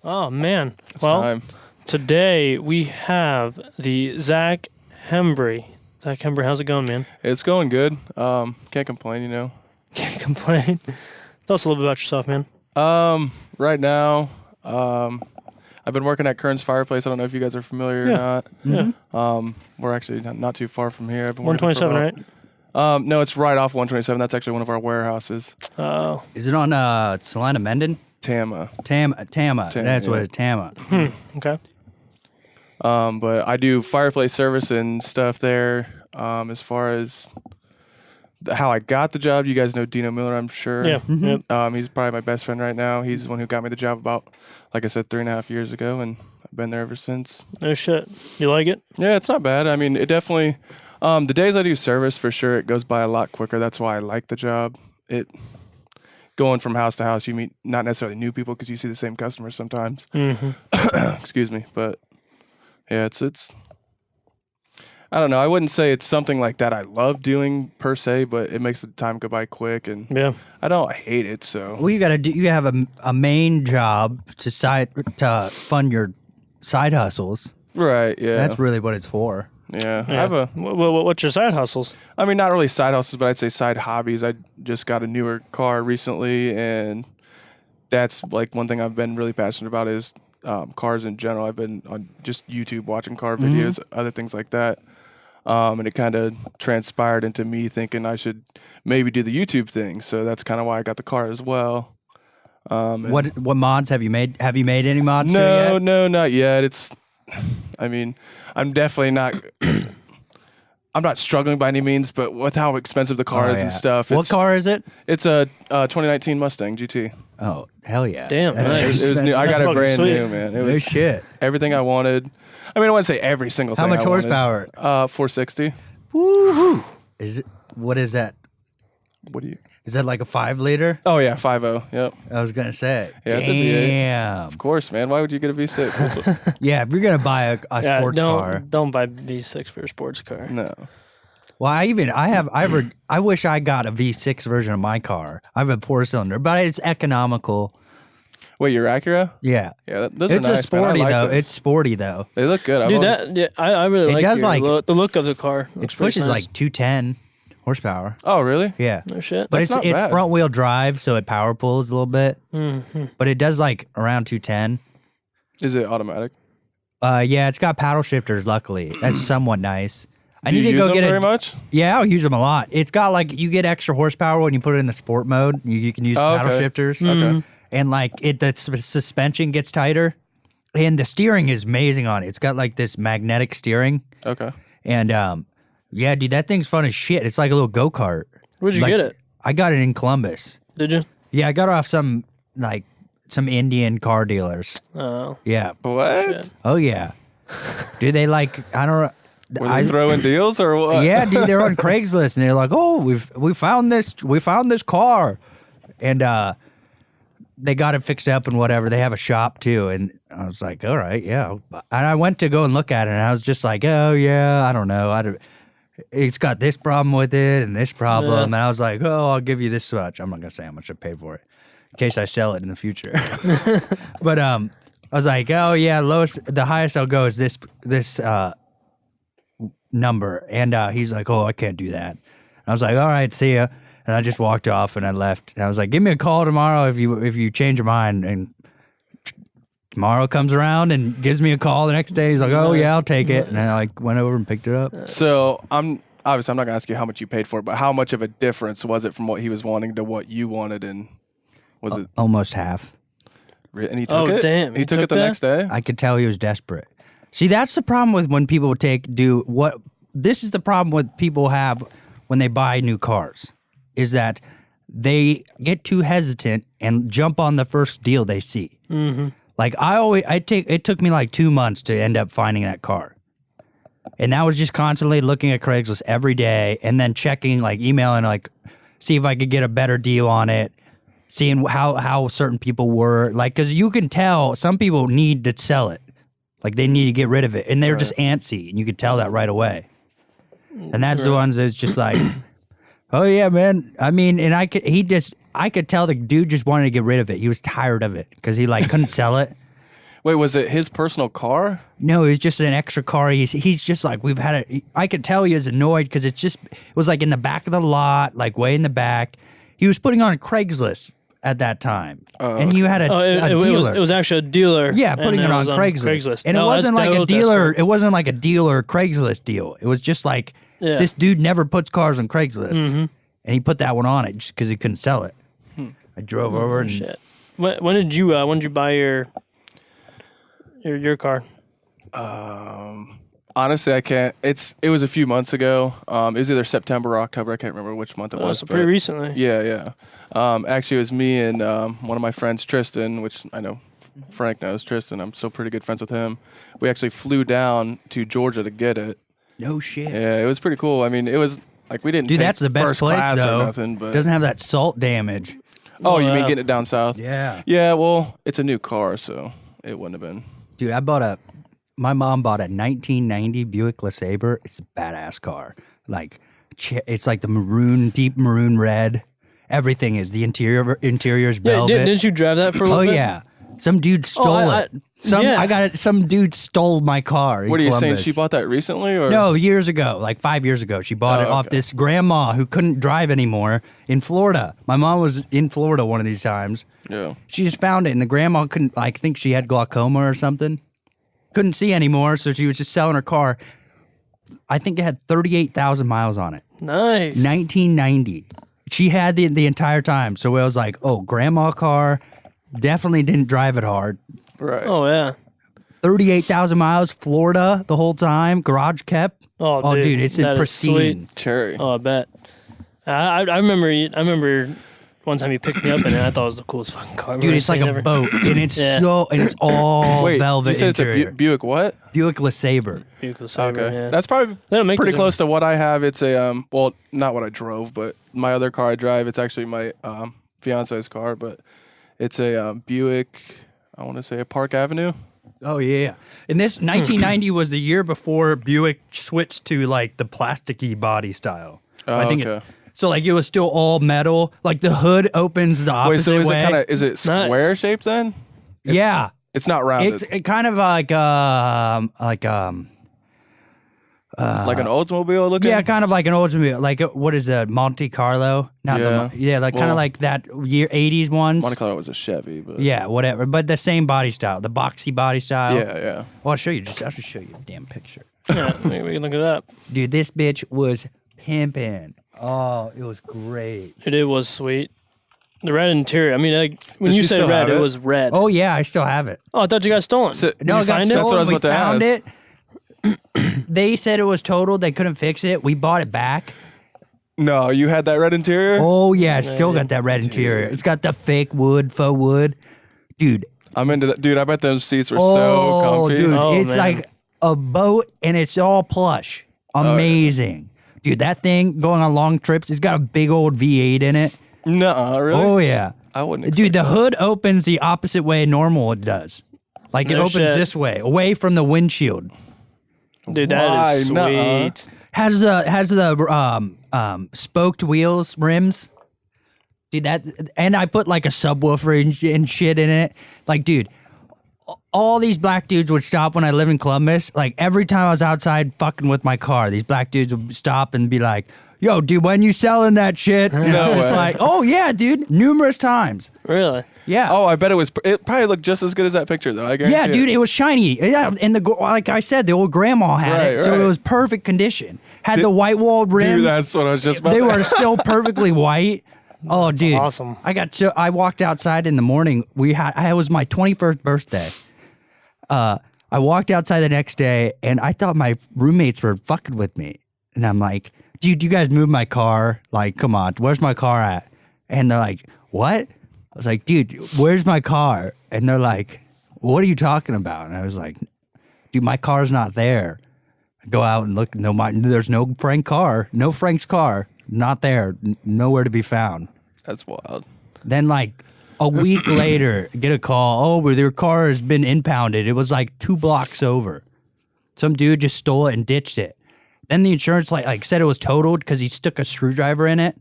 Oh, man. Well, today we have the Zach Hembree. Zach Hembree, how's it going, man? It's going good. Can't complain, you know. Can't complain. Tell us a little bit about yourself, man. Right now, I've been working at Kern's Fireplace. I don't know if you guys are familiar or not. Yeah. We're actually not too far from here. I've been 127, right? No, it's right off 127. That's actually one of our warehouses. Oh. Is it on Salina Mendon? Tama. That's what it's Tama. Okay. But I do fireplace service and stuff there. As far as how I got the job, you guys know Dino Miller, I'm sure. Yeah. Yep. He's probably my best friend right now. He's the one who got me the job about, like I said, 3.5 years ago, and I've been there ever since. No shit. You like it? Yeah, it's not bad. I mean, it definitely, the days I do service, for sure, it goes by a lot quicker. That's why I like the job. Going from house to house, you meet not necessarily new people because you see the same customers sometimes. Excuse me. But yeah, it's I don't know. I wouldn't say it's something like that I love doing per se, but it makes the time go by quick, and I don't hate it. So well, you have a main job to fund your side hustles. Right. Yeah. That's really what it's for. Yeah. I have what's your side hustles? I mean, not really side hustles, but I'd say side hobbies. I just got a newer car recently, and that's like one thing I've been really passionate about is cars in general. I've been on just YouTube watching car videos, other things like that. And it kind of transpired into me thinking I should maybe do the YouTube thing. So that's kind of why I got the car as well. What mods have you made? Have you made any mods? No, not yet. I mean, I'm definitely not. I'm not struggling by any means, but with how expensive the car is and stuff. What car is it? It's a 2019 Mustang GT. Oh, hell yeah! Damn, nice. It was new. I got it brand new, man. It was shit. Everything I wanted. I mean, I wouldn't say every single thing. How much horsepower? 460. Woohoo! What is that? What do you? Is that like a 5 liter? Oh yeah, 5.0. Yep. I was gonna say. Yeah, it's a V8. Of course, man. why would you get a V6? Yeah, if you're gonna buy a sports car, don't buy V6 for a sports car. No. Well, I wish I got a V6 version of my car. I have a 4-cylinder, but it's economical. Wait, your Acura? Yeah. Yeah, those are nice, It's sporty man. I like though. those. It's sporty though. They look good. I really like the look of the car. It pushes like 210 horsepower. Oh, really? Yeah. No shit. But That's not it's bad. front wheel drive, so it power pulls a little bit. But it does like around 210. Is it automatic? Yeah, it's got paddle shifters. Luckily, that's somewhat nice. I Do need you to use go them get very much? Yeah, I'll use them a lot. It's got like you get extra horsepower when you put it in the sport mode. You can use paddle shifters. Okay. And like the suspension gets tighter, and the steering is amazing on it. It's got like this magnetic steering. Okay. And yeah, dude, that thing's fun as shit. It's like a little go-kart. Where'd you get it? I got it in Columbus. Did you? Yeah, I got it off some Indian car dealers. Oh. Yeah. What? Shit. Oh yeah. Dude, they like I don't know. Were they throwing deals or what? Yeah, dude, they're on Craigslist and they're like, "Oh, we found this car," and they got it fixed up and whatever. They have a shop too, and I was like, "All right, yeah." And I went to go and look at it, and I was just like, "Oh yeah, I don't know. It's got this problem with it and this problem," and I was like, "Oh, I'll give you this much." I'm not gonna say how much I paid for it, in case I sell it in the future. But I was like, "Oh yeah, the highest I'll go is this number," and he's like, "Oh, I can't do that." And I was like, "All right, see ya." And I just walked off and I left. And I was like, "Give me a call tomorrow if you change your mind." And tomorrow comes around and gives me a call the next day. He's like, "Oh yeah, I'll take it." And I like went over and picked it up. So I'm not gonna ask you how much you paid for it, but how much of a difference was it from what he was wanting to what you wanted? And was it almost half? And he took it. Damn! He took it the next day. I could tell he was desperate. See, that's the problem with when people this is the problem with people have when they buy new cars, is that they get too hesitant and jump on the first deal they see. Mm-hmm. Like it took me like 2 months to end up finding that car. And that was just constantly looking at Craigslist every day and then checking, like emailing, like see if I could get a better deal on it, seeing how certain people were. Like, because you can tell some people need to sell it. Like, they need to get rid of it. And they're just antsy, and you could tell that right away. And that's the ones that's just like, oh, yeah, man. I mean, and I could tell the dude just wanted to get rid of it. He was tired of it because he, like, couldn't sell it. Wait, was it his personal car? No, it was just an extra car. He's just like, I could tell he was annoyed because it was like in the back of the lot, like way in the back. He was putting on Craigslist at that time. And you had a dealer. It was actually a dealer. Yeah, putting it on Craigslist. And it wasn't like a dealer. It wasn't like a dealer Craigslist deal. It was just like, this dude never puts cars on Craigslist. Mm-hmm. And he put that one on it just because he couldn't sell it. I drove over and... Shit. When did you buy your car? Honestly, I can't. It was a few months ago. It was either September or October. I can't remember which month it was. So pretty recently. Yeah. Actually, it was me and one of my friends, Tristan, which I know Frank knows. Tristan, I'm still pretty good friends with him. We actually flew down to Georgia to get it. No shit. Yeah, it was pretty cool. I mean, it was like we didn't. Dude, take that's the best first place class though. or nothing, but doesn't have that salt damage. Oh, you mean getting it down south? Yeah. Yeah. Well, it's a new car, so it wouldn't have been. Dude, my mom bought a 1990 Buick LeSabre. It's a badass car. Like, it's like the deep maroon red. Everything is. The interior is velvet. Yeah, didn't you drive that for a little bit? Oh, yeah. Some dude stole it. I got it. Some dude stole my car. What are you Columbus. saying? She bought that recently, or no? Years ago, like 5 years ago, she bought it off this grandma who couldn't drive anymore in Florida. My mom was in Florida one of these times. Yeah. She just found it, and the grandma couldn't. I think she had glaucoma or something. Couldn't see anymore, so she was just selling her car. I think it had 38,000 miles on it. Nice. 1990. She had the entire time. So I was like, oh, grandma car. Definitely didn't drive it hard. Right. Oh, yeah. 38,000 miles, Florida the whole time, garage kept. Oh, dude, it's in pristine. Cherry. Oh, I bet. I remember one time you picked me up in it. I thought it was the coolest fucking car. Dude, it's like a boat, and it's it's all Wait, velvet. You said interior. it's a Buick what? Buick LeSabre. Buick LeSabre. Okay, yeah. that's probably pretty those close to what I have. It's a well, not what I drove, but my other car I drive. It's actually my fiance's car, but it's a Buick. I want to say a Park Avenue. Oh yeah, and this 1990 was the year before Buick switched to like the plasticky body style. Oh, I think okay. So like it was still all metal. Like the hood opens the opposite way. Wait, so is it square shaped then? Yeah, it's not rounded. It's kind of like an Oldsmobile looking. Yeah, kind of like an Oldsmobile. Like what is that? Monte Carlo? Not kind of like that year 80s ones. Monte Carlo was a Chevy, but yeah, whatever. But the same body style, the boxy body style. Yeah. Well, I'll show you. I'll just show you a damn picture. Yeah, we can look it up. Dude, this bitch was pimping. Oh, it was great. It was sweet. The red interior. I mean, like, when you said red, it was red. Oh yeah, I still have it. Oh, I thought you guys stole it. No, Did you find it? That's what I was about to found ask. it. They said it was totaled. They couldn't fix it. We bought it back. No, you had that red interior? Oh yeah, it's still got that red interior. It's got the fake faux wood. Dude. I'm into that. Dude, I bet those seats were so comfy. Dude, Oh, it's man. like a boat and it's all plush. Amazing. Dude, that thing going on long trips, it's got a big old V8 in it. No, really? Oh yeah. I wouldn't Dude, the expect that. hood opens the opposite way normal it does. Like it No opens shit. this way, away from the windshield. Dude, that is Why? sweet. Has the spoked wheels, rims. Dude, and I put like a subwoofer and shit in it. Like, dude, all these black dudes would stop when I lived in Columbus. Like every time I was outside fucking with my car, these black dudes would stop and be like, "Yo, dude, when you selling that shit?" And No I was way. like, "Oh yeah, dude," numerous times. Really? Yeah. Oh, I bet it probably looked just as good as that picture, though. I guarantee Yeah, dude, it was shiny. Yeah, and like I said, the old grandma had it, so Right. it was perfect condition. Had the white walled rims. Dude, that's what I was just about They to were still perfectly white. Oh, dude, awesome. I walked outside in the morning. It was my 21st birthday. I walked outside the next day, and I thought my roommates were fucking with me. And I'm like, dude, you guys moved my car. Like, come on, where's my car at? And they're like, what? I was like, dude, where's my car? And they're like, what are you talking about? And I was like, dude, my car's not there. I go out and look. There's no Frank's car, not there, nowhere to be found. That's wild. Then like a week later, get a call. Oh, their car has been impounded. It was like 2 blocks over. Some dude just stole it and ditched it. Then the insurance like said it was totaled because he stuck a screwdriver in it.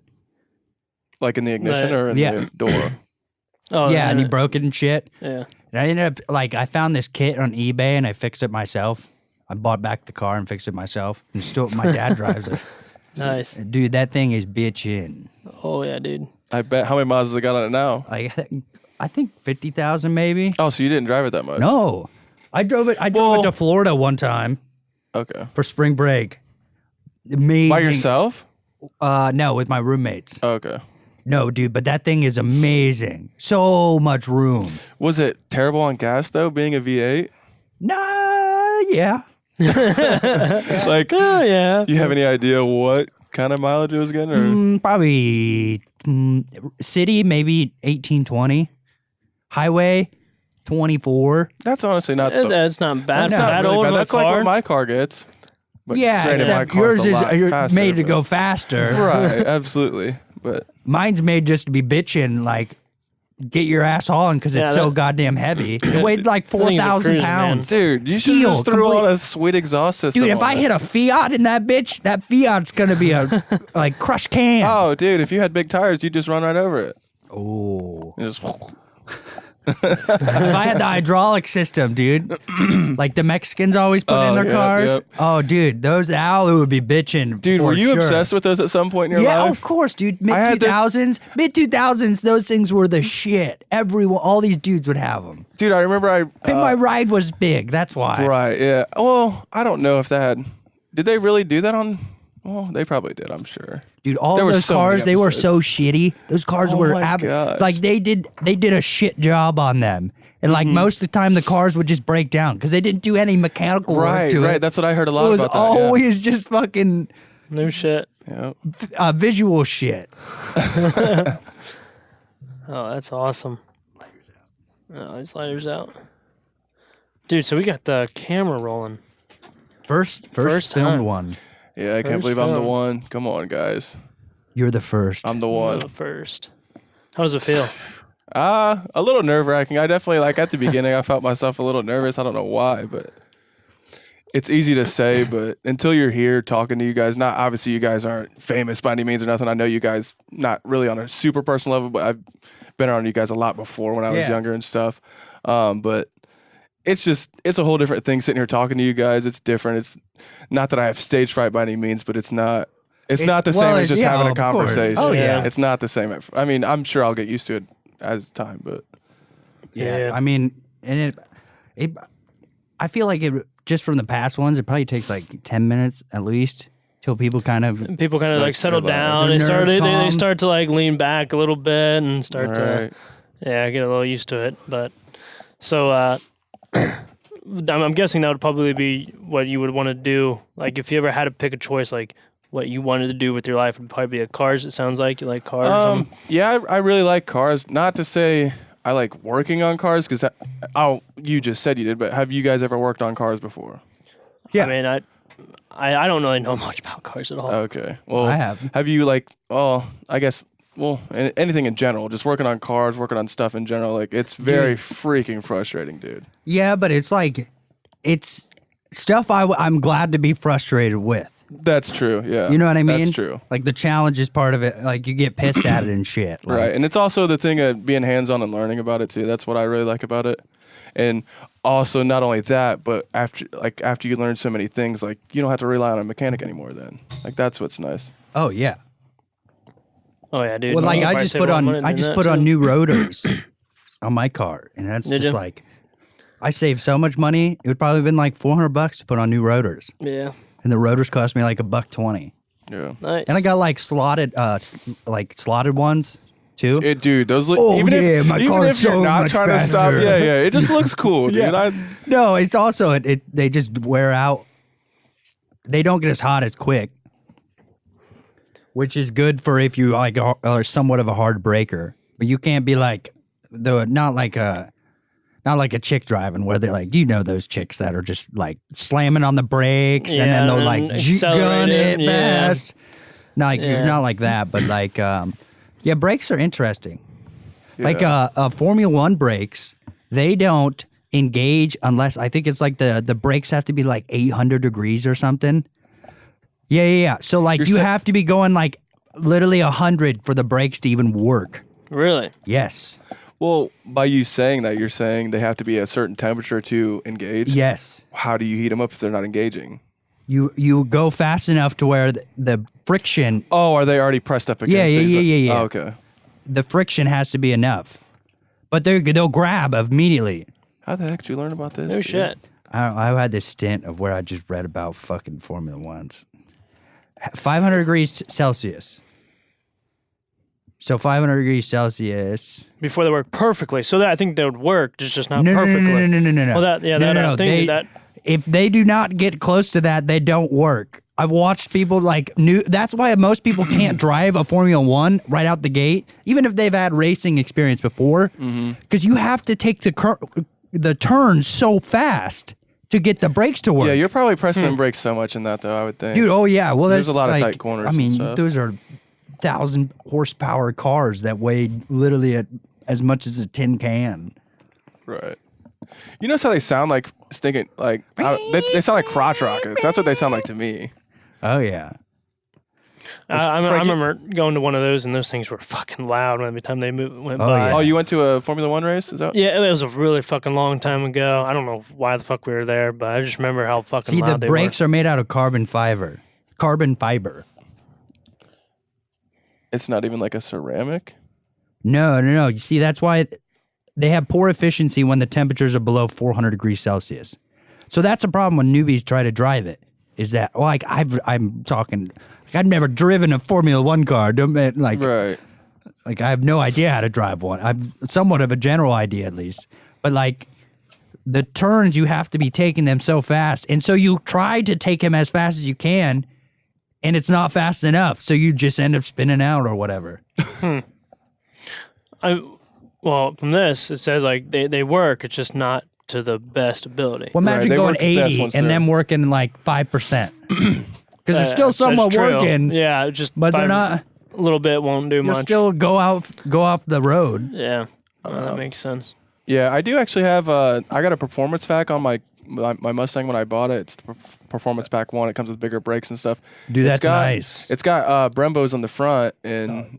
Like in the ignition or in the door? Oh yeah, and he broke it and shit. Yeah. And I ended up I found this kit on eBay and I fixed it myself. I bought back the car and fixed it myself. And still, my dad drives it. Nice. Dude, that thing is bitchin'. Oh yeah, dude. I bet. How many miles has it got on it now? I think 50,000 maybe. Oh, so you didn't drive it that much? No. I drove it to Florida one time. Okay. For spring break. Amazing. By yourself? No, with my roommates. Oh, okay. No, dude, but that thing is amazing. So much room. Was it terrible on gas though, being a V8? Nah, yeah. It's like, Oh yeah. you have any idea what kind of mileage it was getting? Or? Probably city, maybe 18, 20. Highway, 24. That's honestly not. That's not bad. That's not Bad really over bad. the That's like car. what my car gets. But Yeah, granted, my except car's yours a lot is faster, made to but- go faster. Right, absolutely. But Mine's made just to be bitching, like, get your ass on because it's so goddamn heavy. It weighed like thing's a 4,000 cruiser, pounds. dude, you should Steel, just throw complete- on a sweet exhaust system. Dude, if on I it. hit a Fiat in that bitch, that Fiat's gonna be a like crushed can. Oh, dude, if you had big tires, you'd just run right over it. Oh. You just, If I had the hydraulic system, dude, like the Mexicans always put in their yep, cars. yep. Oh, dude, those Alu would be bitching. dude, for were you sure. obsessed with those at some point in your Yeah, life? of course, dude. Mid had this- 2000s, those things were the shit. Everyone, all these dudes would have them. Dude, I remember And my ride was big. That's why. Right, yeah. Well, I don't know if did they really do that on? Well, they probably did, I'm sure. Dude, all There of were those so many cars, they were so episodes. shitty. Those cars Oh were my gosh. like they did a shit job on them. And like Mm-hmm. most of the time the cars would just break down because they didn't do any mechanical work Right, to it. right. That's what I heard a lot It was about that. always just fucking No shit. Yeah. Yep. visual shit. Oh, that's awesome. Oh, his lighters out. Dude, so we got the camera rolling. First First filmed time. one. Yeah, I can't First believe I'm the film. one. Come on, guys. You're the first. I'm the one. The first. How does it feel? A little nerve-wracking. I definitely, like, at the beginning, I felt myself a little nervous. I don't know why, but it's easy to say, but until you're here talking to you guys, not obviously you guys aren't famous by any means or nothing. I know you guys not really on a super personal level, but I've been around you guys a lot before when I was Yeah. younger and stuff. But it's a whole different thing sitting here talking to you guys. It's different. It's not that I have stage fright by any means, but it's not the same as just having a of course. conversation. Oh, yeah. It's not the same. I mean, I'm sure I'll get used to it as time, but Yeah. Yeah. I mean, and I feel like it just from the past ones, it probably takes like 10 minutes at least till people kind of People kind of like settle relax. down. Their nerves They calm. start to like lean back a little bit and start right. to get a little used to it. But so I'm guessing that would probably be what you would want to do. Like if you ever had to pick a choice, like what you wanted to do with your life would probably be a cars. It sounds like you like cars. or something. Yeah, I really like cars. Not to say I like working on cars because you just said you did, but have you guys ever worked on cars before? Yeah. I mean, I don't really know much about cars at all. Okay. Well, I have. Have you I guess anything in general, just working on cars, working on stuff in general, like it's very freaking frustrating, dude. Yeah, but it's like it's stuff I'm glad to be frustrated with. That's true. Yeah. You know what I mean? That's true. Like the challenge is part of it. Like you get pissed at it and shit. Like, Right. And it's also the thing of being hands-on and learning about it too. That's what I really like about it. And also not only that, but after you learn so many things, like you don't have to rely on a mechanic anymore then. Like that's what's nice. Oh yeah. Oh yeah, dude. Well, like You I probably just save put a lot of on money I doing just that, put on too. new rotors on my car, and that's Did just ya? like I saved so much money. It would probably have been like $400 to put on new rotors, Yeah. and the rotors cost me like $120. Yeah. Nice. And I got like slotted ones too. Dude, those look. Oh, even yeah, my even car's if you're so not much trying to stop, faster. yeah, it just looks cool, dude. Yeah. I, No, it's also they just wear out. They don't get as hot as quick. which is good for if you like are somewhat of a hard breaker. But you can't be like not like a chick driving where they're like, those chicks that are just like slamming on the brakes and then they'll like gun it fast. You're not like that, but like brakes are interesting. Yeah. Like Formula One brakes, they don't engage unless I think it's like the brakes have to be like 800 degrees or something. Yeah. So like you have to be going like literally 100 for the brakes to even work. Really? Yes. Well, by you saying that, you're saying they have to be a certain temperature to engage? Yes. How do you heat them up if they're not engaging? You go fast enough to where the friction... Oh, are they already pressed up against it? Yeah. Oh, okay. The friction has to be enough. But they'll grab immediately. How the heck did you learn about this? No dude? shit. I had this stint of where I just read about fucking Formula Ones. 500 degrees Celsius. So 500 degrees Celsius. Before they work perfectly. So that I think they would work, just not perfectly. No. Well, that. If they do not get close to that, they don't work. I've watched people that's why most people can't drive a Formula One right out the gate, even if they've had racing experience before, because you have to take the turns so fast to get the brakes to work. Yeah, you're probably pressing them brakes so much in that, though, I would think. Dude, oh yeah. Well, there's a lot of tight corners. I mean, and stuff. those are 1,000 horsepower cars that weigh literally as much as a tin can. Right. You notice how they sound like stinking, like, they sound like crotch rockets. That's what they sound like to me. Oh, yeah. I remember going to one of those, and those things were fucking loud every time they went by. Yeah. Oh, you went to a Formula One race? Is that? Yeah, it was a really fucking long time ago. I don't know why the fuck we were there, but I just remember how fucking loud they were. See, the brakes are made out of carbon fiber. It's not even like a ceramic? No. You see, that's why they have poor efficiency when the temperatures are below 400 degrees Celsius. So that's a problem when newbies try to drive it. Is that I'm talking? I've never driven a Formula One car. Right. Like I have no idea how to drive one. I've somewhat of a general idea at least, but like the turns you have to be taking them so fast, and so you try to take them as fast as you can, and it's not fast enough, so you just end up spinning out or whatever. Well, from this it says like they work. It's just not to the best ability. Well, imagine going 80 and then working like 5%. Because they're still somewhat working. Yeah, but they're not. A little bit won't do much. Still go off the road. Yeah, that makes sense. Yeah, I do actually have. I got a performance pack on my Mustang when I bought it. It's the performance pack 1. It comes with bigger brakes and stuff. Dude, that's nice. It's got Brembos on the front and.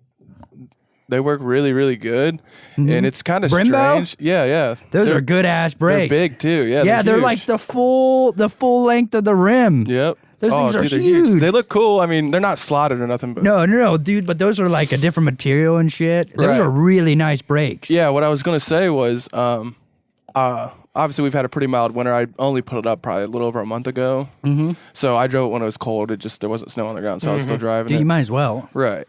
They work really, really good, and it's kind of strange. Yeah. Those are good ass brakes. They're big too. Yeah, they're huge. like the full length of the rim. Yep. Those things are they're huge. They look cool. I mean, they're not slotted or nothing. But No, dude. But those are like a different material and shit. Those are really nice brakes. Yeah. What I was gonna say was, obviously we've had a pretty mild winter. I only put it up probably a little over a month ago. Mm-hmm. So I drove it when it was cold. There wasn't snow on the ground, so I was still driving Dude, it. you might as well. Right.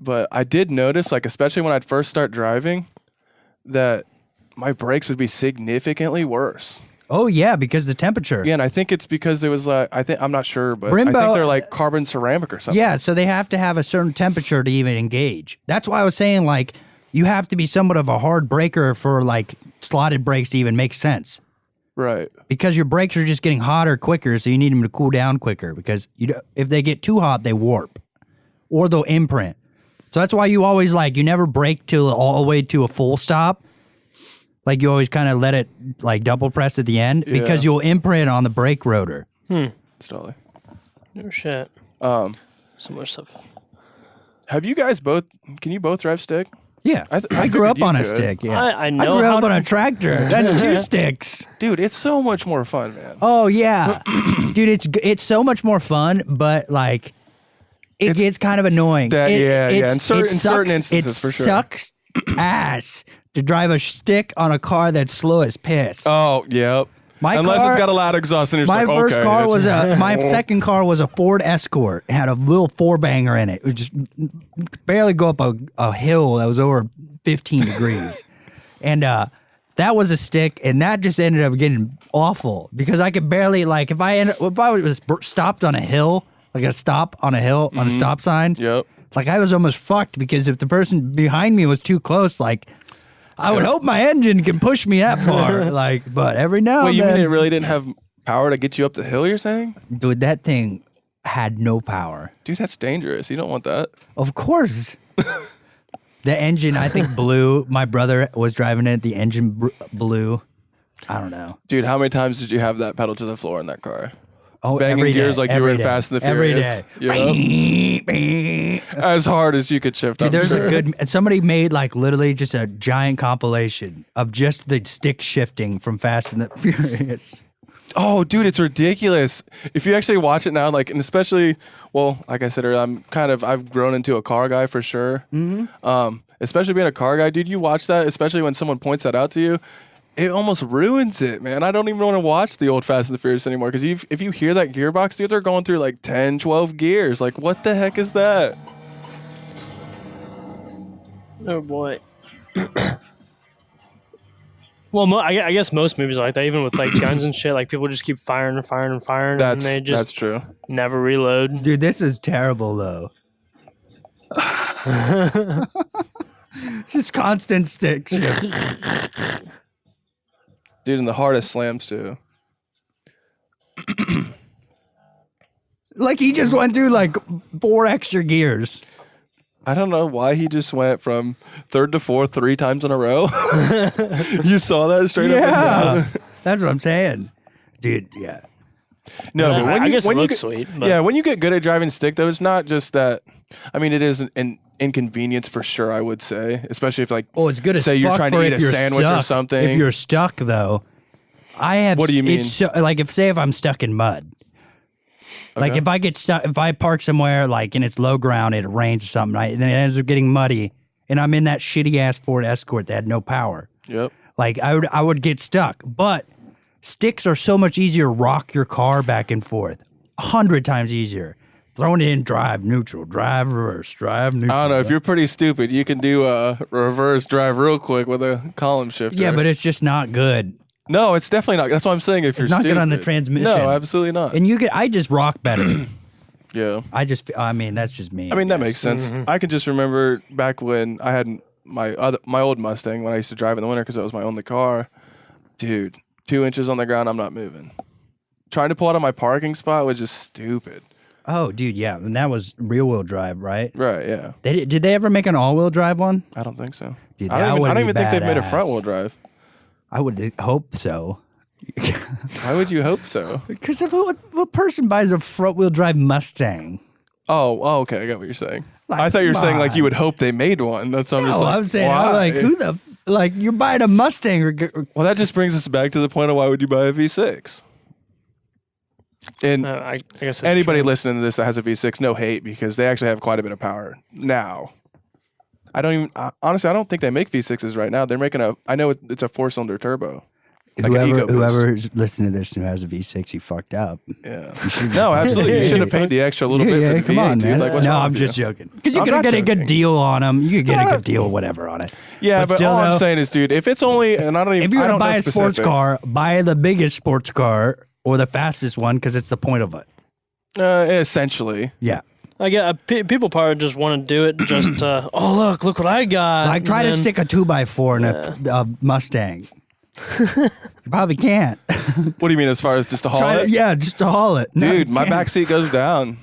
But I did notice, like, especially when I'd first start driving, that my brakes would be significantly worse. Oh yeah, because the temperature. Yeah, and I think it's because it was like I'm not sure, but I think they're like carbon ceramic or something. Yeah, so they have to have a certain temperature to even engage. That's why I was saying like you have to be somewhat of a hard breaker for like slotted brakes to even make sense. Right. Because your brakes are just getting hotter quicker, so you need them to cool down quicker. Because if they get too hot, they warp, or they'll imprint. So that's why you always you never brake till all the way to a full stop. Like you always kind of let it like double press at the end because you'll imprint on the brake rotor. Stolly. No shit. So much stuff. Have you guys both? Can you both drive stick? Yeah, I grew up on a stick. Yeah, I know. I grew up on a tractor. That's 2 sticks. Dude, it's so much more fun, man. Oh yeah, dude, it's so much more fun, but like. It gets kind of annoying. In certain instances, for sure. It sucks ass to drive a stick on a car that's slow as piss. Oh, yep. Unless it's got a loud exhaust, and my second car was a Ford Escort. It had a little 4-banger in it. It would just barely go up a hill that was over 15 degrees, and that was a stick, and that just ended up getting awful because I could barely if I was stopped on a hill. like a stop on a hill on a stop sign. Yep. Like I was almost fucked because if the person behind me was too close, like I would hope my engine can push me that far. Like, but every now Wait, and you then, mean it really didn't have power to get you up the hill? You're saying, dude, that thing had no power. dude, that's dangerous. You don't want that. Of course. The engine, I think, blew. My brother was driving it. The engine blew. I don't know. Dude, how many times did you have that pedal to the floor in that car? Oh, Banging every gears day, like you were every in day, Fast and the every Furious. day. As hard as you could shift. Dude, I'm there's sure. a good. Somebody made like literally just a giant compilation of just the stick shifting from Fast and the Furious. Oh, dude, it's ridiculous. If you actually watch it now, like, and especially, well, like I said earlier, I've grown into a car guy for sure. Especially being a car guy, dude, you watch that, especially when someone points that out to you, it almost ruins it, man. I don't even want to watch the old Fast and the Furious anymore because if you hear that gearbox, dude, they're going through like 10, 12 gears. Like, what the heck is that? Oh boy. Well, I guess most movies are like that, even with like guns and shit. Like people just keep firing and firing and firing, and they just That's true. never reload. Dude, this is terrible though. Just constant stick shifts. Dude, and the hardest slams too. Like he just went through like 4 extra gears. I don't know why he just went from third to fourth 3 times in a row. You saw that straight up and Yeah, down. that's what I'm saying, dude. Yeah, No, but when I you, guess when it you looks get, sweet. But yeah, when you get good at driving stick, though, it's not just that. I mean, it is an inconvenience for sure. I would say, especially if like, it's good as say you're fuck trying for to eat if a you're sandwich or stuck. something. If you're stuck though, I have. What do you mean? It's so, like if I'm stuck in mud. Like Okay. if I get stuck, if I park somewhere like and it's low ground, it rains or something, right? And then it ends up getting muddy, and I'm in that shitty ass Ford Escort that had no power. Yep. Like I would get stuck. But sticks are so much easier to rock your car back and forth. 100 times easier. Throwing it in drive, neutral, drive, reverse, drive, neutral. I don't know. If you're pretty stupid, you can do a reverse drive real quick with a column shifter. yeah, but it's just not good. no, it's definitely not. That's what I'm saying. If you're not stupid. good on the transmission. No, absolutely not. And I just rock better. Yeah. I mean, that's just me. I mean, that guess. makes sense. I can just remember back when I had my old Mustang when I used to drive in the winter because that was my only car. Dude, 2 inches on the ground, I'm not moving. Trying to pull out of my parking spot was just stupid. Oh, dude, yeah. And that was rear wheel drive, right? Right, yeah. Did they ever make an all wheel drive one? I don't think so. Dude, I that don't would even be think they've made a badass. front wheel drive. I would hope so. Why would you hope so? Because what person buys a front wheel drive Mustang? Oh, okay. I got what you're saying. Like, I thought you were come saying like you on. would hope they made one. That's what I'm just No, like. I'm saying, why? I'm like, who the like you're buying a Mustang? Well, that just brings us back to the point of why would you buy a V6? And I guess that's anybody true. listening to this that has a V6, no hate because they actually have quite a bit of power now. Honestly, I don't think they make V6s right now. They're making I know it's a 4-cylinder turbo. Like an EcoBoost. Whoever's listening to this who has a V6, you fucked up. Yeah. No, absolutely. You should have paid the extra little bit for the come V8, on, dude. man. Like, what's no, wrong I'm with just you? joking. Because you I'm could not get a good joking. deal on them. You could get a good deal, whatever, on it. Yeah, but still, all I'm though, saying is, dude, if it's only, and I don't even, if you're I gonna don't buy know a sports specifics. car, buy the biggest sports car or the fastest one because it's the point of it. Essentially. Yeah. I get people probably just want to do it just look what I got. Like try and to then- stick a 2x4 in a Mustang. You probably can't. What do you mean as far as just to haul it? Just to haul it. No, Dude, you my can't. back seat goes down.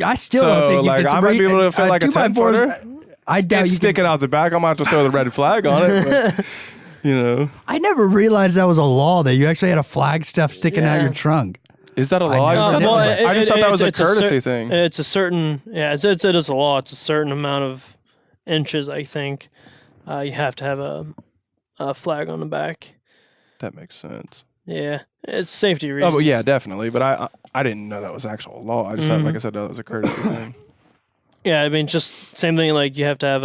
I still So, don't think you like, could I might be able to fit like a 10-footer. I doubt It's you sticking out the back. I'm going to have to throw the red flag on it. But, you know. I never realized that was a law that you actually had a flag stuff sticking out Yeah. your trunk. Is that a law? never- I just thought well, I just thought that was a it's courtesy thing. It's a certain it is a law. It's a certain amount of inches. I think you have to have a flag on the back. That makes sense. Yeah, it's safety Oh, reasons. but yeah, definitely. But I didn't know that was actual law. I just thought, like I said, that was a courtesy thing. Yeah, I mean, just same thing. Like you have to have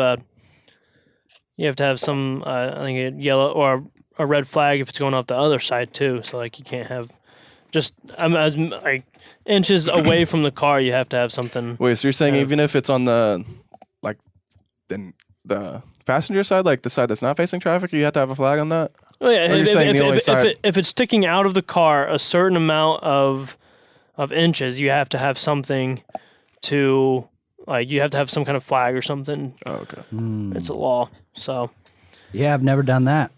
some I think a yellow or a red flag if it's going off the other side too. So like you can't have just as like inches away from the car. You have to have something. Wait, so you're saying Yeah. even if it's on the the passenger side, like the side that's not facing traffic, you have to have a flag on that? Oh yeah, Or you're saying the only side- if it's sticking out of the car a certain amount of of inches, you have to have something to, like, you have to have some kind of flag or something. Oh, okay. It's a law. So Yeah, I've never done that.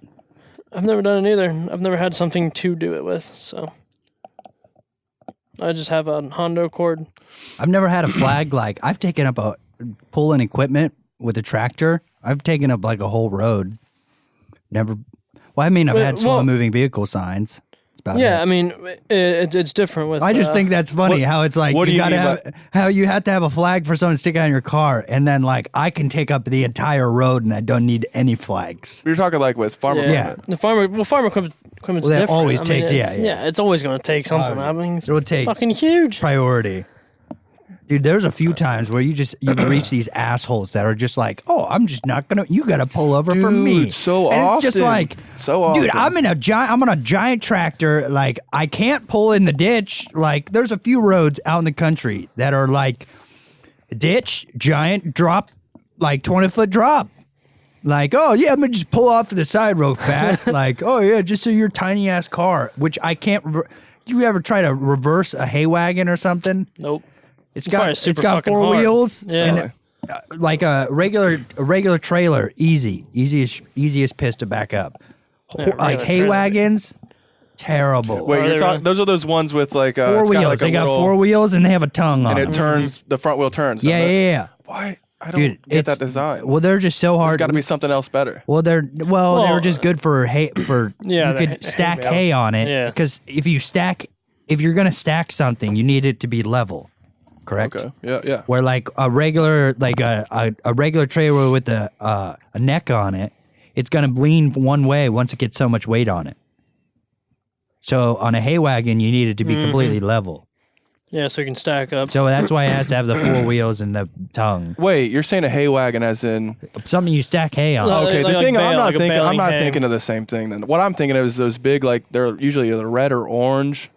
I've never done it either. I've never had something to do it with. So I just have a Hondo cord. I've never had a flag. Like, I've taken up pulling equipment with a tractor. I've taken up like a whole road. Never. Well, I mean, I've had slow moving vehicle signs. That's about it. I mean, it's different with. I just think that's funny how it's like what do you you gotta mean have how you have to have a flag for someone to stick on your car, and then like I can take up the entire road and I don't need any flags. You're talking like with farmer Yeah. equipment. The farmer equipment's Well, that different. always I mean, takes- it's, yeah. it's always going to take something. I mean, it's It would take fucking huge. priority. Dude, there's a few times where you reach these assholes that are just like, oh, I'm just not gonna. You gotta pull over for me. so and often. It's just like, So dude, often. I'm on a giant tractor. Like, I can't pull in the ditch. Like, there's a few roads out in the country that are like ditch, giant drop, like 20-foot drop. Like, oh yeah, I'm gonna just pull off to the side real fast. Like, oh yeah, just so your tiny ass car, which I can't. You ever try to reverse a hay wagon or something? Nope. It's probably got super four fucking hard. wheels Yeah. and like a regular trailer, easiest piss to back up. Yeah, Like regular hay trailer. wagons, terrible. Wait, Are you're they talking? really? Those are those ones with like Four it's got wheels. like a They got little- 4 wheels and they have a tongue on and it them. turns. The front wheel turns. Yeah, doesn't it? yeah. Why? I don't Dude, get it's that design. Well, they're just so There's hard. got to be something else better. Well, they were just good for hay. For Yeah, you the could hay stack bales. hay on it. Yeah. Because if you're gonna stack something, you need it to be level. Correct. Okay. Yeah. Where like a regular regular trailer with a neck on it, it's gonna lean one way once it gets so much weight on it. So on a hay wagon, you need it to be completely level. Yeah, so you can stack up. So that's why it has to have the 4 wheels and the tongue. Wait, you're saying a hay wagon as in? Something you stack hay on. Like- Okay, like the thing bale, I'm not like a thinking. I'm baling not hay. thinking of the same thing. Then what I'm thinking of is those big, like they're usually either red or orange,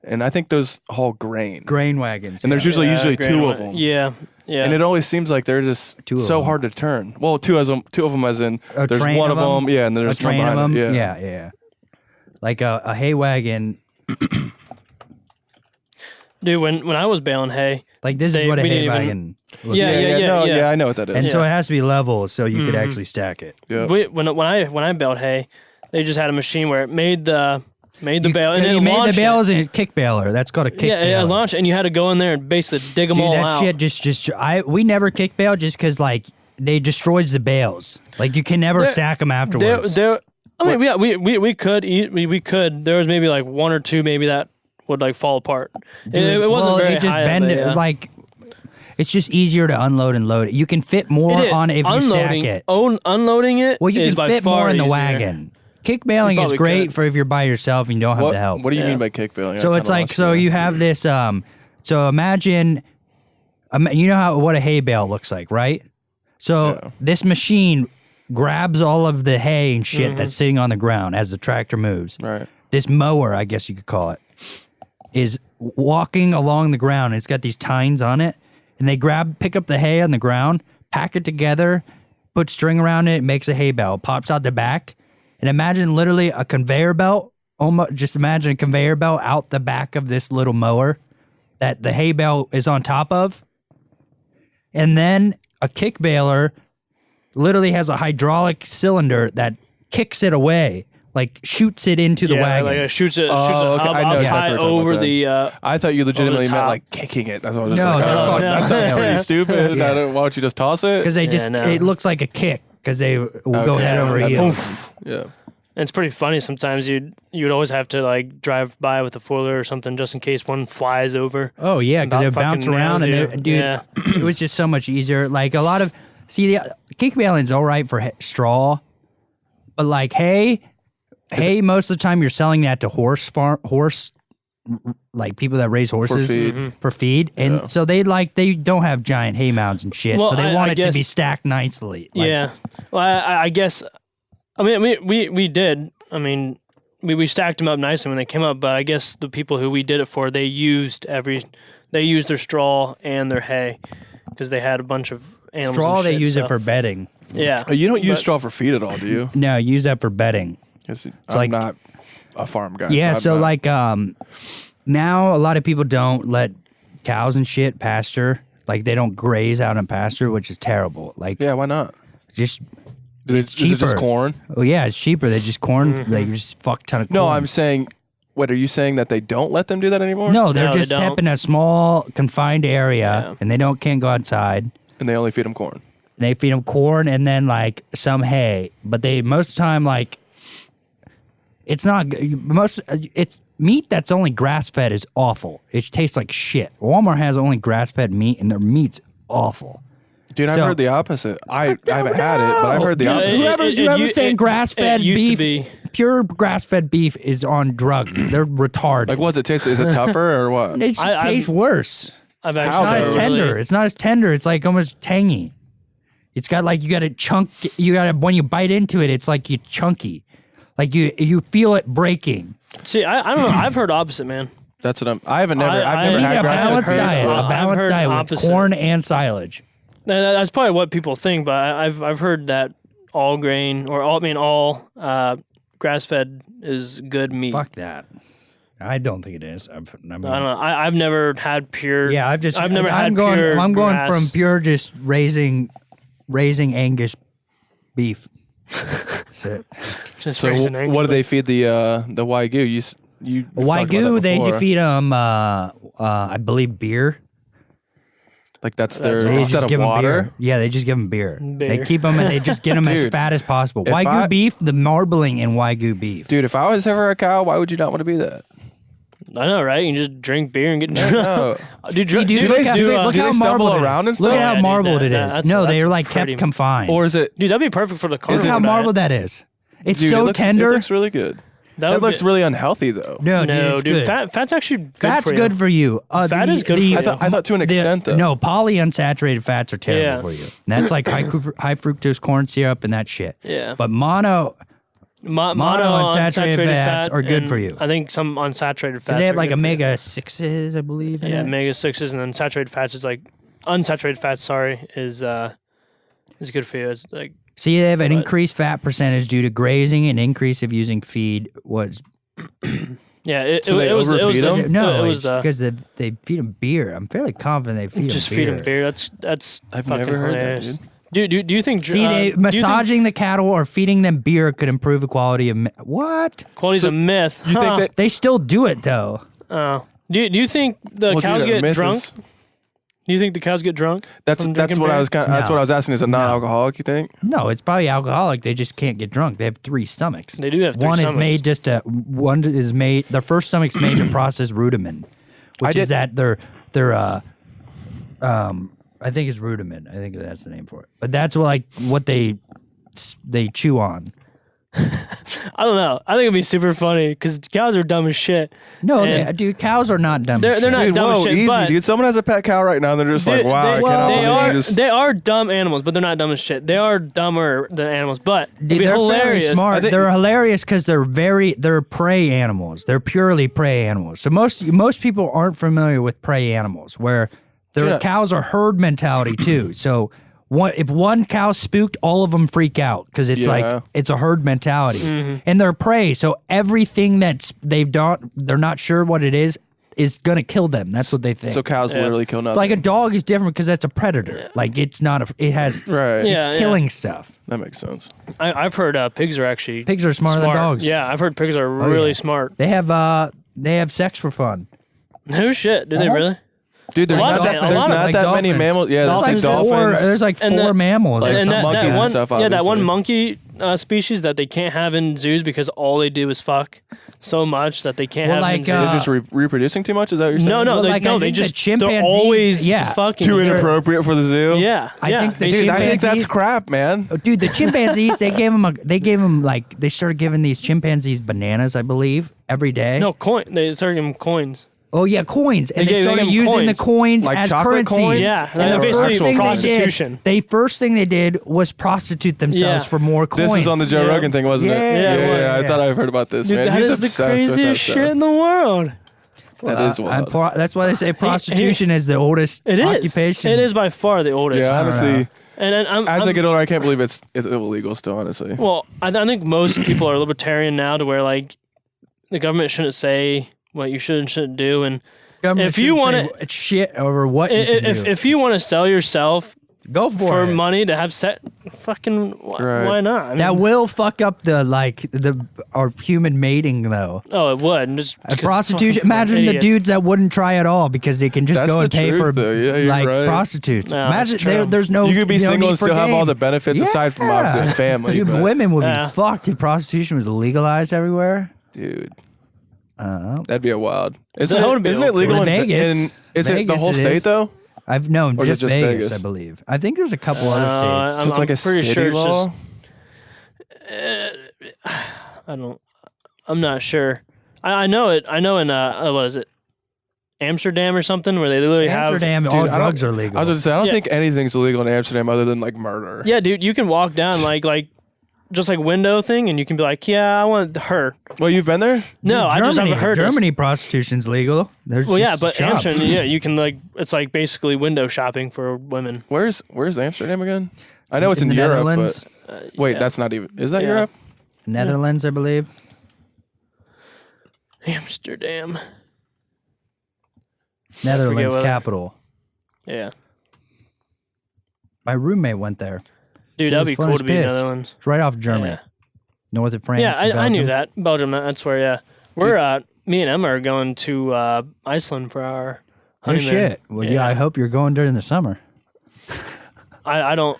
and I think those haul grain. Grain wagons. And there's yeah. usually great two one. of them. Yeah. And it always seems like they're just Two of so them. hard to turn. Well, two of them as in A there's train one of them, yeah, and a there's one train of behind them. it. Yeah. Like a hay wagon. Dude, when I was baling hay, Like this is They- what a we hay didn't even- wagon. looks Yeah, like. No, I know what that is. And so Yeah. it has to be level so you could actually stack it. Yeah. when I baled hay, they just had a machine where it made the bale and you then made launched the it. bale as a kick baler. That's called a kick Yeah, baler. it launched, and you had to go in there and basically dig them Dude, all that out. shit we never kick bale just because like they destroys the bales. Like you can never There- stack them afterwards. I mean, yeah, we could eat. We could. There was maybe like one or two maybe that would like fall apart. It wasn't very it just high. bend of it, a, like it's just easier to unload and load it. You can fit more It is. on it if you stack it. Unloading it. Well, you is can by fit more far in the easier. wagon. Kick baling is probably great could. for if you're by yourself and you don't have What, the help. what do you Yeah. mean by kick baling? So it's like you have this so imagine you know what a hay bale looks like, right? So Yeah. this machine grabs all of the hay and shit that's sitting on the ground as the tractor moves. right. This mower, I guess you could call it, is walking along the ground. It's got these tines on it, and they pick up the hay on the ground, pack it together, put string around it, makes a hay bale, pops out the back, and imagine literally a conveyor belt. Just imagine a conveyor belt out the back of this little mower that the hay bale is on top of, and then a kick baler literally has a hydraulic cylinder that kicks it away. Like shoots it into the wagon. Like it shoots it Oh, okay. up, I know up exactly high what you're talking over about the. I thought you legitimately meant top. like kicking it. That's what I was just No, like. they're oh, called- that sounds pretty stupid. Yeah. Why don't you just toss it? Because they just no. it looks like a kick because they will go Okay, head over that heels. makes sense. Yeah. It's pretty funny. Sometimes you'd always have to like drive by with a foiler or something just in case one flies over. Oh yeah, because About they bounce fucking around and nails you. dude, Yeah. it was just so much easier. Like a lot of the kick baling's all right for straw, but like hay most of the time you're selling that to horse like people that raise horses feed. for feed, and so they don't have giant hay mounds and shit, Well, so they I want it to guess- be stacked nicely. Like, Yeah. Well, I guess. I mean, we did. I mean, we stacked them up nicely when they came up, but I guess the people who we did it for, they used their straw and their hay because they had a bunch of animals. straw and they shit, use so- it for bedding. Yeah. You don't use But- straw for feed at all, do you? No, use that for bedding. 'Cause I'm like- not a farm guy. Yeah, I'm so not- like now a lot of people don't let cows and shit pasture. Like they don't graze out in pasture, which is terrible. Like Yeah, why not? just Is cheaper. it just corn? Oh yeah, it's cheaper. They just corn. They just fuck ton of corn. No, I'm saying. What are you saying that they don't let them do that anymore? No, they're No, they just don't. kept in a small confined area, Yeah. and they can't go outside. And they only feed them corn. They feed them corn and then like some hay, but they most of the time like it's not it's meat that's only grass fed is awful. It tastes like shit. Walmart has only grass fed meat, and their meat's awful. Dude, I've So- heard the opposite. I haven't had it, but I've heard the Dude, opposite. whoever's saying grass fed it used to beef, be. pure grass fed beef is on drugs. They're retarded. Like, what's it taste? Is it tougher or what? It just I've- tastes worse. I've It's actually not as never tender. really- It's not as tender. It's like almost tangy. It's got like you got to chunk. You got to when you bite into it, it's like you chunky, like you feel it breaking. See, I don't know. I've heard opposite, man. That's what I've never I You need need had a grass balanced fed. diet. I've A balanced heard diet with opposite. corn and silage. That's probably what people think, but I've heard that all grain or all grass fed is good meat. Fuck that. I don't think it is. I don't know. I've never had pure. Yeah, I've never I'm had going, pure. I'm going grass. from pure just raising Angus beef. That's it. Just So raising what do they feed the Wagyu? You talked about Wagyu, that they before. feed them, I believe, beer. Like that's their That's They instead just of give them water. beer. Yeah, they just give them beer. They Beer. keep them and they just get them as Dude, fat as possible. if Wagyu I- beef, the marbling in Wagyu beef. Dude, if I was ever a cow, why would you not want to be that? I know, right? You can just drink beer and get drunk. No. Dude, Dude, Do they, look how- do they, look do how they stumble marbled it is. around and Look stuff? at how Yeah, dude, marbled it that- is. No, that's they're like pretty- kept confined. Or is it? Dude, that'd be perfect for the Look carnivore how diet. marbled that is. It's Dude, so it tender. looks really good. That would looks be- really unhealthy though. No, No, it's dude, good. fat's actually good Fat's for you. good for you. Fat is good for you. I thought to an extent though. No, polyunsaturated fats are terrible Yeah. for you. And that's like high fructose corn syrup and that shit. Yeah. But mono Monounsaturated fats are good and for you. I think some unsaturated fats. Because they have are like good for you. omega 6s, I believe. in Yeah, it. omega 6s, and then saturated fats is like unsaturated fats. Sorry, is good for you. It's like See, they have an But- increased fat percentage due to grazing and increase of using feed. yeah. It, So it, they it was overfeed the, them? No, it it's was the because they feed them beer. I'm fairly confident they feed just them feed beer. them beer. That's I've fucking never heard that, hilarious. dude. Do you think See, do you think massaging the cattle or feeding them beer could improve the quality of what? quality's So a myth? You think that? They still do it though. Oh. Do you think the Well, cows dude, a get myth drunk? is- Do you think the cows get drunk? That's from that's drinking what I beer? was kind. That's No. what I was asking. Is it non-alcoholic? You think? No, it's probably alcoholic. They just can't get drunk. They have 3 stomachs. They do have 3 One stomachs. is made just to. One is made. Their first stomach's made to process rumen, which is that they're I think it's rumen. I think that's the name for it. But that's what they chew on. I don't know. I think it'd be super funny because cows are dumb as shit. No, And dude, cows are not dumb. They're as shit. not Dude, dumb as whoa, shit, easy, but dude. Someone has a pet cow right now, and they're just like, wow, I they, cannot they believe are you just. they are dumb animals, but they're not dumb as shit. They are dumber than animals, but it'd Dude, be they're hilarious. fairly smart. I think- They're hilarious because they're prey animals. They're purely prey animals. So most people aren't familiar with prey animals, where their Yeah. cows are herd mentality too. So if one cow spooked, all of them freak out because it's Yeah. like it's a herd mentality, Mm-hmm. and they're prey. So everything they're not sure what it is gonna kill them. That's what they think. So cows Yeah. literally kill nothing. like a dog is different because that's a predator. Like it has right. Yeah. it's killing stuff. That makes sense. I've heard pigs are actually Pigs are smarter smart. than dogs. Yeah, I've heard pigs are really yeah. smart. They have sex for fun. No shit, do they Uh-huh. really? Dude, there's A lot not of- that. a There's lot of, not like, that many dolphins. mammals. Yeah, there's like dolphins. There's like And 4 the- mammals. Like and some that monkeys and one, stuff, yeah, that one obviously. monkey species that they can't have in zoos because all they do is fuck so much that they can't Well, have in like, zoos. They're just reproducing too much. Is that what you're saying? no, Well, they, like, I no, they think the just chimpanzees- they're always yeah. just fucking. Too They're- inappropriate for the zoo. Yeah, I yeah, think the basically. Dude, I think that's Chimpanzees- crap, man. Oh, dude, the chimpanzees, they started giving these chimpanzees bananas, I believe, every day. No coin. They started giving them coins. Oh yeah, coins, and They they gave started them using the coins Like as chocolate currency. coins? Yeah, and the basically first thing prostitution. the first thing they did was prostitute themselves Yeah. for more coins. This is on the Joe Yeah. Rogan thing, wasn't Yeah, it? it was, I yeah. thought I heard about this, Dude, man. that He's is the obsessed with that craziest stuff. shit in the world. That is wild. That's why they say prostitution is the oldest It is. occupation. It is by far the oldest. Yeah, don't honestly, know. And then as I get older, I can't believe it's illegal still. Honestly, well, I think most people are libertarian now, to where like the government shouldn't say what you should and shouldn't do. And Government if you shouldn't want say shit over what you can do. if you want to sell yourself Go for it. money to have fucking why not? I mean, That will fuck up our human mating though. oh, it would. And just Prostitution. Imagine the dudes that wouldn't try at all because they can just That's go and the pay truth, for though. Yeah, you're like right. prostitutes. No, Imagine that's true. there's no. You could be no single need and for still have all game. the benefits aside from obviously a family. Dude, but, women would Yeah. be fucked if prostitution was legalized everywhere. dude, that'd be a wild. Isn't That would be it legal In in Vegas. Is it the Vegas whole it state is. though? I've known Or is it just just Vegas, Vegas? I believe. I think there's a couple other states. So it's like a pretty city sure it's law. I'm not sure. I know it. I know in what is it, Amsterdam or something, where they literally Amsterdam, Dude, all I don't- drugs are legal. I was going to say I don't Yeah. think anything's illegal in Amsterdam other than like murder. have. Yeah, dude, you can walk down like just like window thing, and you can be like, yeah, I want her. Well, you've been there? No, I just haven't heard. Germany prostitution's legal. There's Well, yeah, just but shops. Amsterdam, yeah, you can it's like basically window shopping for women. Where's Amsterdam again? I know it's in the Europe, Netherlands. but wait, Yeah. that's not even. Is that Yeah. Europe? Netherlands, I believe. Amsterdam. Netherlands what- capital. Yeah, My roommate went there. dude, It that'd was be fun cool as to be in piss. Netherlands. It's right off Germany, Yeah. north of France. Yeah, and I knew Belgium. that. Belgium, that's where, yeah. We're, me and Emma are going to Iceland for our Oh honeymoon. shit! Well, yeah, I hope you're going during the summer. I'm not,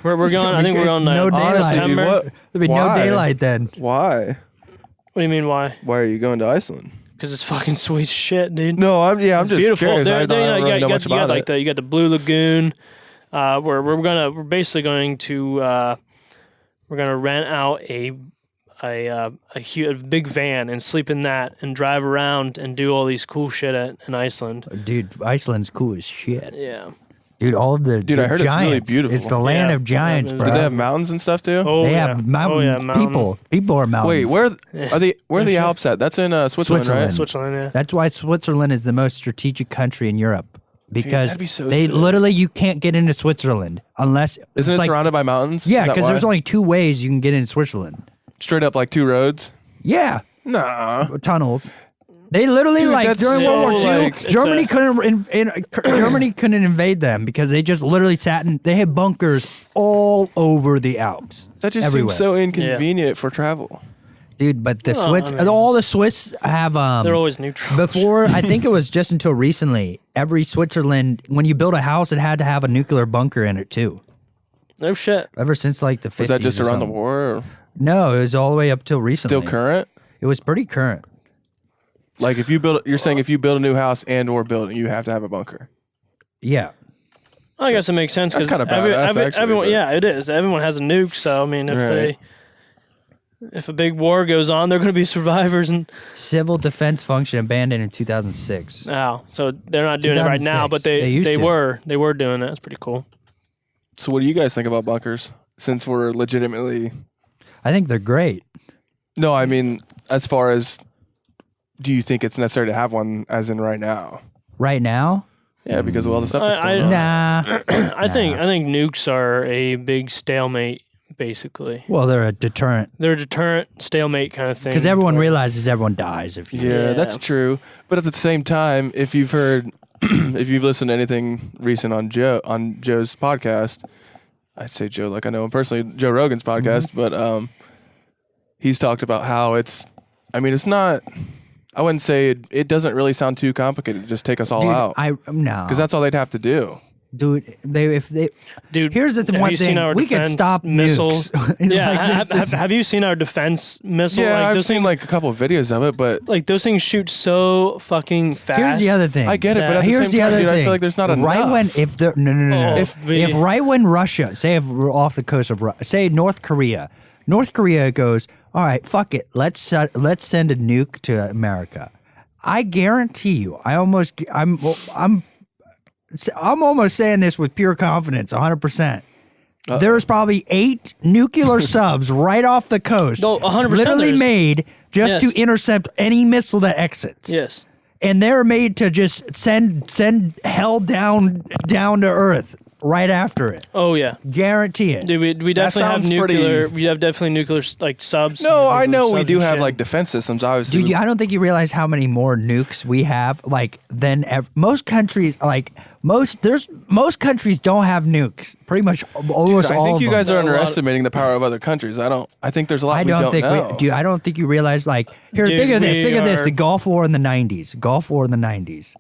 we're going, gonna I think be we're going no to daylight. Honestly, dude, September. what? There'll be Why? no daylight then. Why? What do you mean, why? Why are you going to Iceland? Because it's fucking sweet as shit, dude. No, I'm It's just beautiful. curious. I There- don't there, really know much you got about like it. you got the Blue Lagoon. We're basically going to we're gonna rent out a big van and sleep in that and drive around and do all these cool shit in Iceland. Dude, Iceland's cool as shit. Yeah. Dude, all of the Dude, I heard it's really giants. beautiful. It's the land Yeah. of giants, Do bro. Do they have mountains and stuff too? Oh, They yeah. have mountain Oh, yeah, mountain. people. People are mountains. Wait, where are the Alps at? That's in Switzerland, right? Switzerland, yeah. That's why Switzerland is the most strategic country in Europe. Because that'd be so they sick. literally you can't get into Switzerland unless Isn't it's it like, surrounded by mountains? yeah, Is that because there's why? only two ways you can get into Switzerland. straight up like two roads. Yeah, Nah. tunnels. They literally Dude, like that's during so, World War II, like, it's Germany Germany couldn't invade them because they just literally sat in. They had bunkers all over the Alps. That just everywhere. seems so inconvenient for travel. Dude, but the Well, Swiss, I mean, all the Swiss have They're always neutral. before. I think it was just until recently. Every Switzerland, when you build a house, it had to have a nuclear bunker in it too. No shit. Ever since like the 50s. Was that just or around the something. war? Or No, it was all the way up till recently. still current? It was pretty current. Like if you build, you're saying if you build a new house and or building, you have to have a bunker. Yeah. I guess it makes sense That's because kinda badass, actually, everyone, but- yeah, it is. Everyone has a nuke, so I mean, Right. if a big war goes on, they're going to be survivors, and Civil defense function abandoned in 2006. so they're not doing it right now, but 2006. They used they to. were doing it. It's pretty cool. So what do you guys think about bunkers? Since we're legitimately, I think they're great. no, I mean, as far as, do you think it's necessary to have one as in right now? Right now? Yeah, because of all the stuff that's I- going on. Nah. I think nukes are a big stalemate. Basically, Well, they're a deterrent they're a deterrent stalemate kind of thing. because everyone realizes everyone dies if you. Yeah, Yeah. that's true. But at the same time, if you've heard, if you've listened to anything recent on Joe's podcast, I'd say Joe, like I know him personally, Joe Rogan's podcast, but he's talked about how it's. I mean, it's not. I wouldn't say it doesn't really sound too complicated to just take us all Dude, out no. because that's all they'd have to do. Dude, if they. Dude, Here's the have one you seen thing: our we could defense stop missiles. nukes. Yeah, Like, this is- have you seen our defense missile? Yeah, like, I've those seen things, like a couple of videos of it, but like those things shoot so fucking fast. Here's the other thing. I get it. But at the Here's same the time, other dude, thing. I feel like there's not enough. Right when if there no. Oh, If right when Russia, say if we're off the coast of say North Korea goes, all right, fuck it, let's send a nuke to America. I guarantee you, I'm almost saying this with pure confidence, 100%. There's probably 8 nuclear subs right off the coast, No, 100% literally there's- made just Yes. to intercept any missile that exits. Yes. And they're made to just send hell down to earth right after it. Oh yeah, Guarantee it. dude, we definitely have sounds pretty- nuclear. We have definitely nuclear like subs. No, I know Subs we and do have shit. like defense systems. Obviously, Dude, I don't think you realize how many more nukes we have. Like than most countries. Like most countries don't have nukes. Pretty much almost I all think of you them. guys are A lot of- underestimating the power of other countries. I think there's a lot we don't know. I don't think you realize. Like here, Dude, think of this. we Think of this. are- The Gulf War in the '90s.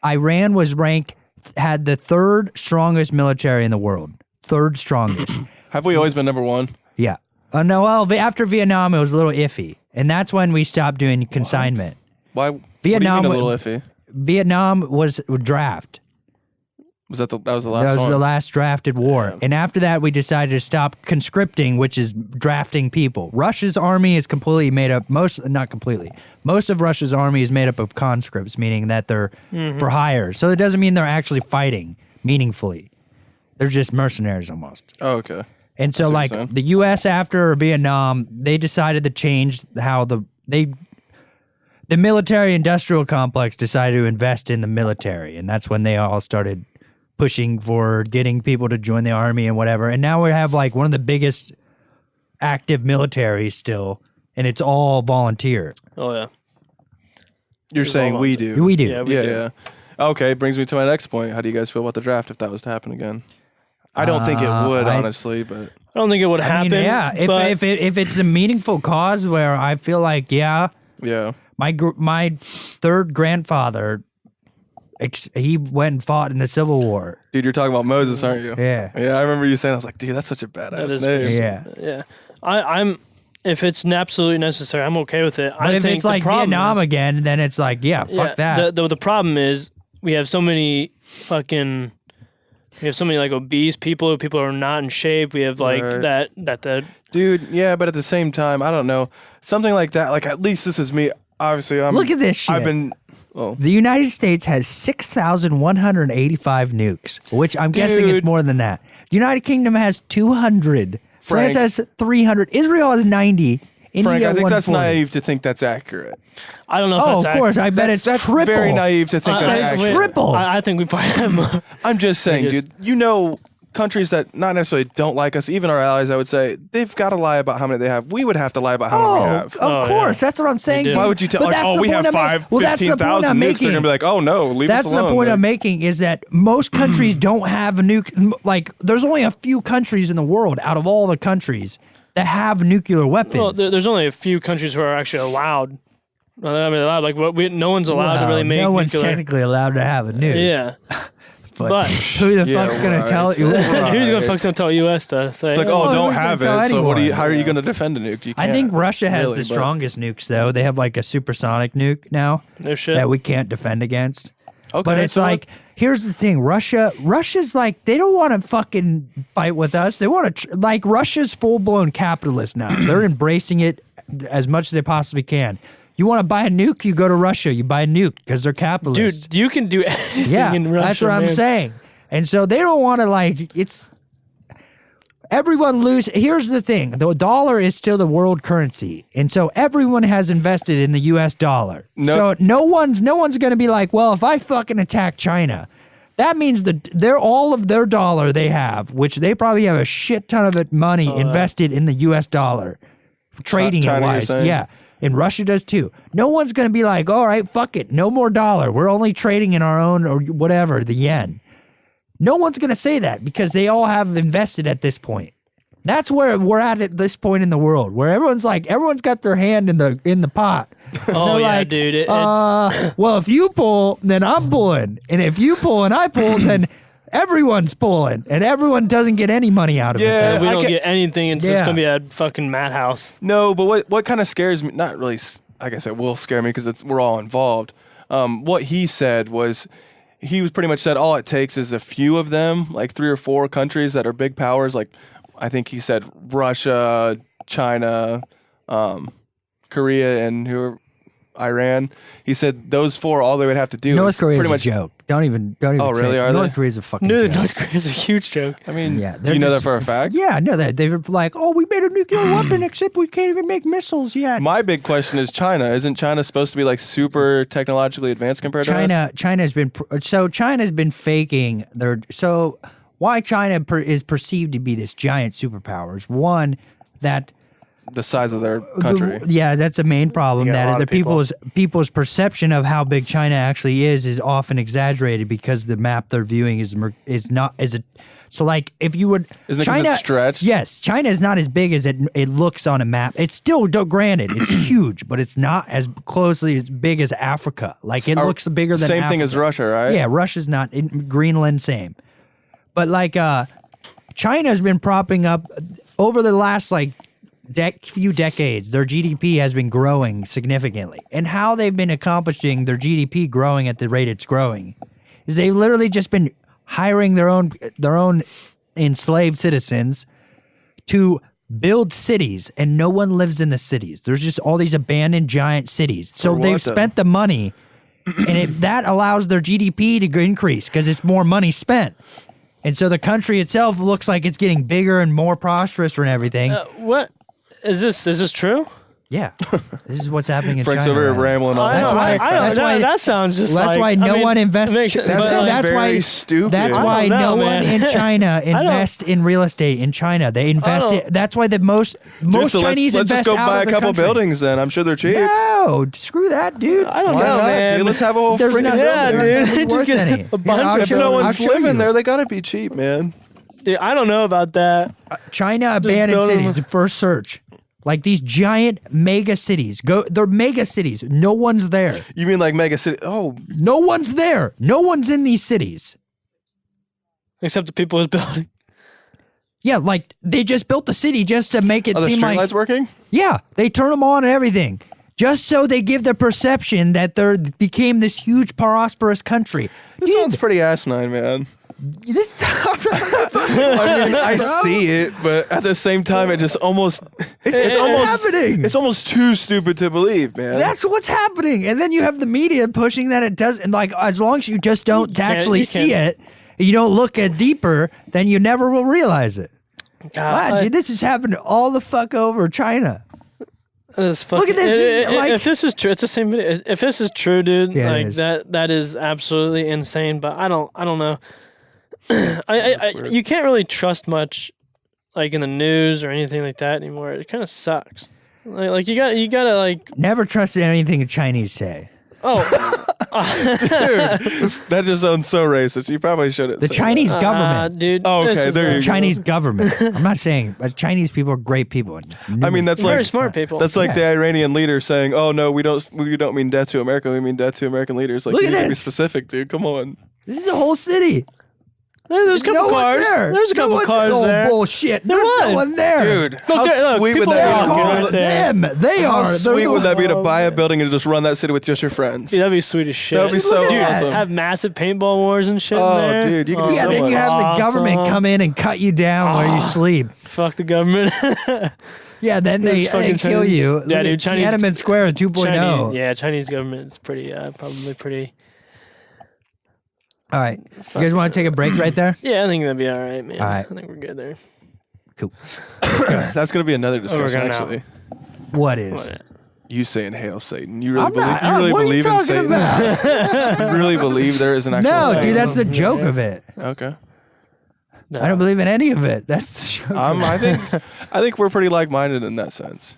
Iran was ranked had the third strongest military in the world. Third strongest. Have we always been number one? Yeah. No, well, after Vietnam, it was a little iffy, and that's when we stopped doing consignment. Why? Vietnam What do you mean a wa- little iffy? Vietnam was draft. That was the last That was one? the last drafted war. And after that, we decided to stop conscripting, which is drafting people. Russia's army is completely made up, not completely. Most of Russia's army is made up of conscripts, meaning that they're for hire. So it doesn't mean they're actually fighting meaningfully. They're just mercenaries almost. Oh, okay. And so, I see what like, you're saying. the U.S. after Vietnam, they decided to change how the military-industrial complex decided to invest in the military, and that's when they all started pushing for getting people to join the army and whatever. And now we have, like, one of the biggest active militaries still, and it's all volunteer. Oh yeah. You're saying we do. We do. Yeah, we Yeah, do. yeah. Okay, brings me to my next point. How do you guys feel about the draft if that was to happen again? I don't think it would, honestly, but I don't think it would happen. yeah, but if it's a meaningful cause where I feel like, yeah, yeah. my third grandfather, he went and fought in the Civil War. Dude, you're talking about Moses, aren't you? Yeah. Yeah, I remember you saying, I was like, dude, that's such a That badass is name. Yeah. yeah. I'm if it's absolutely necessary, I'm okay with it. But I if think it's like the problem Vietnam is, again, then it's like, yeah, fuck that. The problem is we have so many we have so many like obese people. People are not in shape. We have like Right. the Dude, yeah, but at the same time, I don't know. Something like that, like at least this is me. Obviously, Look at this shit. I've been, well, The United States has 6,185 nukes, which I'm guessing it's Dude. more than that. The United Kingdom has 200. France Frank. has 300. Israel has 90. India Frank, I think that's 140. naive to think that's accurate. I don't know. If Oh, that's of course. I bet it's That's triple. very naive to think that's it's accurate. triple. I think we probably have more. I'm just saying, just- dude, you know, countries that not necessarily don't like us, even our allies, I would say, they've got to lie about how many they have. We would have to lie about how many we Oh, have. of Oh, course. yeah. That's what I'm saying. do. Why would you tell, But like, that's oh, the we point have I'm making. 5, Well, that's the point 15,000 I'm nukes? They're making. going to be like, oh, no, leave That's us alone. the point dude. I'm making is that most countries don't have a nuke. Like, there's only a few countries in the world out of all the countries that have nuclear weapons. Well, there's only a few countries who are actually allowed. Well, I mean, allowed. Like, no one's allowed to Well, really make no one's nuclear. technically allowed to have a nuke. Yeah, But, but- who the Yeah, fuck's gonna right. tell you? Right. who's gonna fucking tell U.S. to say? It's like, Well, oh, don't who's gonna have tell it. So what anyone? how are you going to defend a nuke? You I can't, think Russia has really, the but- strongest nukes, though. They have like a supersonic nuke now no shit. that we can't defend against. Okay, But it's so like, here's the thing: Russia's like they don't want to fucking fight with us. They want to like Russia's full blown capitalist now. They're embracing it as much as they possibly can. You want to buy a nuke? You go to Russia. You buy a nuke because they're capitalists. Dude, you can do anything Yeah, in Russia. that's what I'm man. saying. And so they don't want to like it's everyone lose. Here's the thing: the dollar is still the world currency, and so everyone has invested in the U.S. dollar. No- So no one's going to be like, well, if I fucking attack China, that means that they're all of their dollar they have, which they probably have a shit ton of it money invested in the U.S. dollar, trading China, it you're wise. saying? Yeah. And Russia does too. No one's going to be like, all right, fuck it. No more dollar. We're only trading in our own or whatever, the yen. No one's going to say that because they all have invested at this point. That's where we're at this point in the world, where everyone's got their hand in the pot. Oh They're yeah, like, dude. It's well, if you pull, then I'm pulling, and if you pull and I pull, then everyone's pulling, and everyone doesn't get any money out of Yeah. it. we I don't get- get anything. It's just Yeah. gonna be a fucking madhouse. No, but what kind of scares me, not really, I guess it will scare me because we're all involved. What he said was, he was pretty much said all it takes is a few of them, like 3 or 4 countries that are big powers. Like, I think he said Russia, China, Korea, and Iran. He said those 4, all they would have to do North is Korea's pretty a much joke. Don't even Oh, say really? it. Are North they? Korea's a fucking No, joke. North Korea's a huge joke. I mean, Yeah, do they're you know that just- for a fact? Yeah, I know that. They were like, oh, we made a nuclear weapon, except we can't even make missiles yet. My big question is China. Isn't China supposed to be like super technologically advanced compared to us? China's been faking their. So why China is perceived to be this giant superpower is one that. The size of their country. Yeah, that's a main problem. You got a lot That of people. people's perception of how big China actually is often exaggerated because the map they're viewing is not as a. So like if you would Isn't it 'cause China it's stretched? Yes, China is not as big as it looks on a map. It's still granted it's huge, but it's not as closely as big as Africa. Like it looks bigger than Same thing as Africa. Russia, right? Yeah, Russia's not in Greenland, same. But like China's been propping up over the last like few decades. Their GDP has been growing significantly, and how they've been accomplishing their GDP growing at the rate it's growing is they've literally just been hiring their own enslaved citizens to build cities, and no one lives in the cities. There's just all these abandoned giant cities. So For they've what, though? spent the money, and that allows their GDP to increase because it's more money spent. And so the country itself looks like it's getting bigger and more prosperous and everything. What is this? Is this true? Yeah, this is what's happening in Frank's China. over here right now. rambling on. That's I know, why- that's why that sounds just That's like. why no one invests. Makes sense, That but, sounds like, very why. stupid. That's I why don't know, no one man. in China invest in real estate in China. They invest. don't- That's why the most Dude, so Chinese let's invest just go out buy of a the couple country. buildings then. I'm sure they're cheap. No, screw that, dude. I don't Why know, not, man. dude? Let's have a whole There's freaking no- Yeah, building. they're dude. not Just worth get any. a Here, bunch I'll of If show no you. I'll one's show living you. there, they gotta be cheap, man. Dude, I don't know about that. China abandoned build 'em. cities. The first search, like these giant mega cities. They're mega cities. No one's there. You mean like mega city? Oh, No one's there. No one's in these cities. Except the people who's building. Yeah, like they just built the city just to make it are the seem like. streetlights working? Yeah, they turn them on and everything, just so they give the perception that they became this huge prosperous country. This sounds pretty asinine, man. This I mean, I see it, but at the same time, it just almost it's almost happening. It's almost too stupid to believe, man. That's what's happening, and then you have the media pushing that it does. And like, as long as you just don't actually you see can't- it, you don't look at deeper, then you never will realize it. Wow, dude, this has happened all the fuck over China. Look at this, it's like- if this is true, it's the same video. If this is true, dude, Yeah, it like is. that is absolutely insane. But I don't know. You can't really trust much, like in the news or anything like that anymore. It kind of sucks. Like you gotta like. Never trusted anything the Chinese say. Oh, That just sounds so racist. You probably shouldn't. The say Chinese government. dude. Oh, this okay, is there you a- go. Chinese government. I'm not saying, but Chinese people are great people. I mean, that's Very like smart people. that's like Yeah. the Iranian leader saying, "Oh no, we don't mean death to America. We mean death to American leaders." Like, Look you at need to be this. specific, dude. Come on. This is a whole city. There's a couple no cars. one there. There's a couple cars oh, there. bullshit. There There's no was. one there. Dude, how look, sweet would people that walk be? on to it go- there. Them. They How are. They're sweet would that be to Oh, buy a man. building and just run that city with just your friends? Dude, that'd be sweet as shit. That'd be Dude, so look at that. awesome. Have massive paintball wars and shit. Oh, in there. dude, you could be Yeah, so then you much. have the government Awesome. come in and cut you down where you sleep. Fuck the government. Yeah, then they fucking kill Chinese- you. Yeah, Look at dude, Chinese- Tiananmen Square 2.0. Chinese, yeah, Chinese government is pretty, probably pretty. All right. You guys want to take a break right there? Yeah, I think that'd be all right, man. All right. I think we're good there. Cool. That's gonna be another discussion, gonna know. actually. What is? What? You saying "Hail Satan"? You really I'm believe? not. You really what are you believe in talking Satan? about? You really believe there is an actual No, Satan? dude, that's the Yeah. joke of it. Okay. No. I don't believe in any of it. That's the joke. I think we're pretty like-minded in that sense.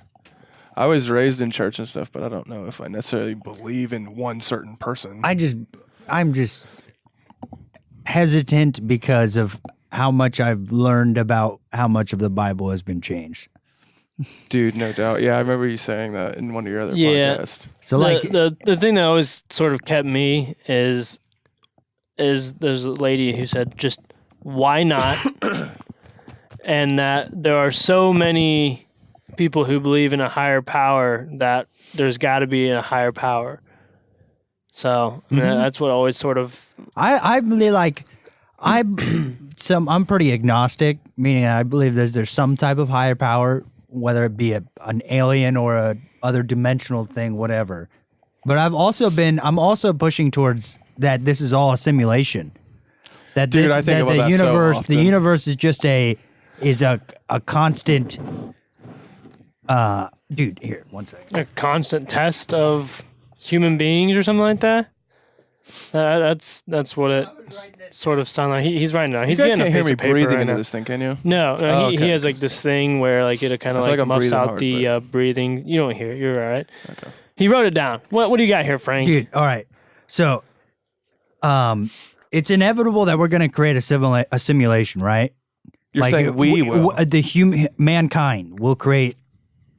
I was raised in church and stuff, but I don't know if I necessarily believe in one certain person. I'm just hesitant because of how much I've learned about how much of the Bible has been changed. Dude, no doubt. Yeah, I remember you saying that in one of your other Yeah. podcasts. So like, the thing that always sort of kept me is there's a lady who said just why not, and that there are so many people who believe in a higher power that there's got to be a higher power. So I mean, that's what always sort of I really like I'm pretty agnostic, meaning I believe that there's some type of higher power, whether it be an alien or a other dimensional thing, whatever. But I'm also pushing towards that this is all a simulation. That Dude, this, I think that about the that so universe, the often. universe is just a constant. Dude, here, one second. A constant test of human beings or something like that. That's what it sort of sounds like. He's writing down. He's You guys getting can't a hear piece me of paper breathing right into now. this thing, can you? No, Oh, he okay. has like this thing where like it kind I of feel like like I'm muffs breathing out hard, the breathing. You don't hear it. You're all right. Okay. He wrote it down. What do you got here, Frank? Dude, all right. So, it's inevitable that we're going to create a simulation, right? You're saying we will. Mankind will create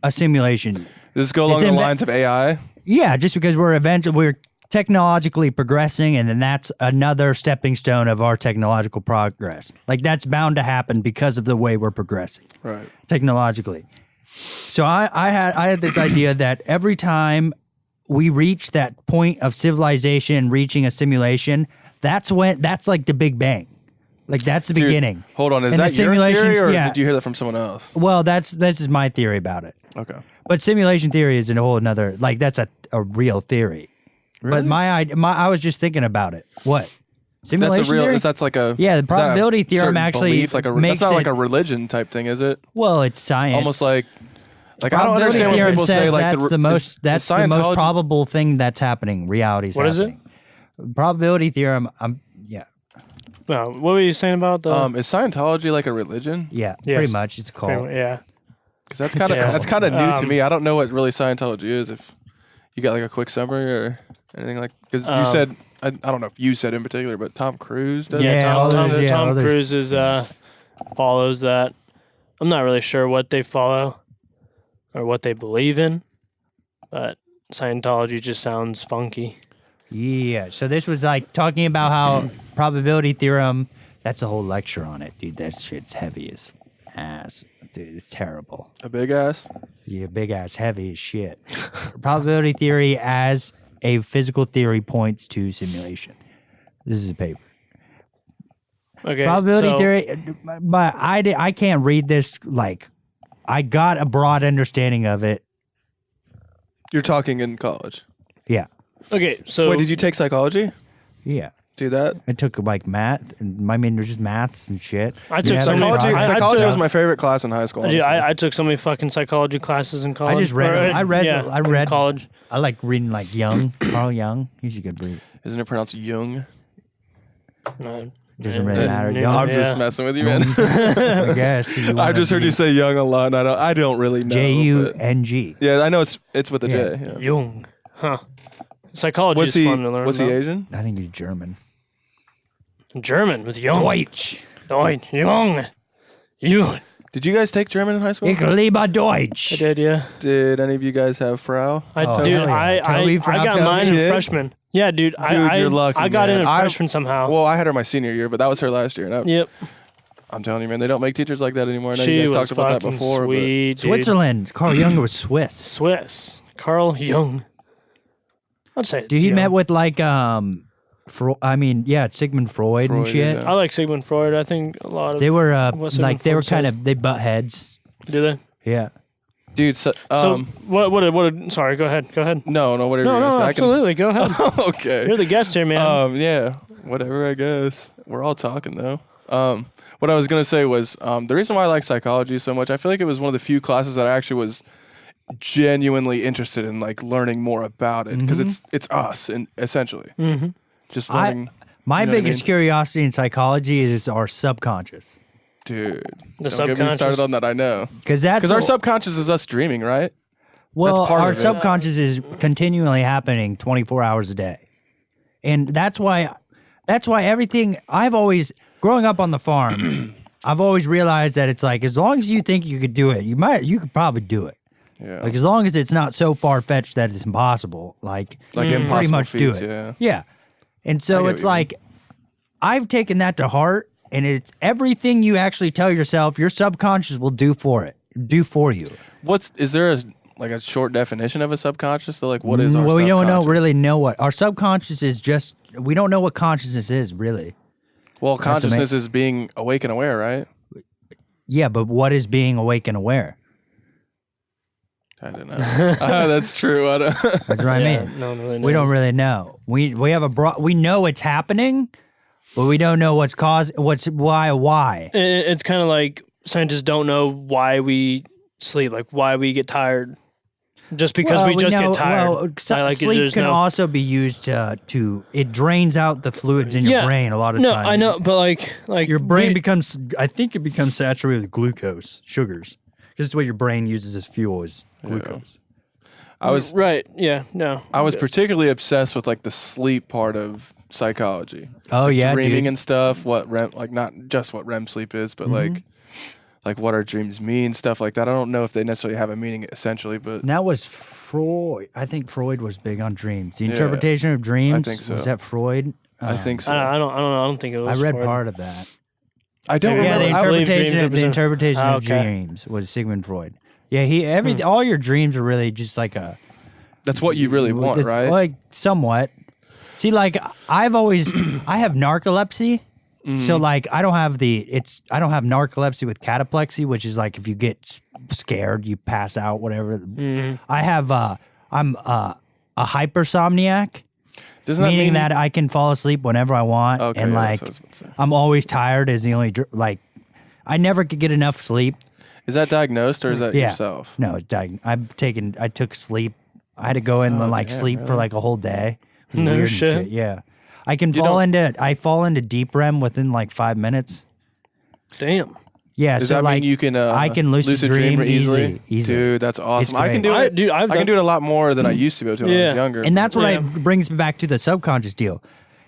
a simulation. Does this go along the lines of AI? Yeah, just because we're technologically progressing, and then that's another stepping stone of our technological progress. Like that's bound to happen because of the way we're progressing Right. technologically. So I had this idea that every time we reach that point of civilization reaching a simulation, that's like the Big Bang. Like that's the Dude, beginning. Hold on. Is And the that your theory, simulations- or yeah. did you hear that from someone else? Well, this is my theory about it. Okay. But simulation theory is a whole another, like that's a real theory. Really? But I was just thinking about it. What? Simulation That's a real. theory? That's like a. Yeah, the is that a probability theorem certain actually belief, like makes that's not like it- a religion type thing, is it? Well, it's science. Almost like I don't Probability understand when theorem people says say like that's the most that's the most Scientology- probable thing that's happening. Reality's What is it? happening. Probability theorem. Yeah, Well, what were you saying about the? Is Scientology like a religion? yeah, Yes. pretty much. It's a cult. Yeah. Because that's kind of Yeah. that's kind of new to Um, me. I don't know what really Scientology is. If you got like a quick summary or anything like, because you said I don't know if you said in particular, but Tom Cruise does. Yeah, Tom, others, Tom, yeah, Tom others. Cruise is follows that. I'm not really sure what they follow or what they believe in, but Scientology just sounds funky. Yeah. So this was like talking about how probability theorem. That's a whole lecture on it, dude. That shit's heavy as ass, dude. It's terrible. A big ass. Yeah, big ass, heavy as shit. Probability theory as a physical theory points to simulation. This is a paper. Okay. Probability so, theory, but I can't read this. Like, I got a broad understanding of it. You're talking in college. Yeah, Okay, so Wait, did you take psychology? yeah. Do that? I took like math, and my major was just maths and shit. I took Yeah, so many- Psychology. I Psychology took- was my favorite class in high school. Dude, honestly. I took so many fucking psychology classes in college. I just read. Or, I read. yeah, I in read college. I like reading like Jung, Carl Jung. He's a good read. Isn't it pronounced Jung? No, Doesn't really matter. yeah, Jung. I'm just yeah. messing with you, man. I guess. I just heard you say Young a lot, and I don't really know. but- Jung. Yeah, I know it's with a J. Yeah. Yeah. Jung, huh? Psychology Was is he fun to learn. was he about. Asian? I think he's German. German with Jung. Deutsch. Deutsch. Jung. Jung. Did you guys take German in high school? Ich liebe Deutsch. I did, yeah. Did any of you guys have Frau? Oh, Dude, hell yeah. Toby, I Frau got Toby? mine You in did? freshman. Yeah, dude. I you're lucky, I got man. in in I- freshman somehow. Well, I had her my senior year, but that was her last year. And Yep. I'm telling you, man, they don't make teachers like that anymore. I know She you guys was talked about that fucking before. sweet, dude. Switzerland. Carl Jung was Swiss. Swiss. Carl Jung. I'd say it's Dude, he Jung. met with like Sigmund Freud and Freud, shit. yeah. I like Sigmund Freud. I think a lot of They were What Sigmund like they were Freud kind says. of they butt heads. do they? Yeah. but dude, so, So what? Sorry, go ahead. Go ahead. no, whatever. No, you're no, gonna say. absolutely. Go ahead. Okay. You're the guest here, man. Yeah, whatever. I guess we're all talking though. What I was gonna say was the reason why I like psychology so much. I feel like it was one of the few classes that I actually was genuinely interested in, like learning more about it, because it's us and essentially just learning. My You know what I biggest mean? curiosity in psychology is our subconscious. Dude, The don't get me subconscious. started on that. I know, Because because our subconscious is us dreaming, right? well, part our of it. subconscious is continually happening 24 hours a day. And that's why everything growing up on the farm, I've always realized that it's like, as long as you think you could do it, you could probably do it. Yeah, Like, as long as it's not so far-fetched that it's impossible, like like you can pretty impossible much feats, do it. Yeah. And I so get it's what you mean. like, I've taken that to heart, and it's everything you actually tell yourself, your subconscious will do for you. Is there a short definition of a subconscious? So like, what is our Well, we don't subconscious? know what our subconscious is. Just we don't know what consciousness is really. Well, That's consciousness is being awake and aware, right? Yeah, but what is being awake and aware? I don't know. That's true. I don't. That's what I mean. No one really knows. We don't really know. We have we know it's happening, but we don't know what's why. It's kind of like scientists don't know why we sleep, like why we get tired. Just because we just get tired. Well, sleep can also be used to it drains out the fluids in your brain a lot of times. No, I know, but like your brain becomes, I think it becomes saturated with glucose, sugars. Because it's what your brain uses as fuel is glucose. I was right. Yeah. No. I was particularly obsessed with like the sleep part of psychology. Oh like yeah, dreaming dude. and stuff. What REM, like not just what REM sleep is, but like what our dreams mean, stuff like that. I don't know if they necessarily have a meaning essentially, but And that was Freud. I think Freud was big on dreams. The interpretation of dreams. I think so. Was that Freud? I think so. I don't think it was. I read Freud. part of that. I don't Yeah, remember. the believe interpretation dreams of, the represent- interpretation of okay. dreams was Sigmund Freud. Yeah, all your dreams are really just like a That's what you really want, right? Like somewhat. See, like I have narcolepsy. So like I don't have narcolepsy with cataplexy, which is like if you get scared, you pass out, whatever. I have I'm a hypersomniac, Doesn't that meaning mean that I can fall asleep whenever I want, Okay, and yeah, like that's what I was about to say. I'm always tired. Is the only like I never could get enough sleep. Is that diagnosed or is that Yeah. yourself? No, I took sleep. I had to go in and like damn, sleep for really? like a whole day. It was No weird and shit. Yeah. I fall into deep REM within like 5 minutes. Damn. Yeah, Does so that like mean you can I can lucid dream easily? easy. Dude, that's awesome. I can great. do it. Dude, I can do it a lot more than I used to be able to when I Yeah. was younger. And that's what Yeah. brings me back to the subconscious deal.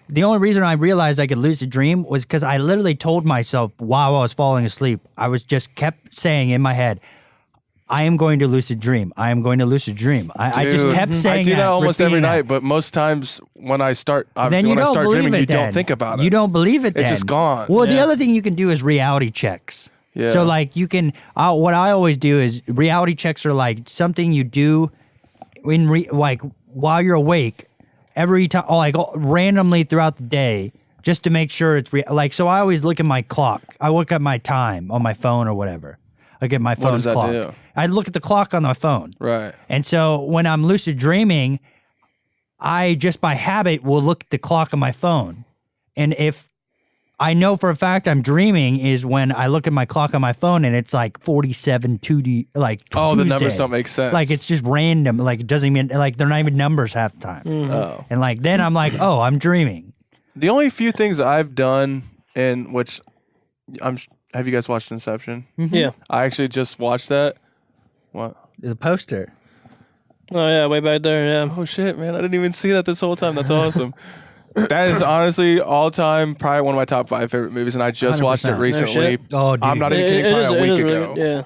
The only reason I realized I could lucid dream was because I literally told myself while I was falling asleep, I was just kept saying in my head, I am going to lucid dream. I am going to lucid dream. I just Dude, kept saying I do that almost every repeating that. night, but most times when I start, Then obviously you when I don't start believe dreaming, it you then. don't think about it. You don't believe it then. It's just gone. Well, the Yeah. other thing you can do is reality checks. Yeah. So like you can, what I always do is reality checks are like something you do like while you're awake every time, like randomly throughout the day, just to make sure it's like. So I always look at my clock. I look at my time on my phone or whatever. I get my phone's does that clock. do? I look at the clock on my phone. Right. And so when I'm lucid dreaming, I just by habit will look at the clock on my phone. And if I know for a fact I'm dreaming is when I look at my clock on my phone and it's like 47 2D like Oh, the numbers Tuesday. don't make sense. Like it's just random. Like it doesn't even like they're not even numbers half the time. Oh. And like then I'm like, oh, I'm dreaming. The only few things I've done in which have you guys watched Inception? Yeah. I actually just watched that. What? The poster. Oh yeah, way back there. Yeah. Oh shit, man! I didn't even see that this whole time. That's awesome. That is honestly all time probably one of my top 5 favorite movies, and I just watched it 100%. recently. shit. Oh, dude. I'm not even It- kidding. it Probably is- a it week is ago. really- yeah.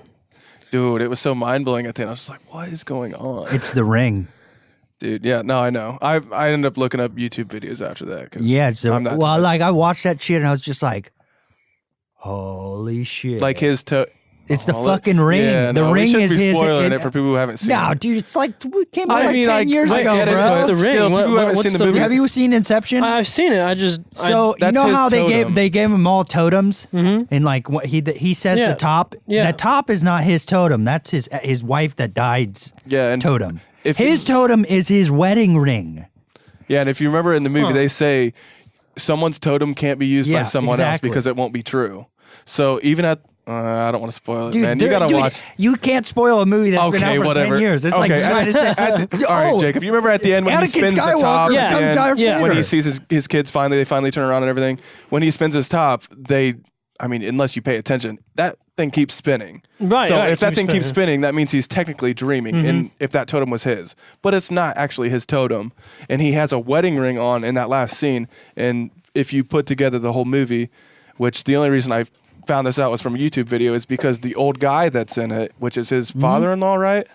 Dude, it was so mind blowing at the end. I was just like, what is going on? It's The Ring. Dude, yeah, no, I know. I ended up looking up YouTube videos after that. 'Cause Yeah, so I'm not well, like I watched that shit and I was just like, holy shit. like his It's the Oh, fucking Ring. Yeah, The no, we Ring shouldn't is be his. spoiling it for people who haven't seen No, it. dude, it's like it came out I like mean, 10 like, years I ago, get it, bro. but The Ring? still, What- people who haven't what's seen the the- movie. Have you seen Inception? I've seen it. So you that's know his how they totem. gave them all totems, and like what he says Yeah. the top. Yeah. The top is not his totem. That's his wife that died's Yeah, and totem. if His totem is his wedding ring. Yeah, and if you remember in the movie, they say someone's totem can't be used by Yeah, someone else exactly. because it won't be true. So even at, I don't want to spoil it, Dude, man. You gotta watch. You can't spoil a movie that's been Okay, out for whatever. 10 years. It's like Okay, trying to say, All right, Jacob. You remember at the end when he Anakin spins the Skywalker top? Yeah. at the becomes end, Darth Yeah. when he Vader. sees his kids they finally turn around and everything. When he spins his top, I mean, unless you pay attention, that thing keeps spinning. Right, So right, if that keeps thing keeps spinning. spinning, that means he's technically dreaming. And if that totem was his, but it's not actually his totem, and he has a wedding ring on in that last scene. And if you put together the whole movie, which the only reason I found this out was from a YouTube video, is because the old guy that's in it, which is his father-in-law, right?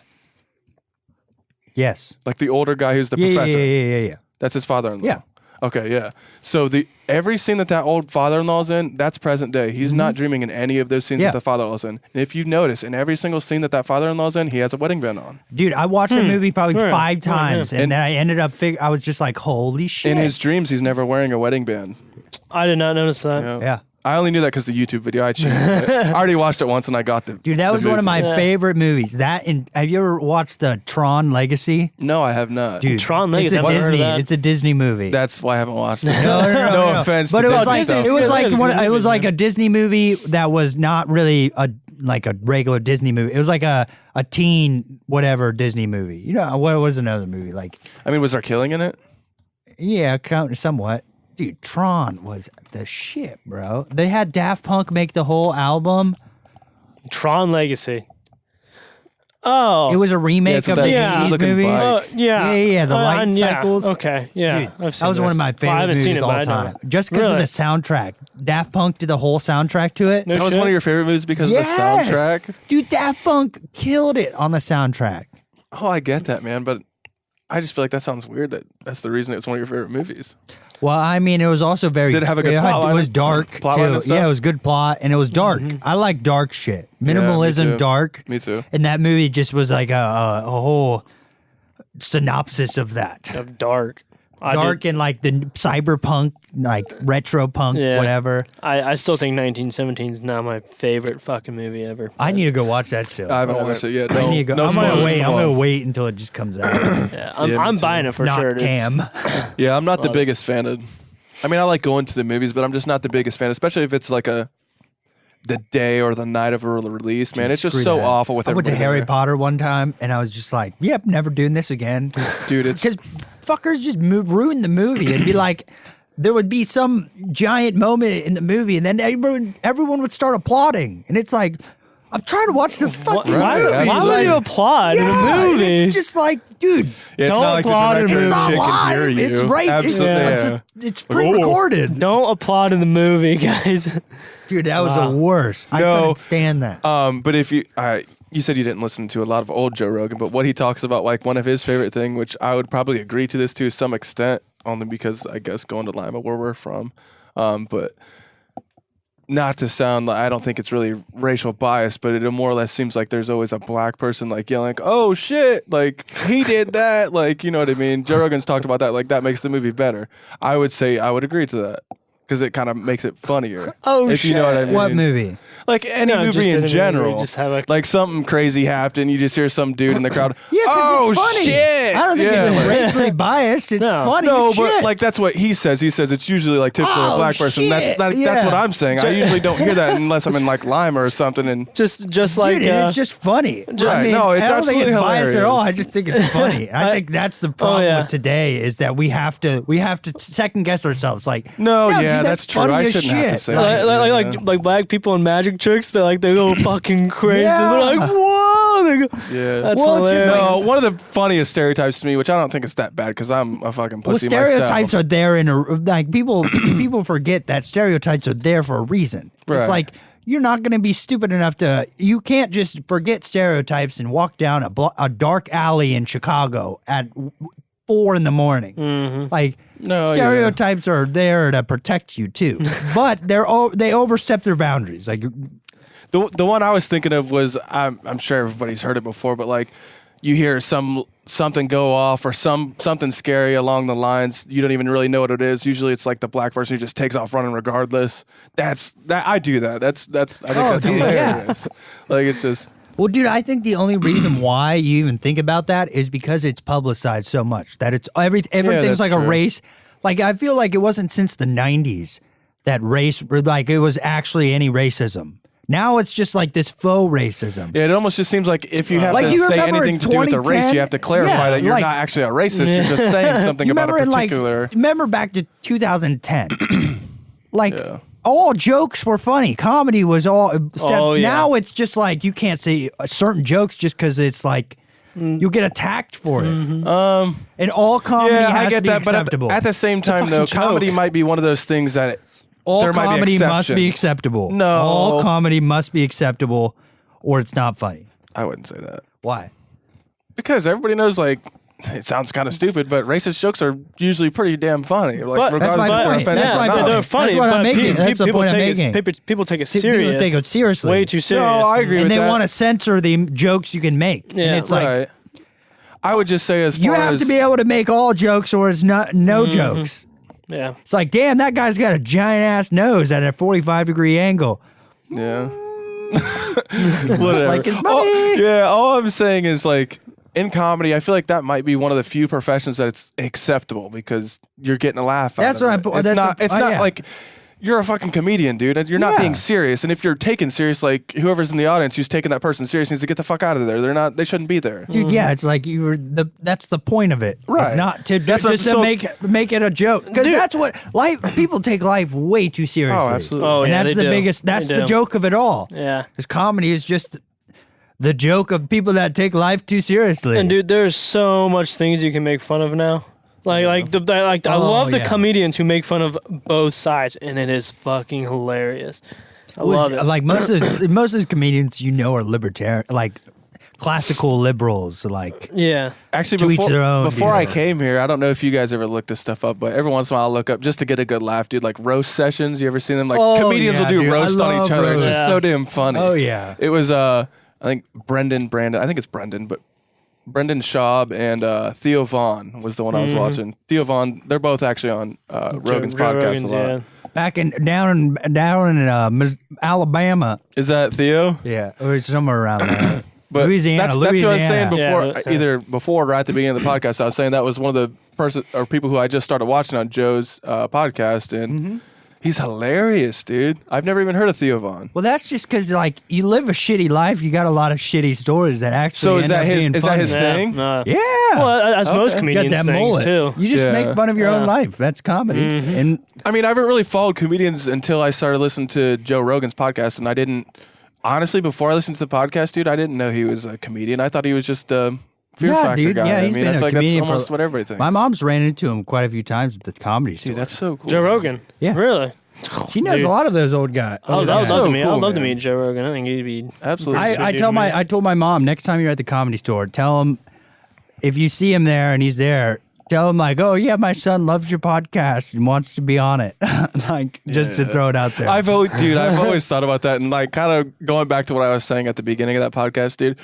Yes. Like the older guy who's the Yeah, professor. yeah. That's his father-in-law. Yeah. Okay, yeah. So every scene that old father-in-law's in, that's present day. He's not dreaming in any of those scenes Yeah. that the father-in-law's in. And if you notice, in every single scene that father-in-law's in, he has a wedding band on. Dude, I watched that movie probably Right. 5 times, yeah. and then I ended up I was just like, holy shit. In his dreams, he's never wearing a wedding band. I did not notice that. Yeah. Yeah. I only knew that because the YouTube video. I already watched it once and I got the Dude, that was one of my favorite movies. That and have you ever watched the Tron Legacy? No, I have not. Dude, Tron Legacy, it's a I've never heard of Disney. that. It's a Disney movie. That's why I haven't watched it. No offense. But to it was Disney like stuff. it was like Good one. It movies, was like man. a Disney movie that was not really a regular Disney movie. It was like a teen whatever Disney movie. You know what was another movie like? I mean, was there killing in it? Yeah, somewhat. Dude, Tron was the shit, bro. They had Daft Punk make the whole album. Tron Legacy. Oh, It was a remake it's of with the that 80s looking movies. bike. Yeah, the light cycles. Okay, yeah. Dude, I've seen that was one of those. my Well, I favorite haven't movies seen it, all but I know time. it. Just because Really? of the soundtrack. Daft Punk did the whole soundtrack to it. No That was shit? one of your favorite movies because of the soundtrack. Dude, Daft Punk killed it on the soundtrack. Oh, I get that, man, but I just feel like that sounds weird. That's the reason it's one of your favorite movies. Well, I mean, it was also very. Did it have a good plot line? It was dark Plot line too. and stuff? Yeah, it was good plot, and it was dark. I like dark shit. Minimalism, too. dark. Me too. And that movie just was like a whole synopsis of that. Of Dark. Dark and like the cyberpunk, like retro punk, Yeah. whatever. I still think 1917 is not my favorite fucking movie ever. I need to go watch that still. I haven't watched it yet. I need to go. No I'm gonna spoilers, wait. come I'm gonna on. wait until it just comes out. Yeah, Yeah, me I'm too. buying it for Not sure. Cam. Yeah, I'm not the Love it. biggest fan of. I mean, I like going to the movies, but I'm just not the biggest fan, especially if it's like the day or the night of a release. Man, it's just Screw so that. awful with I went to everybody Harry there. Potter one time, and I was just like, "Yep, never doing this again." Dude, it's Because fuckers just ruin the movie. It'd be like there would be some giant moment in the movie, and then everyone would start applauding, and it's like, I'm trying to watch the fucking Right, movie. absolutely. Why would you applaud in a Yeah, and movie? it's just like, dude, yeah, it's Don't not like the applaud in director movies. and it's shit not can hear live. you. It's right. Absolutely. Yeah. It's pre-recorded. Don't applaud in the movie, guys. Dude, that was Wow. the worst. I No. couldn't stand that. But if you said you didn't listen to a lot of old Joe Rogan, but what he talks about, like one of his favorite thing, which I would probably agree to this to some extent, only because I guess going to Lima, where we're from, but not to sound like I don't think it's really racial bias, but it more or less seems like there's always a black person like yelling, like, "Oh shit!" Like he did that, like you know what I mean. Joe Rogan's talked about that, like that makes the movie better. I would say I would agree to that. Because it kind of makes it funnier. Oh, if you know what I mean. What movie? Like any No, just movie in a in movie, general. just have a- like something crazy happened, you just hear some dude in the crowd. 'cause Oh it's funny. shit! I don't think Yeah, it's like- racially biased. It's No. funny. No, as but shit. like that's what he says. He says it's usually like typically a Oh, black person. That's shit. that's Yeah. what I'm saying. I usually don't hear that unless I'm in like Lima or something. And just like Dude, it's just funny. I Right, mean, no, it's I don't think absolutely it's biased at all. I hilarious. just think it's funny. I think that's the problem yeah. with today is that we have to second guess ourselves. Like, No, dude, yeah, that's true. funny I as shouldn't have to shit. say Like, that. like black people in magic tricks, but like they go fucking crazy. Yeah. They're like, whoa! They go, yeah. That's Well, it's just hilarious. like- No, one of the funniest stereotypes to me, which I don't think is that bad because I'm a fucking well, pussy stereotypes myself. are there like people. People forget that stereotypes are there for a reason. Right. It's like you're not going to be stupid enough to. You can't just forget stereotypes and walk down a dark alley in Chicago at 4 a.m. Like No, stereotypes are there to protect you too, but they overstep their boundaries. Like The one I was thinking of was I'm sure everybody's heard it before, but like you hear something go off or something scary along the lines, you don't even really know what it is. Usually it's like the black person who just takes off running regardless. That I do that. That's I think that's dude, yeah. hilarious. Like it's just well, dude, I think the only reason why you even think about that is because it's publicized so much that it's everything's that's like a true. race. Like I feel like it wasn't since the 90s that race, like it was actually any racism. Now it's just like this faux racism. yeah, it almost just seems like if you have Like, to you say remember anything in to do with a race, 2010? you have to clarify Yeah, that you're like- not actually a racist. You're just saying something You about a remember particular. remember back to 2010, like Yeah. all jokes were funny. Comedy was all. Oh, yeah. Now it's just like you can't say certain jokes just because it's like you'll get attacked for it. And all comedy yeah, has I get to be that, but acceptable. at the same time, though, fucking comedy joke. might be one of those things that all there might be comedy must be exceptions. acceptable. No. all comedy must be acceptable, or it's not funny. I wouldn't say that. Why? Because everybody knows, like, it sounds kind of stupid, but racist jokes are usually pretty damn funny. Like, But- That's regardless my if they're point. offensive That's or my not. point. They're funny, That's what I'm but making. That's the people point I'm take making. people take it People serious. take it seriously. Way too serious. I agree And with they that. want to censor the jokes you can make. Yeah, and it's like Right. I would just say as far you have as to be able to make all jokes, or it's not no jokes. Yeah. It's like, damn, that guy's got a giant ass nose at a 45-degree angle. Yeah. Whatever. Like his money. All I'm saying is like in comedy, I feel like that might be one of the few professions that it's acceptable because you're getting a laugh out That's of what it. I'm. It's not like you're a fucking comedian, dude. You're not Yeah. being serious. And if you're taken serious, like whoever's in the audience who's taking that person serious needs to get the fuck out of there. They shouldn't be there. Dude, yeah, it's like that's the point of it. Right. It's not to That's just what- to make it a joke. Because that's what life people take life way too seriously. Oh, absolutely. Oh, And yeah, that's they the do. biggest that's They the do. joke of it all. Yeah. This comedy is just the joke of people that take life too seriously. And dude, there's so much things you can make fun of now. I love the yeah. comedians who make fun of both sides, and it is fucking hilarious. I love it. Like most of those comedians are libertarian, like classical liberals, like Yeah. Actually, To each their own, before dude. I came here, I don't know if you guys ever looked this stuff up, but every once in a while I'll look up just to get a good laugh, dude. Like roast sessions. You ever seen them? Like Oh, comedians yeah, will do dude. I roast on love each other. It's roast. just Yeah. so damn funny. oh yeah. It was I think Brandon. I think it's Brendan, but Brendan Schaub and Theo Vaughn was the one I was watching. Theo Vaughn, they're both actually on Rogan's Joe podcast Rogan's, a lot. yeah. Back down in Alabama, Is that Theo? yeah, or somewhere around there. But Louisiana, that's what I was saying Louisiana. before, Yeah, either before or at the beginning of the podcast. I was saying that was one of the people who I just started watching on Joe's podcast, and he's hilarious, dude. I've never even heard of Theo Vaughn. Well, that's just because like you live a shitty life. You got a lot of shitty stories that actually. So is end that up his? being Is that funny. his thing? No. Yeah. Well, as most Okay. You got comedians that things mullet. too. You just Yeah. make fun of your own Yeah. life. That's comedy. And I mean, I haven't really followed comedians until I started listening to Joe Rogan's podcast, and I didn't. Honestly, before I listened to the podcast, dude, I didn't know he was a comedian. I thought he was just a Fear yeah, Factor dude. guy. Yeah, I he's mean, been I a feel like that's comedian almost for, what everybody thinks. My mom's ran into him quite a few times at the comedy store. Dude, that's so cool. Joe Rogan. Yeah. Really? She knows Dude. a lot of those old guys. I would that's love so to meet. cool, I'd love to man. meet Joe Rogan. I think he'd be. Absolutely. Sweet I dude to meet. I told my mom next time you're at the comedy store, tell him if you see him there and he's there, tell him like, oh yeah, my son loves your podcast and wants to be on it, like just to Yeah. throw it out there. I've always thought about that, and like kind of going back to what I was saying at the beginning of that podcast, dude.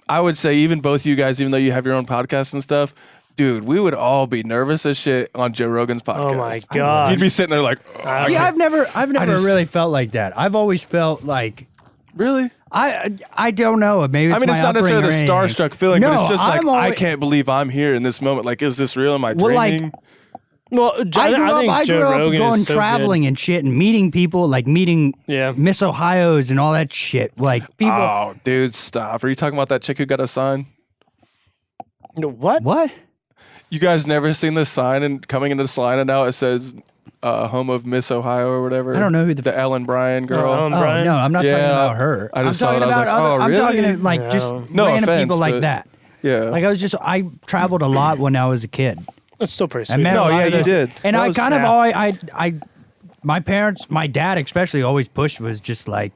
I would say even both you guys, even though you have your own podcasts and stuff, dude, we would all be nervous as shit on Joe Rogan's podcast. Oh my god. You'd be sitting there like, oh, I See, can't- I've never just- really felt like that. I've always felt like really? I don't know. Maybe it's I mean, it's my not necessarily the upbringing or anything. starstruck feeling, but No, it's just like I'm I always- can't believe I'm here in this moment. Like, is this real? Am I Well, like, dreaming? Well, I think Joe grew up Rogan going is so traveling and shit and meeting people, like meeting Yeah. Miss Ohio's and all that shit. Like people, Oh, dude, stop! Are you talking about that chick who got a sign? Good. What? what? You guys never seen this sign and coming into the sign and now it says home of Miss Ohio or whatever? I don't know who the Ellen Bryan girl. Ellen Oh Brian? no, I'm not talking Yeah, about her. I just I'm saw it, talking I was about like, other. oh, I'm talking really? like just No random offense, people like but- that. Yeah. Like I traveled a lot when I was a kid. That's still pretty I sweet. met a No, lot yeah, of you those- did. And That I was- kind of yeah. always, my parents, my dad especially, always pushed was just like,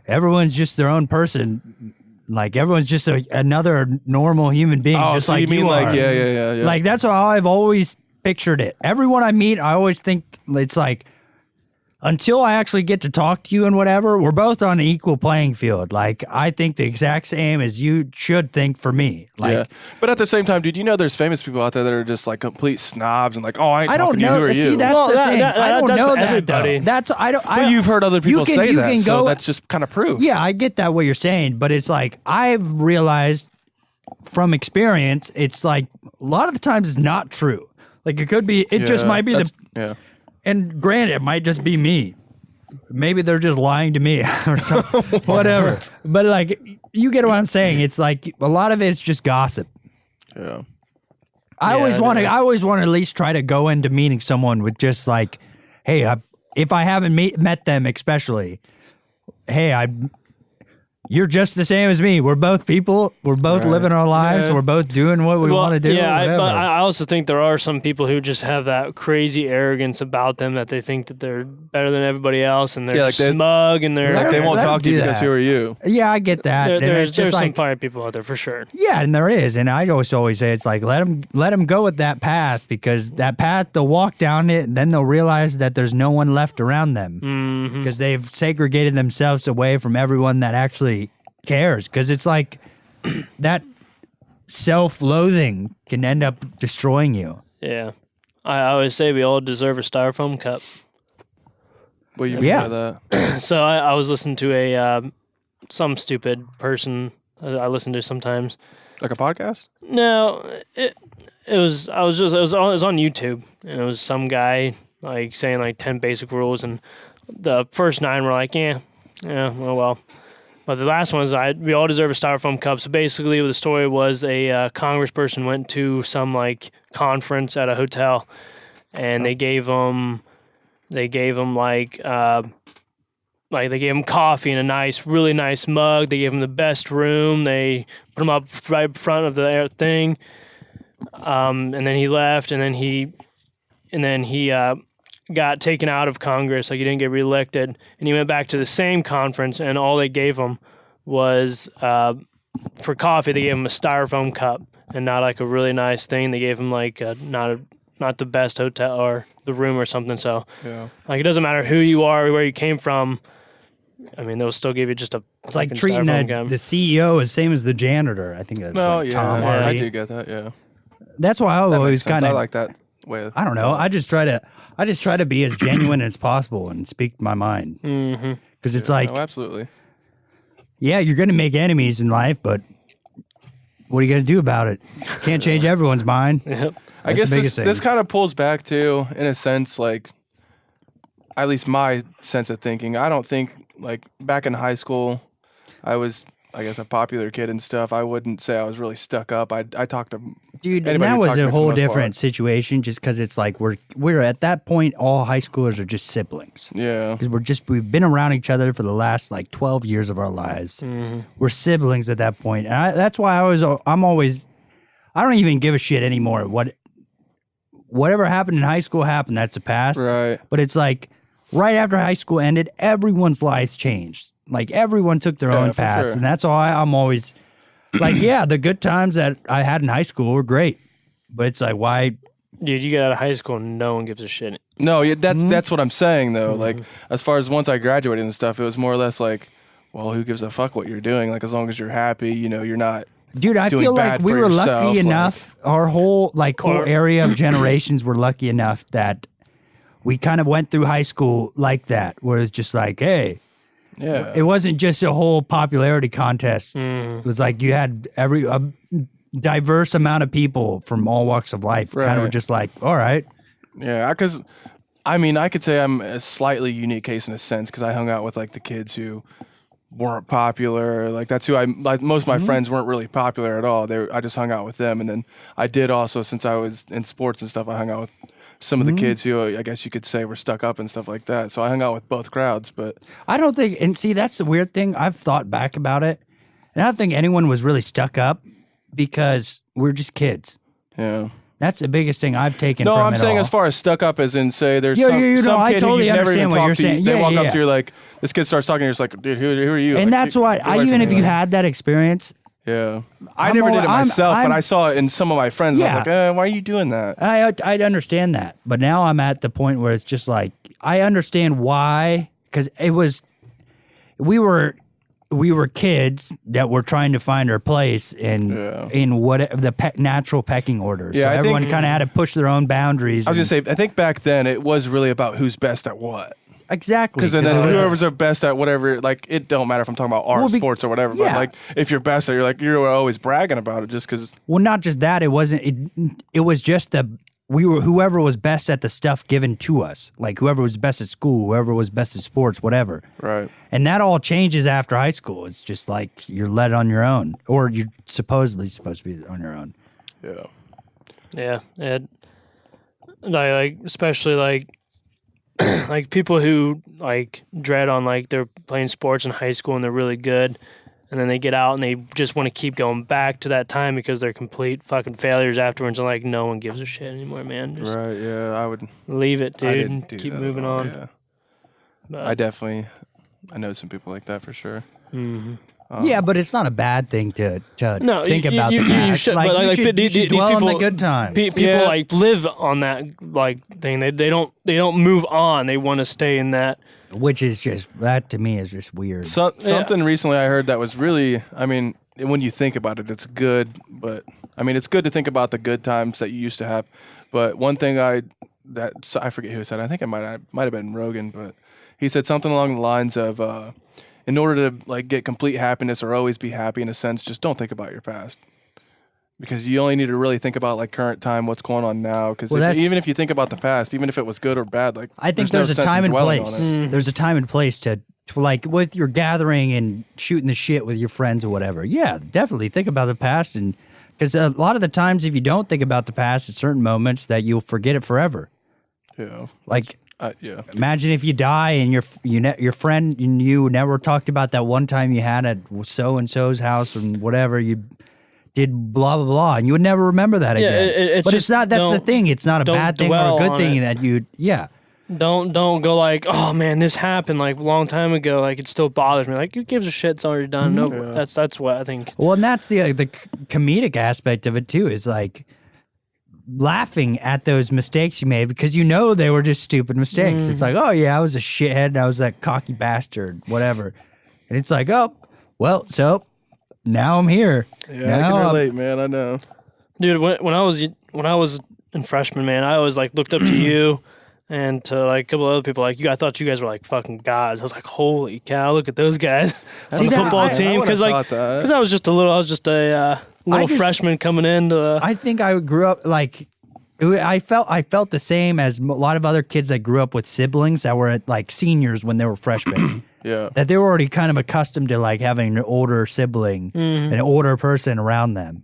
everyone's just their own person. Like everyone's just another normal human being, Oh, just so like you mean are. like yeah. Like that's how I've always pictured it. Everyone I meet, I always think it's like, until I actually get to talk to you and whatever, we're both on an equal playing field. Like I think the exact same as you should think for me. Like yeah. But at the same time, dude, you know there's famous people out there that are just like complete snobs and like, oh, I ain't I don't talking to you. know. Who are See, you? that's Well, the that- thing. that- I don't that's know for that everybody. though. That's I don't. But you've heard other people say you that, can so go- that's just kind of proof. Yeah, I get that what you're saying, but it's like I've realized from experience, it's like a lot of the times it's not true. Like it could be. It just Yeah, might be the. yeah. And granted, it might just be me. Maybe they're just lying to me or something. Whatever. But like, you get what I'm saying. It's like a lot of it's just gossip. Yeah. I Yeah, always I want to. do. I always want to at least try to go into meeting someone with just like, hey, if I haven't met them, especially, hey, you're just the same as me. We're both people. We're both Right. living our lives. Yeah. We're both doing what we want to do. Yeah, whatever. but I also think there are some people who just have that crazy arrogance about them that they think that they're better than everybody else and they're Yeah, like they- smug and they're Like they won't Let 'em talk to you do because that. who are you? yeah, I get that. And there's it's just some like, fire people out there for sure. yeah, and there is, and I always say it's like let them go with that path because that path they'll walk down it, and then they'll realize that there's no one left around them Mm-hmm. because they've segregated themselves away from everyone that actually cares. Because it's like that self-loathing can end up destroying you. Yeah. I always say we all deserve a styrofoam cup. What do you mean Yeah. by that? So I was listening to some stupid person I listen to sometimes. Like a podcast? No, it was on YouTube, and it was some guy like saying like 10 basic rules, and the first 9 were like, yeah, oh well. But the last one is we all deserve a styrofoam cup. So basically, the story was a congressperson went to some like conference at a hotel, and they gave him they gave him coffee in a really nice mug. They gave him the best room. They put him up right in front of the thing. And then he left, and then he got taken out of Congress. Like, he didn't get reelected, and he went back to the same conference, and all they gave him was for coffee. They gave him a styrofoam cup, and not like a really nice thing. They gave him like not the best hotel or the room or something. So Yeah. like, it doesn't matter who you are, where you came from. I mean, they'll still give you just a. It's like fucking treating styrofoam cup. the CEO as same as the janitor. I think that's No, like yeah, Tom I Hardy. do get that. Yeah, That's why I that always makes sense. kind I of like that way. Of I don't know. I just try to be as genuine as possible and speak my mind. Because it's like, No, absolutely. yeah, you're going to make enemies in life, but what are you going to do about it? Can't change everyone's mind. Yep. I That's guess the biggest this thing. kind of pulls back to, in a sense, like, at least my sense of thinking. I don't think, like, back in high school, I was, I guess, a popular kid and stuff. I wouldn't say I was really stuck up. I talked to Dude, and anybody that who was talked to a me for the whole most different part. situation just because it's like we're at that point, all high schoolers are just siblings. Yeah. Because we've been around each other for the last like 12 years of our lives. We're siblings at that point. And that's why I don't even give a shit anymore. Whatever happened in high school happened. That's the past. Right. But it's like right after high school ended, everyone's lives changed. Like everyone took their own for paths. sure. And that's why I'm always like, yeah, the good times that I had in high school were great. But it's like, why? Dude, you get out of high school and no one gives a shit. No, yeah, that's what I'm saying though. Mm-hmm. Like, as far as once I graduated and stuff, it was more or less like, well, who gives a fuck what you're doing? Like, as long as you're happy, you're not. Dude, I doing feel like bad we for were yourself, lucky like- enough. Our whole Or- area of generations were lucky enough that we kind of went through high school like that, where it's just like, hey, Yeah. it wasn't just a whole popularity contest. It was like you had a diverse amount of people from all walks of life. Kind of were Right. just like, all right, Yeah, because I mean, I could say I'm a slightly unique case in a sense because I hung out with like the kids who weren't popular. Like, that's who like most of my friends weren't really popular at all. I just hung out with them, and then I did also, since I was in sports and stuff, I hung out with some of the kids who I guess you could say were stuck up and stuff like that. So I hung out with both crowds, but I don't think, and see, that's the weird thing. I've thought back about it, and I don't think anyone was really stuck up because we're just kids. yeah. That's the biggest thing I've taken No, from I'm it saying all. as far as stuck up as in, say, there's Yeah, some, yeah, some I kid totally who you've never even understand what talked you're to. saying. They Yeah, walk yeah, up yeah. to you like, this kid starts talking, you're just like, dude, who are you? And Like, that's why, get away even from if me. you had that experience, Yeah. I I'm never did all- it I'm- myself, I'm- but I saw it in some of my friends. Yeah. I was like, why are you doing that? I understand that. But now I'm at the point where it's just like, I understand why, because we were kids that were trying to find our place in what the natural pecking order. Yeah, so I think- everyone kind of had to push their own boundaries. I was just say, I think back then it was really about who's best at what. exactly Because then it was- whoever's the best at whatever, like, it don't matter if I'm talking about art, Well, sports, or whatever. yeah. But like, if you're best at, you're always bragging about it just because. well, not just that. It wasn't. It was just whoever was best at the stuff given to us. Like whoever was best at school, whoever was best at sports, whatever. Right. And that all changes after high school. It's just like you're led on your own, or you're supposedly supposed to be on your own. Yeah. Yeah, and like especially like like people who like dread on like they're playing sports in high school and they're really good, and then they get out and they just want to keep going back to that time because they're complete fucking failures afterwards, and like no one gives a shit anymore, man. Just Right. Yeah. I would. leave it, I dude, didn't and do keep that at moving all, on. Yeah. But, I know some people like that for sure. Yeah, but it's not a bad thing to No, think you- about you- the you past. should- like, but, you like, should, these you should people- dwell on the good times. people Yeah. like live on that like thing. They don't move on. They want to stay in that. Which is just, that to me is just weird. Something recently I heard that was really, I mean, when you think about it, it's good, but I mean, it's good to think about the good times that you used to have. But one thing I forget who said. I think it might have been Rogan, but he said something along the lines of, in order to like get complete happiness or always be happy in a sense, just don't think about your past. Because you only need to really think about like current time, what's going on now. Because even if you think about the past, even if it was good or bad, like I think there's no a time and dwelling place. on it. There's a time and place to like with your gathering and shooting the shit with your friends or whatever. Yeah, definitely think about the past, and because a lot of the times, if you don't think about the past at certain moments, that you'll forget it forever. Yeah. Like, yeah. imagine if you die and your friend and you never talked about that one time you had at so and so's house and whatever you did, blah blah blah, and you would never remember that again. But it's not. That's the thing. It's not a bad thing or a good thing that you. Yeah. Don't go like, oh man, this happened like a long time ago. Like it still bothers me. Like who gives a shit? It's already done. No, that's what I think. Well, and that's the comedic aspect of it too. Is like laughing at those mistakes you made because you know they were just stupid mistakes. It's like, oh yeah, I was a shithead and I was that cocky bastard, whatever. And it's like, oh, well, so now I'm here. Yeah, I can relate, man. I know. Dude, when I was in freshman, man, I always like looked up to you and to like a couple of other people like you. I thought you guys were like fucking gods. I was like, holy cow, look at those guys on the football team. Because I was just a little freshman coming in. I think I grew up like I felt the same as a lot of other kids that grew up with siblings that were like seniors when they were freshmen. Yeah, that they were already kind of accustomed to like having an older sibling, an older person around them,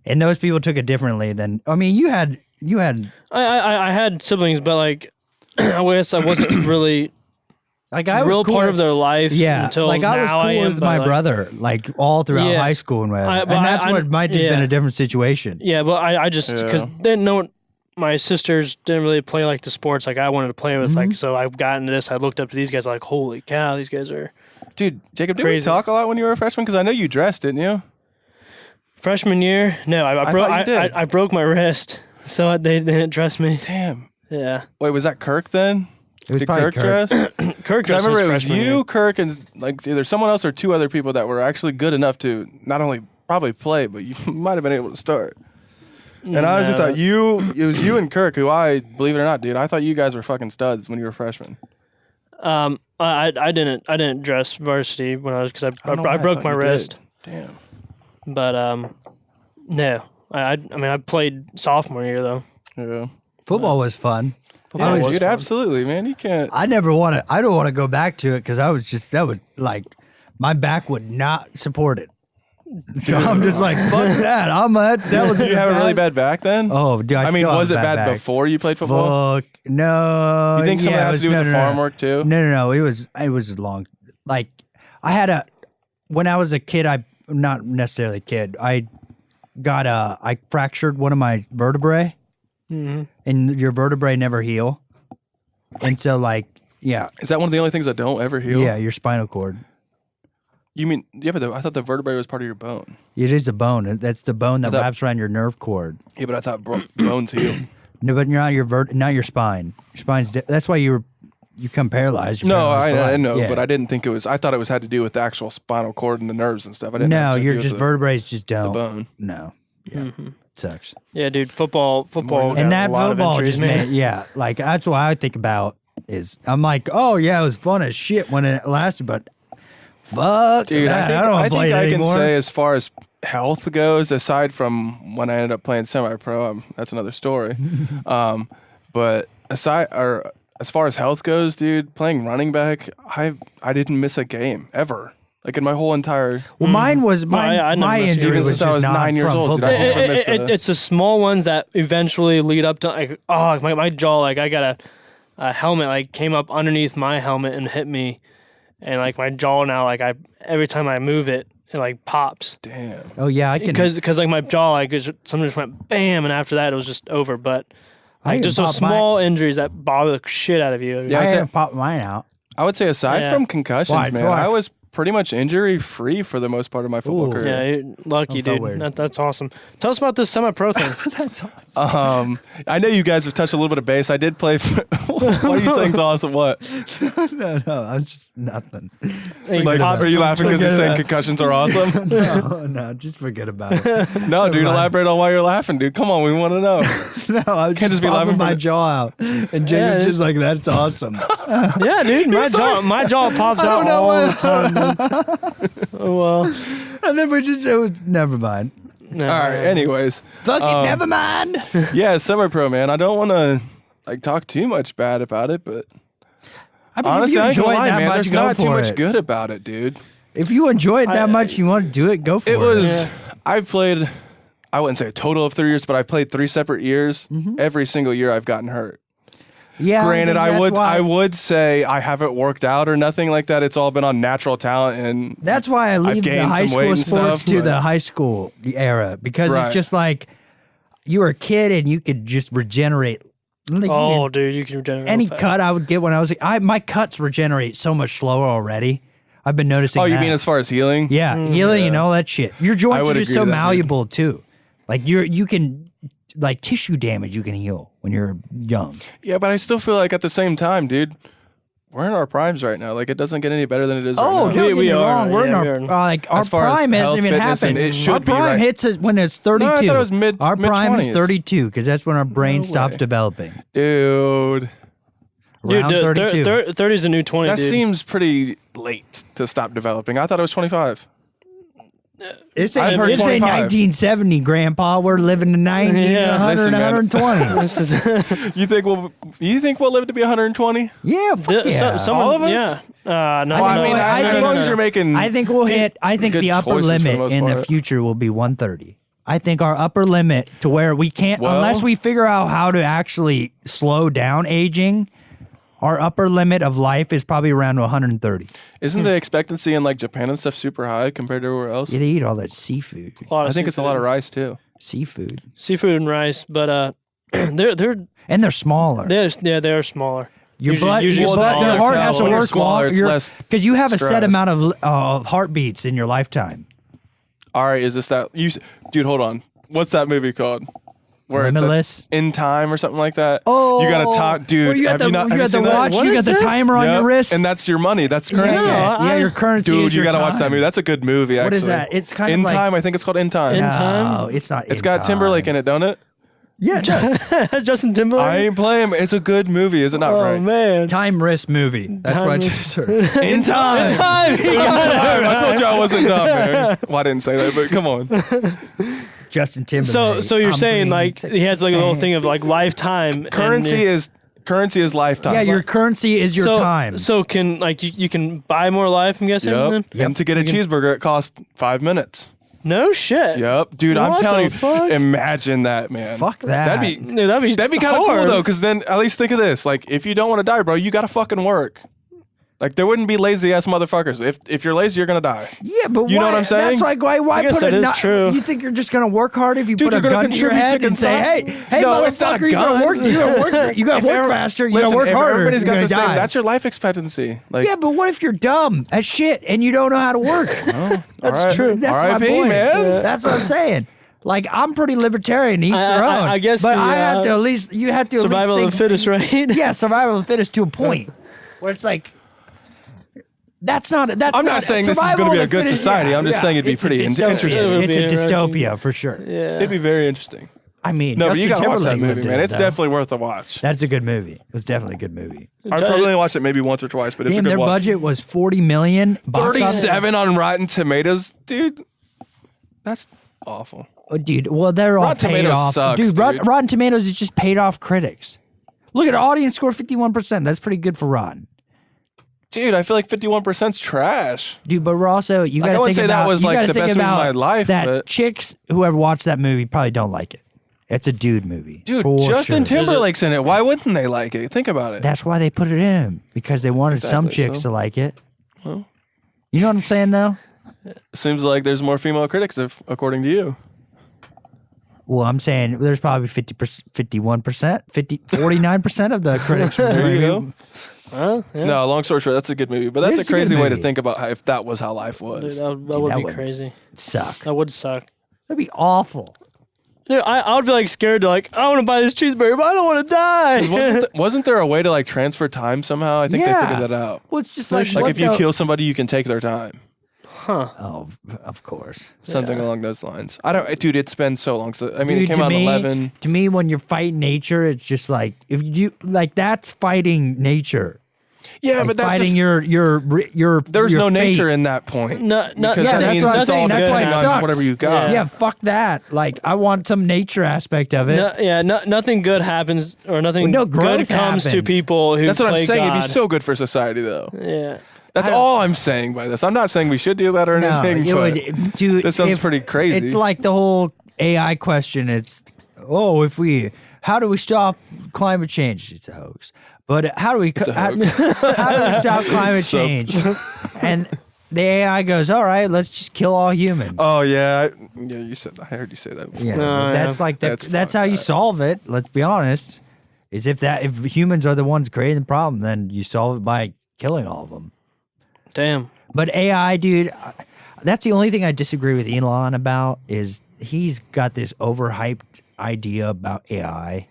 and those people took it differently than. I mean, you had. I had siblings, but like I guess I wasn't really like I real was cool part of their life. Yeah, until like I was now cool with my brother, like all throughout high school and whatever. And that's what might just been a different situation. Yeah, but I just because then my sisters didn't really play like the sports like I wanted to play with. Like so, I got into this. I looked up to these guys like, holy cow, these guys are. Dude, Jacob, did we talk a lot when you were a freshman? Because I know you dressed, didn't you? Freshman year, no, I broke my wrist, so they didn't dress me. Damn. Yeah. Wait, was that Kirk then? It was Did probably Kirk dress? Kirk dressed. I remember it was freshman you, year. Kirk, and like either someone else or two other people that were actually good enough to not only probably play, but you might have been able to start. And I honestly thought it was you and Kirk who believe it or not, dude, I thought you guys were fucking studs when you were freshmen. I didn't dress varsity when I was because I broke my wrist. Damn. But no, I mean I played sophomore year though. Yeah. Football was fun. Yeah, dude, absolutely, man. You can't. I don't want to go back to it because that was like my back would not support it. So I'm just like, fuck that. That was. Did you have a really bad back then? Oh, dude, I mean, was it bad before you played football? Fuck no. You think some of that has to do with the farm work too? No. It was long. Like when I was a kid, not necessarily a kid. I fractured one of my vertebrae. Mm-hmm. And your vertebrae never heal. And so, like, yeah. Is that one of the only things that don't ever heal? Yeah, your spinal cord. You mean, yeah, but I thought the vertebrae was part of your bone. It is a bone. That's the bone that wraps around your nerve cord. Yeah, but I thought bones heal. No, but not your spine. Your spine's that's why you become paralyzed. No, I know, yeah. But I didn't think it was. I thought it had to do with the actual spinal cord and the nerves and stuff. I didn't. No, you're just vertebrae just don't. The bone. No. Yeah. Mm-hmm. Sucks. Yeah, dude, football, and that football just man. Yeah, like that's what I think about is I'm like, oh yeah, it was fun as shit when it lasted, but fuck, dude, that. I think I can anymore. say as far as health goes, aside from when I ended up playing semi-pro, that's another story. But as far as health goes, dude, playing running back, I didn't miss a game ever. Like in my whole entire. Well, mine was my injury was since I was 9 years old. Dude, it's the small ones that eventually lead up to like my jaw. Like I got a helmet like came up underneath my helmet and hit me, and like my jaw now like every time I move it like pops. Damn. Oh yeah, I can because like my jaw like something just went bam, and after that it was just over. But like just those small injuries that bother the shit out of you. Yeah, I haven't popped mine out. I would say aside from concussions, man, I was pretty much injury free for the most part of my football Ooh. career. Yeah, you're lucky, That felt dude. weird. That's awesome. Tell us about this semi-pro thing. That's awesome. I know you guys have touched a little bit of base. I did play. What are you saying? Awesome. What? No, I was just nothing. Like, are you laughing because you're saying concussions are awesome? No, just forget about it. No, dude. mind. Elaborate on why you're laughing, dude. Come on, we want to know. No, I was Can't just be popping laughing my from jaw out, and Jacob's just like, "That's awesome." Yeah, dude. My jaw pops out know all why. the time. Dude. Oh well. And then it was never mind. No, All right. Anyways, Fuck it, never mind. yeah, semi-pro, man. I don't want to like talk too much bad about it, but I mean, honestly, if I you ain't enjoy gonna it lie, that man. much, There's go not too for much it. good about it, dude. If you enjoy it that much, you want to do it, go for it. It was. I've played. I wouldn't say a total of 3 years, but I've played 3 separate years. Every single year, I've gotten hurt. Yeah. Granted, think I that's why- would say I haven't worked out or nothing like that. It's all been on natural talent, and That's why I leave the gained high some weight school and sports stuff, to but- the high school era because Right. it's just like you were a kid and you could just regenerate. Like, Oh, dude, you can regenerate. any real fast. cut I would get when I was my cuts regenerate so much slower already. I've been noticing. oh, you that. mean as far as healing? Yeah, healing and all that shit. Your joints are would just agree so with that, dude. malleable too. Like you can like tissue damage you can heal when you're young. Yeah, but I still feel like at the same time, dude, we're in our primes right now. Like it doesn't get any better than it is. Oh, right now. don't get We me are, wrong. We're in yeah, our we are. like our As far as prime hasn't health, even fitness, happened. and it should Our be, prime right? hits us when it's 32. No, I thought it was Our prime is mid-20s. 32 because that's when our brain No stops way. developing. Dude, Around 32. 30 is a new 20, that dude. seems pretty late to stop developing. I thought it was 25. It's I've heard it's a 25. 1970, Grandpa. We're living to 90, Yeah. 100, Listen, man. 120. This is You think we'll live to be 120? Yeah, fuck yeah. someone, All of us? Yeah. No, Well, I no, mean, no, as no, long no, as no. you're making, I think we'll hit. I think good the upper choices for the limit most in the part. future will be 130. I think our upper limit to where we can't, Well- unless we figure out how to actually slow down aging, our upper limit of life is probably around 130. Isn't the expectancy in like Japan and stuff super high compared to everywhere else? Yeah, they eat all that seafood. A lot of I think it's a lot of rice too. Seafood. seafood and rice, but they're And they're smaller. they're smaller. Your Usually- blood, usually your blood, smaller. your heart has to When you're work smaller, it's less because you have a set stress. amount of heartbeats in your lifetime. All right, is this that dude? Hold on, what's that movie called? Where Limitless? it's in time or something like that. Oh, you got to talk, dude. Where you got have the, you not? you have got you the seen that? watch, What you got is the this? timer on Yep, your wrist, and that's your money. That's currency. yeah, your currency. Dude, is you your got to watch that time. movie. That's a good movie. Actually, What is that? It's kind In of like Time. I think it's called In Time. In No, Time? it's not. It's got Timberlake in it, don't it? Yeah, it does. Justin Timberlake. I ain't playing. It's a good movie, is it not, oh Frank? man. Time wrist movie. That's Time what I wrist. just searched. In Time. In Time. I told you I wasn't dumb, man. Well, I didn't say that, but come on. Justin Timberlake. So you're I'm saying green. like he has like a little thing of like lifetime Currency is lifetime. yeah, your currency is your time. So can like you can buy more life? I'm guessing. Yep. then? And to get a cheeseburger, it costs 5 minutes. No shit. Yep, dude. I'm What telling the you. fuck? Imagine that, man. Fuck that. That'd Dude, that'd be kind of cool hard. though, because then at least think of this: like, if you don't want to die, bro, you gotta fucking work. Like, there wouldn't be lazy ass motherfuckers. If you're lazy, you're gonna die. Yeah, but You know why, what I'm saying? That's like why I guess put that a is kni- true. You think you're just gonna work hard if you Dude, put a you're gonna gun to your contribute head to and say, consumption. "Hey, No, it's not motherfucker, a you gotta gun. work. You gotta work. You gotta If work every- faster. You listen, gotta work if harder. Everybody's You're got gonna the same. die." That's your life expectancy. Like, Yeah, but what if you're dumb as shit and you don't know how to work? That's alright. true. That's my R.I.P., point. man. That's what I'm saying. Like, I'm pretty libertarian, each their own. I guess but the, I have to at least you have to survival at of least the think, fittest, right? Yeah, survival of the fittest to a point where it's like. That's not. I'm not saying this is survival gonna be of a the good fittest, society. I'm just saying it'd be It's a pretty dystopia. interesting. It would It's be a interesting. dystopia for sure. Yeah. it'd be very interesting. I mean, No, but Justin you gotta watch that Timberlake movie, lived man. in it, It's though. definitely worth a watch. That's a good movie. It was definitely a good movie. I've probably only watched it maybe once or twice, but it's a Damn, good their watch. budget was $40 million. Box office- 37 on Rotten Tomatoes, dude. That's awful. Oh, dude, well, they're all Rotten paid Tomatoes off. sucks, dude, dude. Rotten Tomatoes is just paid off critics. Look at audience score 51%. That's pretty good for Rotten. Dude, I feel like 51%'s trash. Dude, but we're also you Like, got I to wouldn't think say that about was, you like, gotta the think best movie of about my life, that but- chicks who ever watched that movie probably don't like it. It's a dude movie. Dude, for Justin sure. Timberlake's in it. Why wouldn't they like it? Think about it. That's why they put it in because they wanted some Exactly, chicks so- to like it. You know what I'm saying though? Seems like there's more female critics, according to you. Well, I'm saying there's probably 51%, 49% of the critics. There you go. Huh? Yeah. No, long story short, that's a good movie. But that's It's a a good crazy way to movie. think about if that was how life Dude, was. that Dude, would that be would crazy. Suck. That would suck. That'd be awful. Dude, I would be like scared to like, I want to buy this cheeseburger, but I don't want to die. Wasn't there a way to like transfer time somehow? I think they Yeah. figured that out. Well, it's just like, Like what if you the- kill somebody, you can take their time. Oh, of course. Something along those lines. I don't, dude. It's been so long. So I mean, Dude, it came to out in me, 11. To me, when you're fighting nature, it's just like if you like that's fighting nature. Yeah, Like but that's fighting just, your there's your no fate. nature in that point. No, no, because yeah, that that's means what I'm it's all saying. That's why it dependent on sucks. whatever you got. Yeah, fuck that. Like I want some nature aspect of it. nothing good happens or nothing Well, no good growth comes to happens. people who That's what I'm play saying. It'd be God. so good for society, though. Yeah. That's all I'm saying by this. I'm not saying we should do that or anything, it but would, dude, this sounds pretty crazy. It's like the whole AI question. It's how do we stop climate change? It's a hoax. But how do we how do we stop climate So- change? And the AI goes, all right, let's just kill all humans. Oh yeah, you said. I heard you say that. Yeah, No, that's yeah. like That's that's how you fucked up. solve it. Let's be honest. Is if humans are the ones creating the problem, then you solve it by killing all of them. Damn. But AI, dude, that's the only thing I disagree with Elon about is he's got this overhyped idea about AI.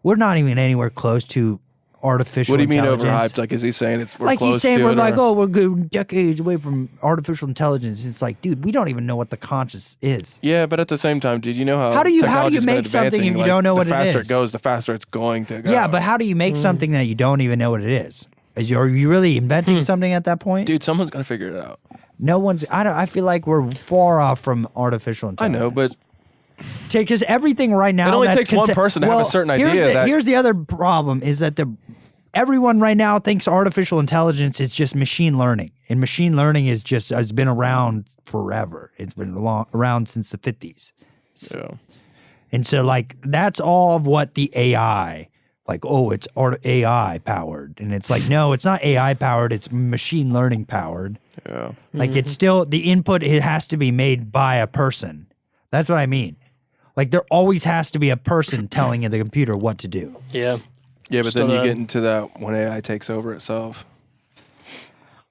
We're not even anywhere close to artificial What do you mean intelligence. overhyped? Like, is he saying we're Like close he's saying to we're it, like, or- oh, we're good decades away from artificial intelligence. It's like, dude, we don't even know what the conscious is. Yeah, but at the same time, dude, you know how How do you technology's been make something advancing, if you like, don't know what it the faster is? it goes, the faster it's going to go. Yeah, but how do you make something that you don't even know what it is? Are you really inventing something at that point? dude, someone's gonna figure it out. No one's. I feel like we're far off from artificial I intelligence. know, but because everything right now It only that's takes one person to have a certain idea Here's the other problem is that everyone right now thinks artificial intelligence is just machine learning, and machine learning has been around forever. It's been around since the 50s, yeah. and so like that's all of what the AI. Like, oh, it's AI powered, and it's like, no, it's not AI powered. It's machine learning powered. Yeah. Like it's still the input. It has to be made by a person. That's what I mean. Like there always has to be a person telling the computer what to do. Yeah. Yeah, but Still then you that. get into that when AI takes over itself.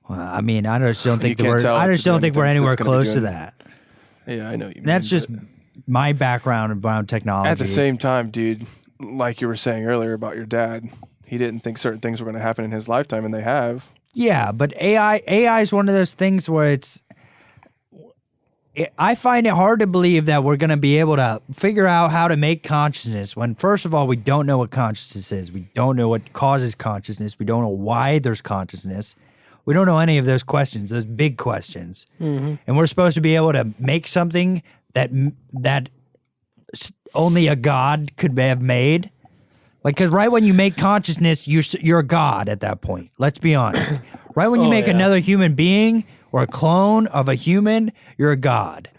Well, I mean, I just don't think You can't tell I it just to do don't think we're anything, anywhere 'cause it's gonna be close to good. that. Yeah, I know what you mean. That's just but my background around technology. at the same time, dude, like you were saying earlier about your dad, he didn't think certain things were going to happen in his lifetime, and they have. Yeah, but AI is one of those things where I find it hard to believe that we're going to be able to figure out how to make consciousness when, first of all, we don't know what consciousness is. We don't know what causes consciousness. We don't know why there's consciousness. We don't know any of those questions, those big questions. And we're supposed to be able to make something that only a god could have made. Like, because right when you make consciousness, you're a god at that point. Let's be honest. Right when you make yeah. another human being or a clone of a human, you're a god.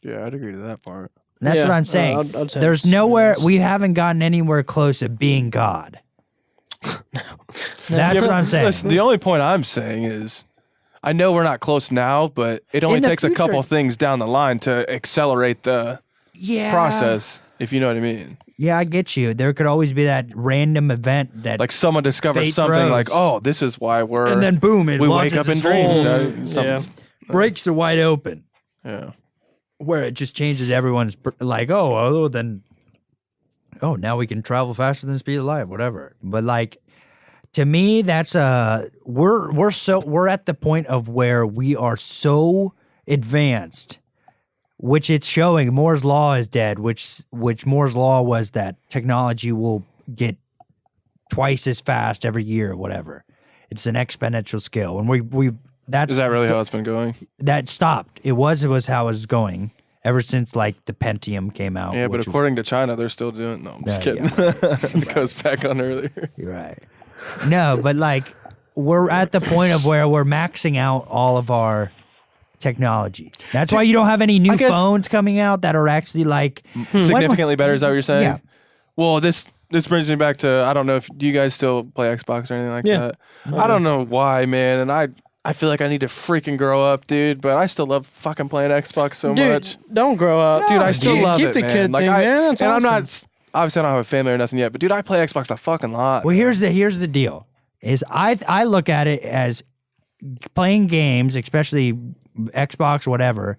Yeah, I'd agree to that part. And that's Yeah, what I'm saying. I'd say There's it's- nowhere, yes. we haven't gotten anywhere close to being God. That's what I'm saying. Listen, the only point I'm saying is, I know we're not close now, but it only In the takes a couple future- things down the line to accelerate the Yeah. process, if you know what I mean. Yeah, I get you. There could always be that random event that, Like someone discovers Fate something throws. like, oh, this is why we're and then boom, it we launches wake up in this dreams. whole- Something's- breaks it wide open. yeah. Where it just changes everyone's like, oh, then, oh, now we can travel faster than the speed of light, whatever. But like, to me, that's we're at the point of where we are so advanced, which it's showing. Moore's law is dead. Which Moore's law was that technology will get twice as fast every year, or whatever. It's an exponential scale, and we that's Is that really how it's been going? that stopped. It was how it was going ever since like the Pentium came out. Yeah, but which was- according to China, they're still doing. No, I'm just Yeah, kidding. It goes back on earlier. you're right. No, but like we're at the point of where we're maxing out all of our technology. That's why you don't have any new guess- phones coming out that are actually like Significantly better, is that what you're saying? Yeah. Well, this brings me back to, I don't know if, do you guys still play Xbox or anything like Yeah. that? I don't know why, man, and I feel like I need to freaking grow up, dude, but I still love fucking playing Xbox so Dude, much. don't grow up. Dude, I still love keep it, the man. kid Like, thing, man. That's and awesome. I'm not, obviously I don't have a family or nothing yet, but dude, I play Xbox a fucking lot. Well, here's the deal. is I look at it as playing games, especially Xbox, whatever,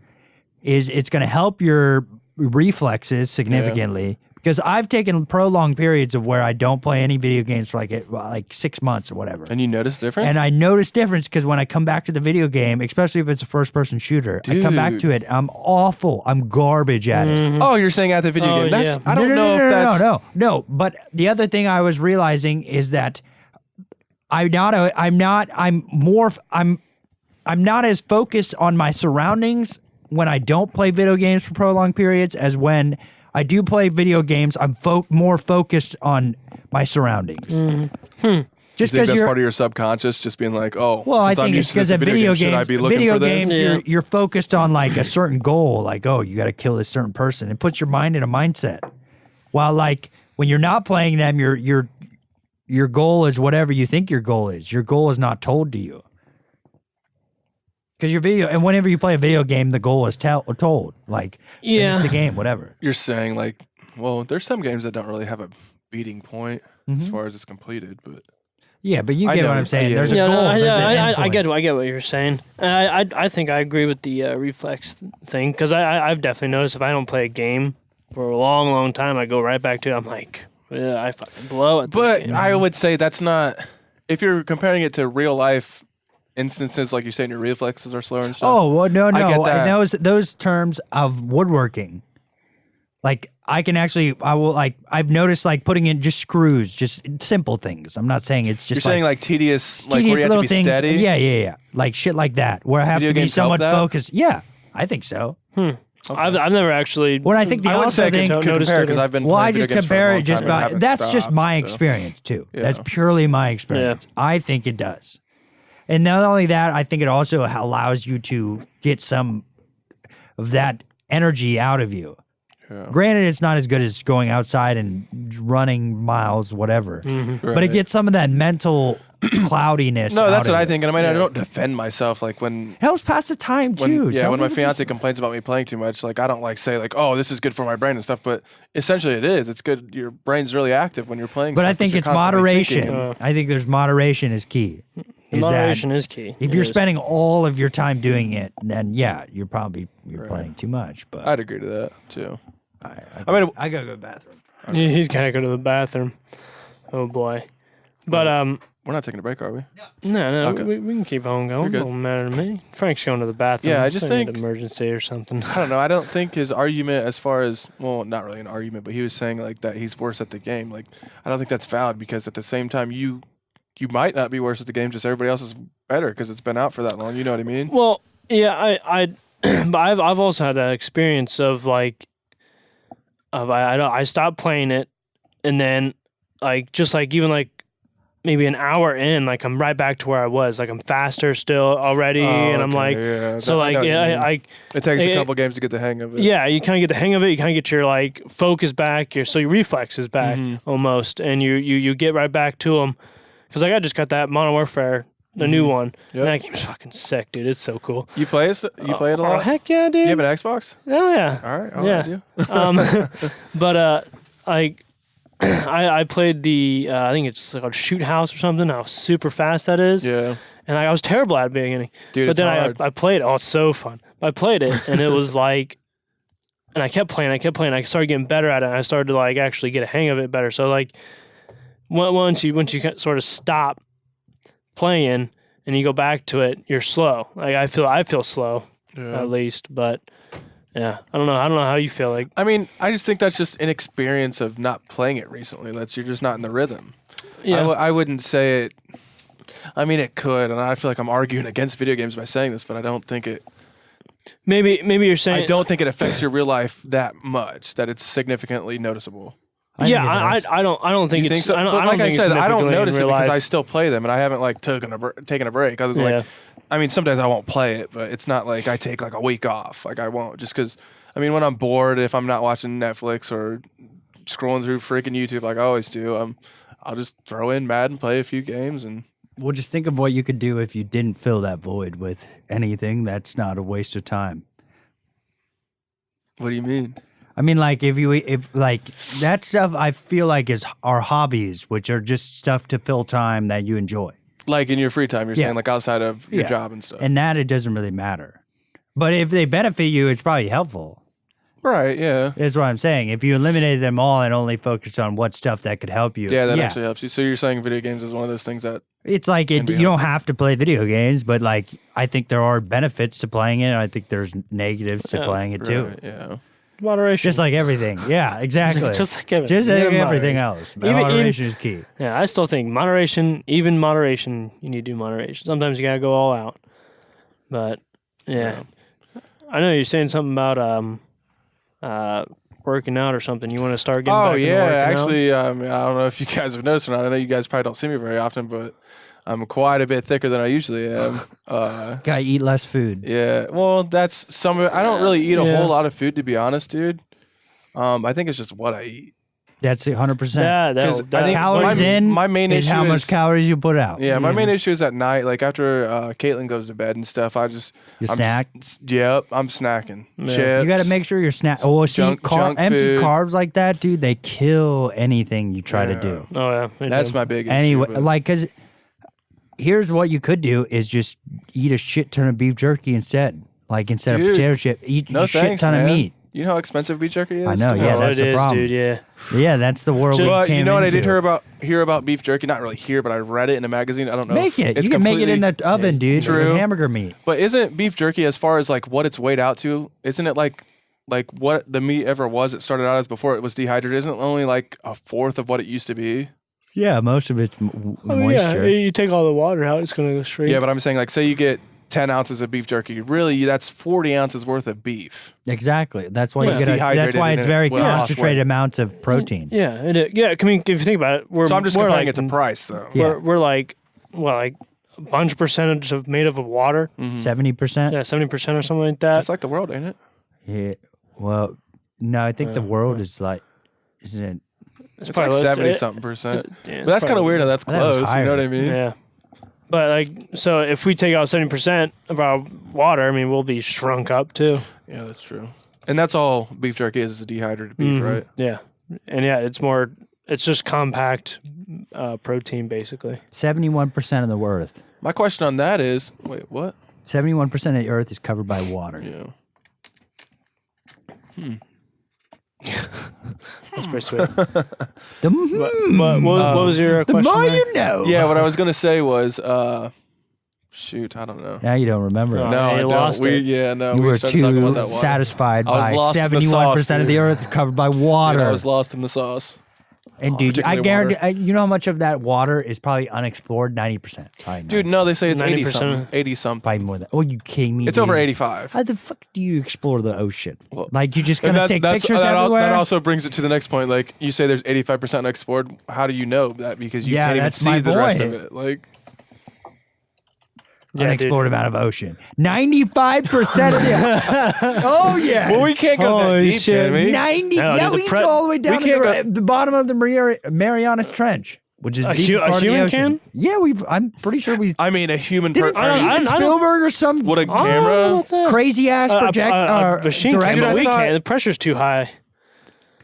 it's going to help your reflexes significantly. Because I've taken prolonged periods of where I don't play any video games for like 6 months or whatever. And you notice difference? And I notice difference because when I come back to the video game, especially if it's a first-person shooter, I come back to it, I'm awful. I'm garbage at it. Oh, you're saying at the video game. That's, I don't know if that's... No. But the other thing I was realizing is that I'm not as focused on my surroundings when I don't play video games for prolonged periods as when I do play video games. I'm more focused on my surroundings. Just because that's part of your subconscious, just being like, oh, well, I since I'm think used it's to this because of video game, should I be looking for this? Video games, you're focused on like a certain goal, like, oh, you got to kill this certain person. It puts your mind in a mindset. While like when you're not playing them, your goal is whatever you think your goal is. Your goal is not told to you. Because and whenever you play a video game, the goal is told. Like, finish the game, whatever. You're saying like, well, there's some games that don't really have a beating point as far as it's completed, but yeah, but you get what I'm saying. There's a goal. I get what you're saying. I think I agree with the reflex thing because I've definitely noticed if I don't play a game for a long, long time, I go right back to it. I'm like, yeah, I fucking blow at this But game. I would say that's not, if you're comparing it to real life instances, like you're saying your reflexes are slower and stuff. Oh, well, no. I get that. And those terms of woodworking, like I've noticed like putting in just screws, just simple things. I'm not saying it's just You're saying like tedious like where you have to be things. steady? Yeah. Like shit like that, where I have Video to be games help somewhat that? focused. Yeah, I think so. Okay. I've never actually. When I think the I wouldn't say I could noticed compare it. because I've been Well, I playing just video games for a compare long it just time and by haven't that's just stopped, my so. experience too. Yeah. That's purely my experience. I think it does. And not only that, I think it also allows you to get some of that energy out of you. Yeah. Granted, it's not as good as going outside and running miles, whatever. But it gets some of that mental cloudiness. No, that's out what of I it. think. And I don't defend myself like when... It helps pass the time too. When my fiance complains about me playing too much, like I don't like say like, oh, this is good for my brain and stuff, but essentially it is. It's good. Your brain's really active when you're playing. But stuff I think 'cause you're it's constantly moderation. thinking. I think there's moderation is key. Moderation is key. If you're spending all of your time doing it, then yeah, you're playing too much. But I'd agree to that too. I gotta go to the bathroom. He's gotta go to the bathroom. Oh boy. But We're not taking a break, are we? no, Okay. we can keep on going. You're good. Don't matter to me. Frank's going to the bathroom. Yeah, I just It's an think- emergency or something. I don't know. I don't think his argument, as far as not really an argument, but he was saying like that he's worse at the game. Like I don't think that's valid because at the same time you might not be worse at the game, just everybody else is better because it's been out for that long. You know what I mean? Well, yeah, but I've also had that experience of I stopped playing it, and then like just like even like maybe an hour in, like I'm right back to where I was. Like I'm faster still already, and I'm like, so like it takes a couple games to get the hang of it. Yeah, you kind of get the hang of it. You kind of get your like focus back, your reflexes back almost, and you get right back to them. Because like I just got that Modern Warfare, the new one, and that game's fucking sick, dude. It's so cool. You play it? You play it a lot? Oh heck yeah, dude. You have an Xbox? Oh yeah. All right. Yeah. But I played the I think it's called Shoot House or something. How super fast that is. Yeah. And I was terrible at it beginning. Dude, but it's then hard. I played it. Oh, it's so fun. I played it, and it was like, and I kept playing. I started getting better at it. And I started to like actually get a hang of it better. So like, once you sort of stop playing and you go back to it, you're slow. Like I feel slow at least. But yeah, I don't know how you feel. Like I mean, I just think that's just an experience of not playing it recently. You're just not in the rhythm. yeah. I wouldn't say it. I mean, it could, and I feel like I'm arguing against video games by saying this, but I don't think it. Maybe you're saying I don't think it affects your real life that much that it's significantly noticeable. I don't think You it's. think so? I don't, But I don't like I think said, it's I don't significantly in notice it real because life. I still play them, and I haven't like taken a break. Other than like, I mean, sometimes I won't play it, but it's not like I take like a week off. Like I won't just because. I mean, when I'm bored, if I'm not watching Netflix or scrolling through freaking YouTube like I always do, I'll just throw in Madden and play a few games and. Well, just think of what you could do if you didn't fill that void with anything that's not a waste of time. What do you mean? I mean, like if like that stuff, I feel like is our hobbies, which are just stuff to fill time that you enjoy. Like in your free time, you're Yeah. saying like outside of your Yeah. job and stuff. And that it doesn't really matter. But if they benefit you, it's probably helpful. Right, yeah. Is what I'm saying. If you eliminated them all and only focused on what stuff that could help you. Yeah, that actually helps you. So you're saying video games is one of those things that It's like Can be you don't have to play video games, but like I think there are benefits to playing it. And I think there's negatives to playing it too. Right, yeah. Moderation. Just like everything. Yeah, exactly. Just like everything. Just like Even everything moderation. else. Even- Moderation is key. Yeah, I still think moderation, even moderation, you need to do moderation. Sometimes you gotta go all out. But yeah. I know you're saying something about working out or something. You want to start getting Oh back into yeah, working out? actually, I don't know if you guys have noticed or not. I know you guys probably don't see me very often, but I'm quite a bit thicker than I usually am. Gotta eat less food. Yeah, well, that's some. I don't really eat a Yeah. whole lot of food, to be honest, dude. I think it's just what I eat. That's 100%. Yeah, Because I think Calories my main is issue how much is calories you put out. yeah, my main issue is at night. Like after Caitlin goes to bed and stuff, You snack. Yep, I'm snacking. Yeah. Chips. You got to make sure you're snack. Oh, see, junk empty food. carbs like that, dude, they kill anything you try to Yeah. do. Oh yeah, they That's do. my big issue. Anyway, but- like, because here's what you could do is just eat a shit ton of beef jerky instead. Like, instead Dude, of potato chip, eat no a shit thanks, ton man. of meat. You know how expensive beef jerky is? I know, Come yeah, on. that's it the is, problem. dude. Yeah, Yeah, that's the world we But came you know what I did into. hear about beef jerky? Not really hear, but I read it in a magazine. I don't know. Make if it. It's You can make it in completely- the oven, dude. True. With hamburger meat. But isn't beef jerky, as far as like what it's weighed out to, isn't it like what the meat ever was? It started out as before it was dehydrated. Isn't it only like a fourth of what it used to be? Yeah, most of it's moisture. Yeah, you take all the water out, it's gonna go straight. Yeah, but I'm saying like say you get 10 ounces of beef jerky. Really, that's 40 ounces worth of beef. Exactly. That's why Yeah. you get. That's Dehydrated why in it's it very with lost concentrated weight. amounts of protein. Yeah, yeah. I mean, if you think about it, we're So I'm just we're comparing like, it to price, though. Yeah. We're like a bunch of percentage of made of water. 70%. Yeah, 70% or something like that. That's like the world, ain't it? Yeah. Well, no, I think the world is like, isn't it? It's probably like less- 70 it- something percent. Yeah, But that's kind of weird that that's I thought it was close. You know higher. what I mean? Yeah. But like, so if we take out 70% of our water, I mean, we'll be shrunk up too. Yeah, that's true. And that's all beef jerky is dehydrated beef, right? Yeah, and yeah, it's just compact protein basically. 71% of the earth. My question on that is, wait, what? 71% of the earth is covered by water. Yeah. That's pretty sweet. The, What was your the question? more there? you know. Yeah, what I was gonna say was, shoot, I don't know. Now you don't remember. Oh, it. No, I you don't. lost it. You We were started talking about too that water. satisfied I was by lost in the 71% sauce, of the dude. earth is covered by Dude, water. I was lost in the sauce. And dude, I particularly guarantee, water. you know how much of that water is probably unexplored? 90%. Probably Dude, no, they say it's 80 90%. something. 80 something. Probably more than. Oh, you kidding me? It's over dude? 85. How the fuck do you explore the ocean? Well, Like, you just And gonna take pictures everywhere? that also brings it to the next point. Like you say, there's 85% unexplored. How do you know that? Because you Yeah, can't even that's my see the rest point. of it. Like, Yeah, Unexplored dude. amount of ocean. 95% of the. Oh yeah. well, we can't go that Holy deep, shit. can we? 90. No, yeah, dude, we the can go all the way down to can't the bottom of the Marianas Trench, which is A deepest hu- a part of the human ocean. can? Yeah, I'm pretty sure we. I mean, a human Didn't person. I Steven don't- Spielberg or some What a I don't know camera. about that. crazy ass project a machine can, director? Dude, I but we thought- can't. The pressure's too high.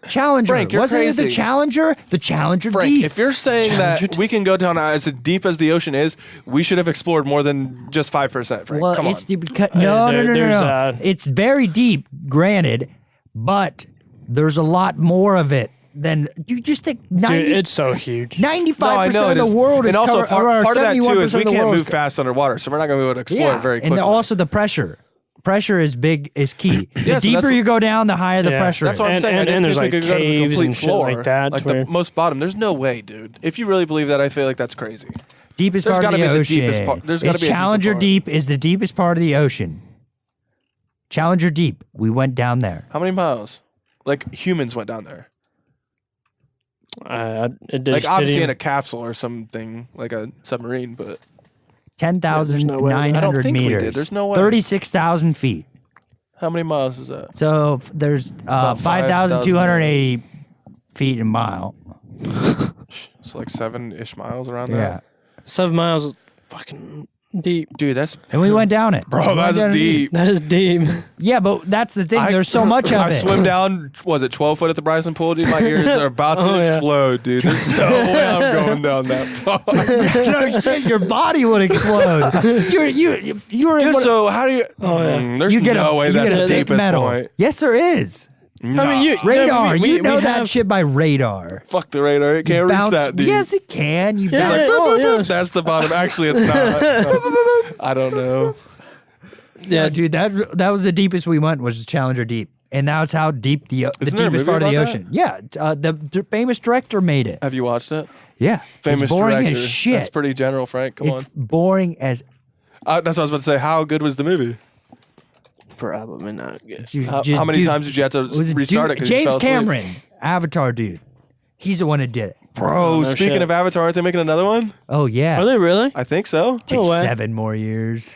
Challenger. Frank, you're Wasn't it the crazy. Challenger? The Challenger Frank, deep. if you're saying that we can go down as deep as the ocean is, we should have explored more than just 5%. Frank, Well, come on. it's deep because no. there's, It's very deep, granted, but there's a lot more of it than you just think. Dude, 90, it's so huge. 95% it of is. the world is and also covered, part or of that too 71% is we of the can't world move fast underwater, so we're not going to be able to explore it very and quickly. also the pressure. Pressure is key. The Yeah, so deeper that's you go down, the higher the Yeah, pressure That's is. what I'm And- saying. and- I and didn't there's, think we like, could go to the caves complete and shit floor, like that, like where- the most bottom. There's no way, dude. If you really believe that, I feel like that's crazy. Deepest There's part of gotta the be the ocean. deepest part- there's gotta It's be a deeper Challenger part. Deep is the deepest part of the ocean. Challenger Deep. We went down there. How many miles? Like humans went down there. Like obviously in a capsule or something, like a submarine, but 10,900 I don't think we meters. did. There's no way. 36,000 feet. how many miles is that? So there's About 5,280 feet a mile. It's like 7-ish miles around Yeah. there. 7 miles is fucking Deep. Dude, that's And we went down it. bro. We went That's down it. deep. That is deep. Yeah, but that's the thing. There's so much of I it. swim down. Was it 12 foot at the Bryson pool? Dude, my ears are about to Oh, yeah. explode, dude. There's no way I'm going down that far. No shit, your body would explode. You were in Dude, one- so how do you? There's you get no way you that's get the a thick deepest metal. point. Yes, there is. No. I mean, Radar. we You know that have- shit by radar. Fuck the radar. It can't reach Bounce- that deep. Yes, it can. You Yeah, bounce. It's like, oh, boop, boop, yeah. boop. That's the bottom. Actually, it's not. I don't know. Yeah, dude, that was the deepest we went was Challenger Deep, and that's how deep the Isn't there a deepest movie part of the about ocean. Yeah, the famous director made it. Have you watched it? Yeah, Famous it's boring director. as shit. That's pretty general, Frank. Come It's boring as on. That's what I was about to say. How good was the movie? Probably not good. How many times did you have to restart it? 'Cause you fell James asleep? Cameron, Avatar dude. He's the one that did it. Bro, no speaking shit. of Avatar, aren't they making another one? Oh yeah, Are they really? I think so. takes No way. 7 more years.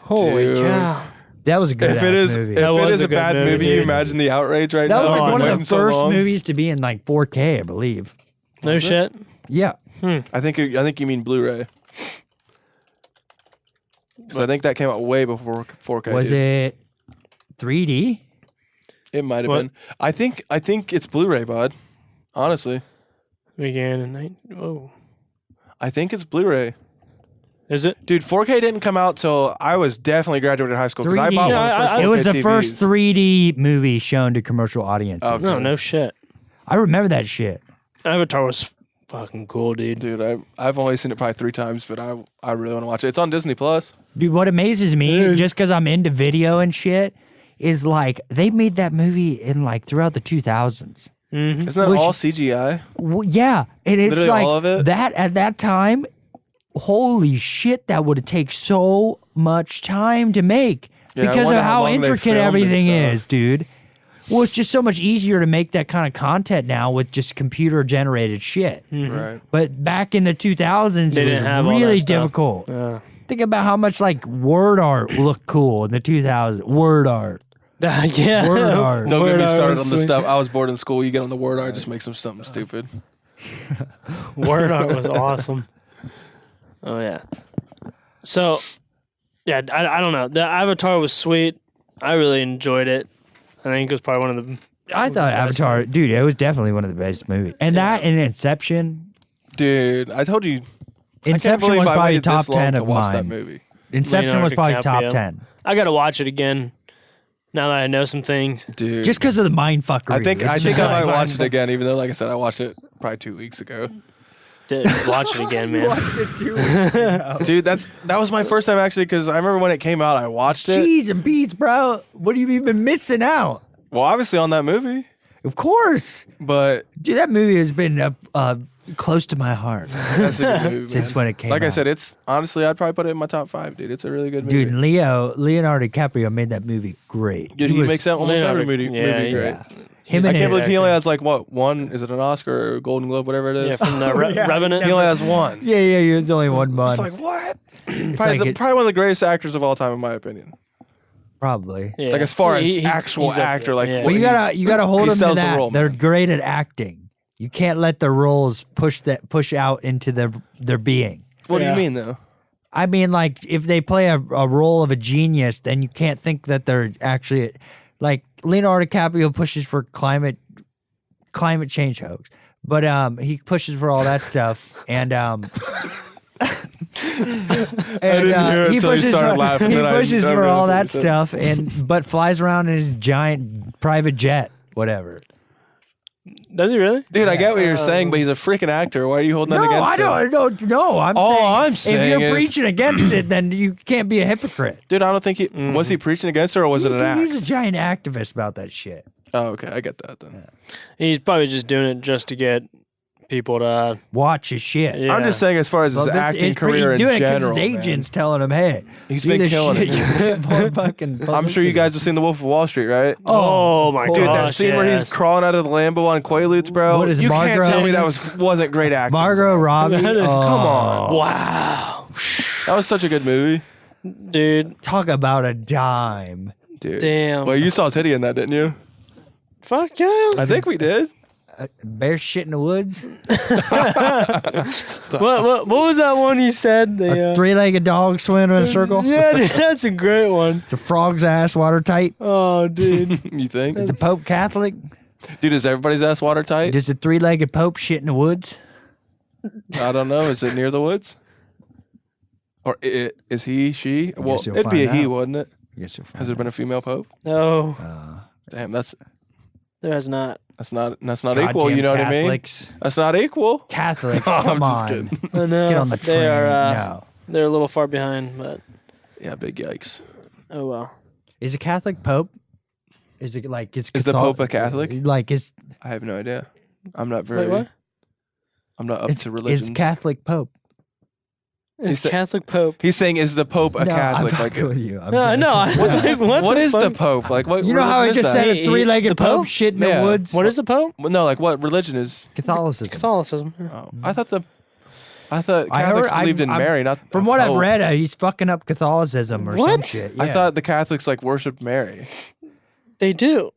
Holy Dude. cow. That was a good If it is, movie. if That it was is a a good bad movie, movie, you dude. imagine the outrage right that now. was like Oh, one of waiting the so first long. movies to be in like 4K, I believe. No shit. Yeah. I think you mean Blu-ray. So I think that came out way before 4K. Was dude. it 3D? It might have What? been. I think it's Blu-ray, bud. Honestly, Began in Whoa. I think it's Blu-ray. Is it? Dude, 4K didn't come out till I was definitely graduated high school because I 3D. bought Yeah, one of the first 4K It was the TVs. first 3D movie shown to commercial audiences. Oh, No, no shit. I remember that shit. Avatar was fucking cool, dude. Dude, I've only seen it probably 3 times, but I really want to watch it. It's on Disney Plus. Dude, what amazes me, just because I'm into video and shit, is like they made that movie in like throughout the 2000s. Isn't that Which- all CGI? Yeah, and it's Literally like all of it? that at that time. Holy shit, that would take so much time to make Yeah, I because of wonder how how long they intricate filmed and everything stuff. is, dude. Well, it's just so much easier to make that kind of content now with just computer generated shit. Right. But back in the 2000s, They it was didn't have all that really stuff. difficult. Yeah. Think about how much like word art looked cool in the 2000s. Word art. Yeah. Word art. Don't get Word me art started was on the sweet. stuff. I was bored in school. You get on the word art, just make something stupid. Word art was awesome. Oh yeah. So, yeah, I don't know. The Avatar was sweet. I really enjoyed it. I think it was probably one of the. I thought Avatar, dude, it was definitely one of the best movies. And that and Inception. Dude, I told you. I can't Inception believe was I probably waited top this long 10 to of watch that mine. movie. Inception Leonardo was probably top DiCaprio. 10. I got to watch it again. Now that I know some things. Dude, Just because of the mind fuckery. I think It's just I like might watch it mind again, even though, like I said, I watched it probably 2 weeks ago. Dude, watch it again, man. Dude, that was my first time actually, because I remember when it came out, I watched it. Cheese and beats, bro. What have you been missing out? Well, obviously on that movie, Of course. but Dude, that movie has been close to my heart that's a good movie. since man. when it came Like out. I said, it's honestly, I'd probably put it in my top 5, dude. It's a really good movie. Dude, Leonardo DiCaprio made that movie great. Dude, he was- makes that almost every Leonardo- movie, yeah, movie great. yeah. Him I and can't his, believe he only has like what, one? Is it an Oscar or a Golden Globe, whatever it Yeah, is? from the Revenant. He only has one. yeah, he was only one month. It's like what? It's Probably, like it- probably one of the greatest actors of all time, in my opinion. probably. Yeah. Like as far as He's actual up there, actor, like yeah. what Well, you gotta hold he them to sells the that. role, They're man. great at acting. You can't let the roles push out into their being. What do Yeah. you mean though? I mean, like if they play a role of a genius, then you can't think that they're actually like Leonardo DiCaprio pushes for climate change hoax, but he pushes for all that stuff, and didn't hear it he until he pushes started for, laughing, he then I pushes for realized all what that he said. stuff, but flies around in his giant private jet, whatever. Does he really? Dude, I get what you're saying, but he's a freaking actor. Why are you holding that No, against I him? don't. No, I'm All saying I'm if saying you're is- preaching against it, then you can't be a hypocrite. Dude, I don't think he was he preaching against her or was it an Dude, act? he's a giant activist about that shit. Oh, okay, I get that then. He's probably just doing it just to get people to. Watch his shit. Yeah. I'm just saying, as far as his Well, acting he's career in doing general, it because his man. agent's telling him, "Hey, He's do been the killing shit. it. You get more fucking." I'm sure you guys have seen The Wolf of Wall Street, right? Oh my god! Dude, that scene where he's crawling out of the Lambo on Quaaludes, bro. What is you can't Margot- tell me that wasn't great acting. Margot Robbie. That is- oh, Come on. Wow, That was such a good movie. dude. talk about a dime. Dude. Damn. Well, you saw Titty in that, didn't you? Fuck yeah. I think we did. bear shit in the woods. What was that one you said? A three-legged dog swimming in a circle. Yeah, dude, that's a great one. It's a frog's ass watertight. Oh, dude. You think? It's a Pope Catholic. Dude, is everybody's ass watertight? Just a three-legged Pope shit in the woods. I don't know. Is it near the woods? Or is he, she? Well, guess you'll it'd be a find he, out. wouldn't it? I guess you'll find Has there been a female pope? No, Damn, that's there has not. not Goddamn equal. You know what I mean? Catholics. That's not equal. Catholics, I'm come just on. kidding. I know. Get on the train. They are, No. they're a little far behind, but Yeah, big yikes. oh well. Is a Catholic Pope? Is it like is the Pope a Catholic? Like is I have no idea. I'm not very. Wait, what? I'm not up is, to religion. is Catholic Pope? It's said- Catholic Pope. He's saying, is the Pope a No, Catholic? I'm Like, fucking with you. I'm No, kidding. no. I was like, what is the fuck? Pope? Like, what? You know how I religion is just that? said He- a three-legged the Pope? Pope shit in Yeah. the woods? What is the Pope? Well, no, like what religion is? Catholicism. Catholicism. Oh, I thought I Catholics heard- believed in I'm- Mary, not From a what I've Pope. read, he's fucking up Catholicism or some What? shit. I Yeah. thought the Catholics like worshipped Mary. They do.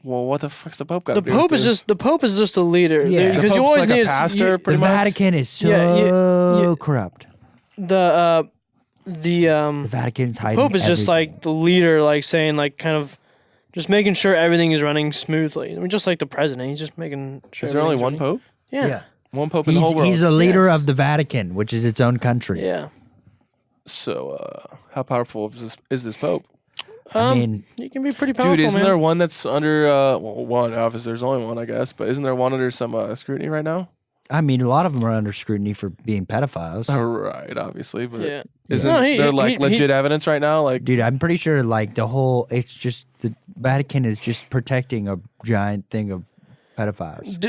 Well, what the fuck's the Pope got? The Pope is just a leader. Yeah. Because The you Pope's always like a need pastor, the pretty much. Vatican is so Yeah, corrupt. the The Vatican's hiding Pope is just everything. like the leader, like saying like kind of just making sure everything is running smoothly. I mean, just like the president, he's just making sure. Is there only everything's one running- Pope? Yeah. One Pope in the whole world. He's the leader Yes. of the Vatican, which is its own country. Yeah. So, how powerful is this Pope? I mean, he can be pretty powerful, Dude, isn't man. there one that's under one? Obviously, there's only one, I guess. But isn't there one under some scrutiny right now? a lot of them are under scrutiny for being pedophiles. Right, obviously, but Yeah. isn't No, there like legit evidence right now? Like, Dude, I'm pretty sure like it's just the Vatican is just protecting a giant thing of pedophiles.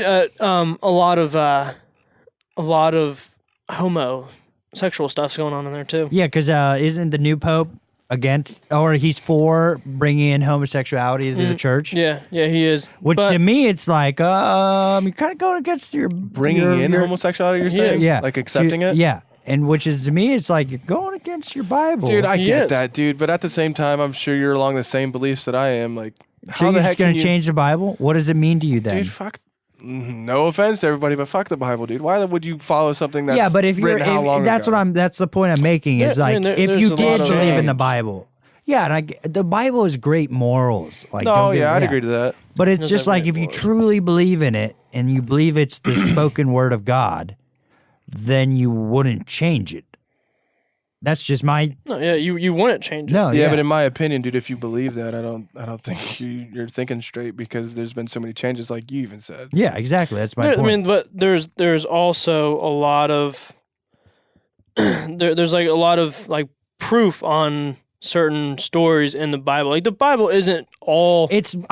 A lot of homosexual stuff's going on in there too. Yeah, because isn't the new pope against, or he's for bringing in homosexuality to the church? Yeah, he is. Which But to me, it's like you're kind of going against your bringing in homosexuality, you're saying? yeah, Like accepting it? Yeah, and which is to me, it's like you're going against your Bible, Dude, I He get is. that, dude. But at the same time, I'm sure you're along the same beliefs that I am. Like, So how you're the just heck going can to you... change the Bible? What does it mean to you then? Dude, fuck. No offense to everybody, but fuck the Bible, dude. Why would you follow something that's yeah, but if you're, written how long that's ago? that's the point I'm making is There- I like mean, there- if there's you a lot did of believe in the change. Bible, yeah, and the Bible is great morals. Like, No, don't get, yeah, I'd agree to that. But it's There's just a like great if you morals. truly believe in it and you believe it's the spoken word of God, then you wouldn't change it. That's just my No, yeah, you wouldn't change it. no. Yeah, Yeah, but in my opinion, dude, if you believe that, I don't think you're thinking straight because there's been so many changes, like you even said. yeah, exactly. That's my I point. mean, but there's also a lot of there's like a lot of like proof on certain stories in the Bible. Like the Bible isn't all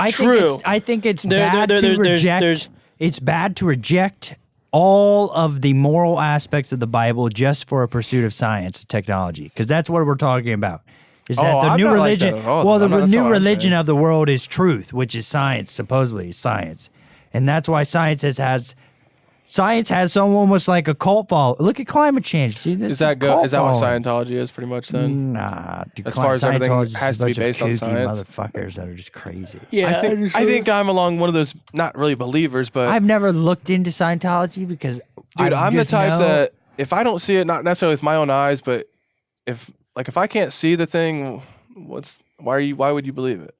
true. I think it's There- bad there- to there's- reject. there's- It's bad to reject all of the moral aspects of the Bible just for a pursuit of science and technology, because that's what we're talking about. Is that Oh, the I'm new not like religion? that at all. Well, the I'm not- that's new not what I'm religion saying. of the world is truth, which is science. Supposedly, is science, and that's why science has some almost like a cult fall. Look at climate change. Dude, Is that cult is that what following. Scientology is pretty much then? Nah, dude, As far as everything Scientology is has a to be bunch of based on kooky science? motherfuckers that are just crazy. Yeah, I think I'm along one of those not really believers, but I've never looked into Scientology because dude, I I'm the just type know- that if I don't see it, not necessarily with my own eyes, but if I can't see the thing, why would you believe it?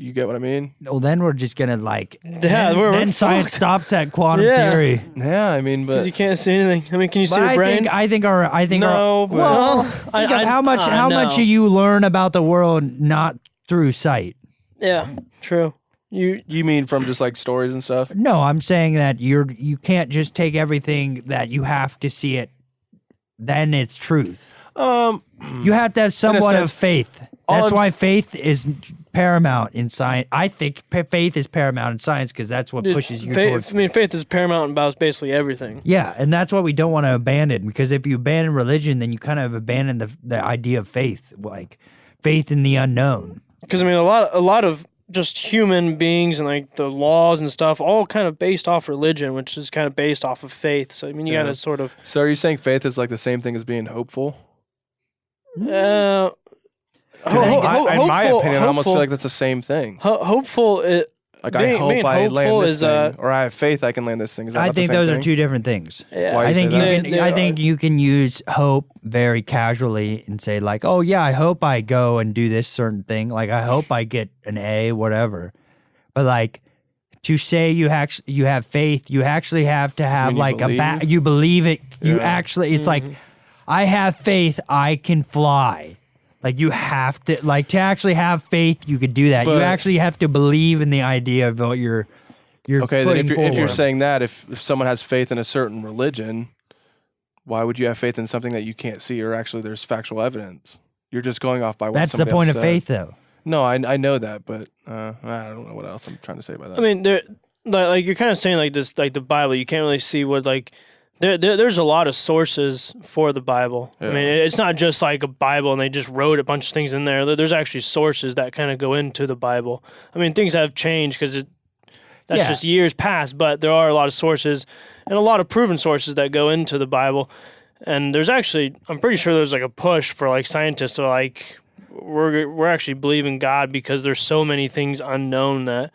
You get what I mean? Well, then we're just gonna like. Yeah, we're then science fucked. stops at quantum Yeah. theory. Yeah, I mean, because but you can't see anything. I mean, can you see But your brain? I think our No, but- Well, think of how much know. you learn about the world not through sight. Yeah, true. you mean from just like stories and stuff? No, I'm saying that you can't just take everything that you have to see it. Then it's truth. You have to have somewhat of sense, faith. all That's I'm why s- faith is paramount in science. I think faith is paramount in science because that's what Dude, pushes you faith, towards. I mean, faith is paramount about basically everything. Yeah, and that's what we don't want to abandon, because if you abandon religion, then you kind of abandon the idea of faith, like faith in the unknown. Because I mean, a lot of just human beings and like the laws and stuff, all kind of based off religion, which is kind of based off of faith. So I mean, you Yeah. got to sort of. So are you saying faith is like the same thing as being hopeful? Uh, 'Cause in my opinion, I almost feel like that's the same thing. hopeful. Like I being hope I land hopeful this is, thing, or I have faith I can land this thing. Is that I not the think same those thing? are two different things. Yeah. Why I you think say you that? can. I think you can use hope very casually and say like, "Oh yeah, I hope I go and do this certain thing. Like I hope I get an A, whatever." But like to say you have faith, you actually have to have you like believe? you believe it. You Yeah. actually, it's like I have faith, I can fly. Like you have to like to actually have faith, you could do that. You But- actually have to believe in the idea of what you're Okay, then if you're forward. saying that, if someone has faith in a certain religion, why would you have faith in something that you can't see or actually there's factual evidence? You're just going off by what That's the somebody point else of said. faith, though. No, I know that, but I don't know what else I'm trying to say by that. I mean, like you're kind of saying like this, like the Bible. You can't really see what like there's a lot of sources for the Bible. Yeah. I mean, it's not just like a Bible and they just wrote a bunch of things in there. There's actually sources that kind of go into the Bible. I mean, things have changed because that's Yeah. just years past, but there are a lot of sources and a lot of proven sources that go into the Bible. And there's actually, I'm pretty sure there's like a push for like scientists to like we're actually believing God because there's so many things unknown that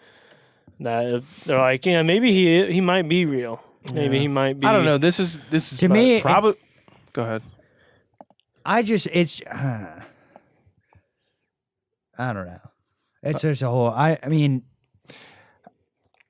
they're like, yeah, maybe he might be real. Maybe he might be. I don't know. This is To me, probably. Go ahead. I don't know. It's just a whole. I mean,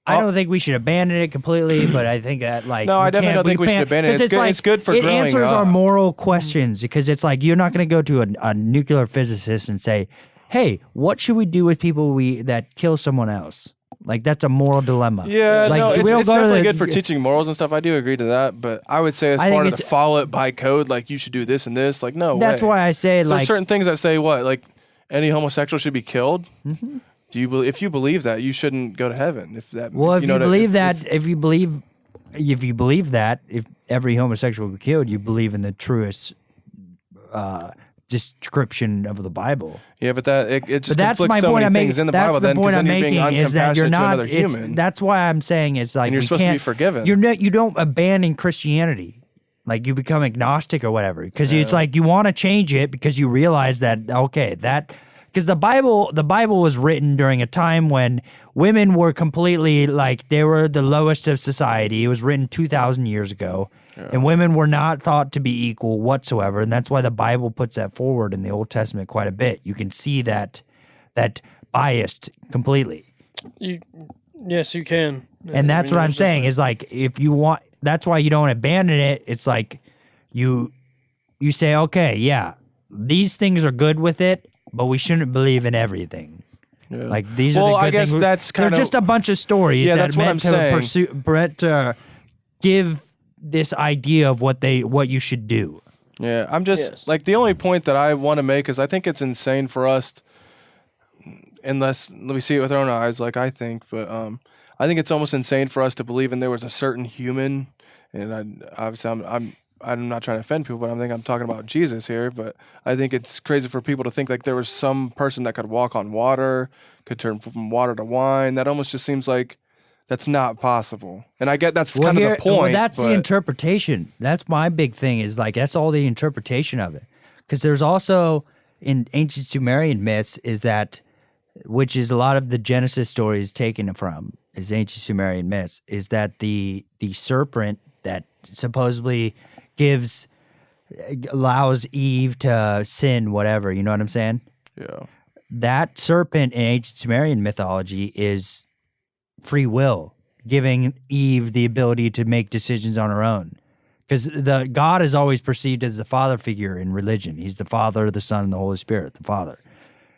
I don't think we should abandon it completely, but I think that like No, I definitely don't think we should abandon it. 'cause It's good- it's good for it growing answers our up. moral questions because it's like you're not going to go to a nuclear physicist and say, "Hey, what should we do with people that kill someone else?" Like that's a moral dilemma. Yeah, like, no, we it's don't go to definitely the- good for teaching morals and stuff. I do agree to that, but I would say as I far think as to it's- follow it by code, like you should do this and this, like no That's way. why I say So like there's certain things that say what, like any homosexual should be killed. Mm-hmm. Do you believe? If you believe that, you shouldn't go to heaven. If that, Well, if you know what I- believe if- that, if you believe that, if every homosexual were killed, you believe in the truest description of the Bible. yeah, but that it just But that's conflicts my so point many I'm making. things in the That's Bible. the Then, 'cause point then I'm you're being making is that you're uncompassionate to not. another human. That's why I'm saying it's like And you're we supposed to be can't- forgiven. You don't abandon Christianity. Like you become agnostic or whatever because it's like you want to change it because you realize that okay because the Bible was written during a time when women were completely like they were the lowest of society. It was written 2,000 years ago, and women were not thought to be equal whatsoever. And that's why the Bible puts that forward in the Old Testament quite a bit. You can see that biased completely. Yes, you can. And that's what I'm saying is like if you want, that's why you don't abandon it. It's like you say, okay, yeah, these things are good with it, but we shouldn't believe in everything. Yeah. Like these are Well, the good I guess things. that's They're kinda- just a bunch of stories Yeah, that that's what meant I'm to saying. give this idea of what you should do. Yeah, I'm just Yes. like the only point that I want to make is I think it's insane for us, unless we see it with our own eyes, like I think, but I think it's almost insane for us to believe in there was a certain human, and obviously I'm not trying to offend people, but I'm talking about Jesus here, but I think it's crazy for people to think like there was some person that could walk on water, could turn from water to wine. That almost just seems like that's not possible. And I get that's kind of the point. Well, that's the but- interpretation. That's my big thing is like that's all the interpretation of it. Because there's also in ancient Sumerian myths is that, which is a lot of the Genesis stories taken from is ancient Sumerian myths, is that the serpent that supposedly allows Eve to sin, whatever. You know what I'm saying? Yeah. That serpent in ancient Sumerian mythology is free will, giving Eve the ability to make decisions on her own. Because the God is always perceived as the father figure in religion. He's the Father, the Son, and the Holy Spirit, the Father.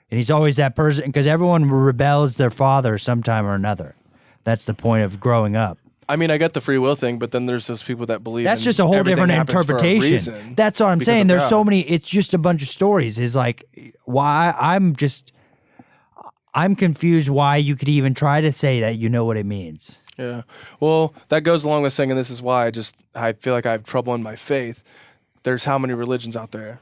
And he's always that person, because everyone rebels their father sometime or another. That's the point of growing up. I mean, I get the free will thing, but then there's those people that believe That's in just a whole everything different happens for a interpretation. reason That's what I'm because saying. of There's God. so many. It's just a bunch of stories. Is like why I'm confused. Why you could even try to say that you know what it means. Yeah. Well, that goes along with saying, and this is why I feel like I have trouble in my faith. There's how many religions out there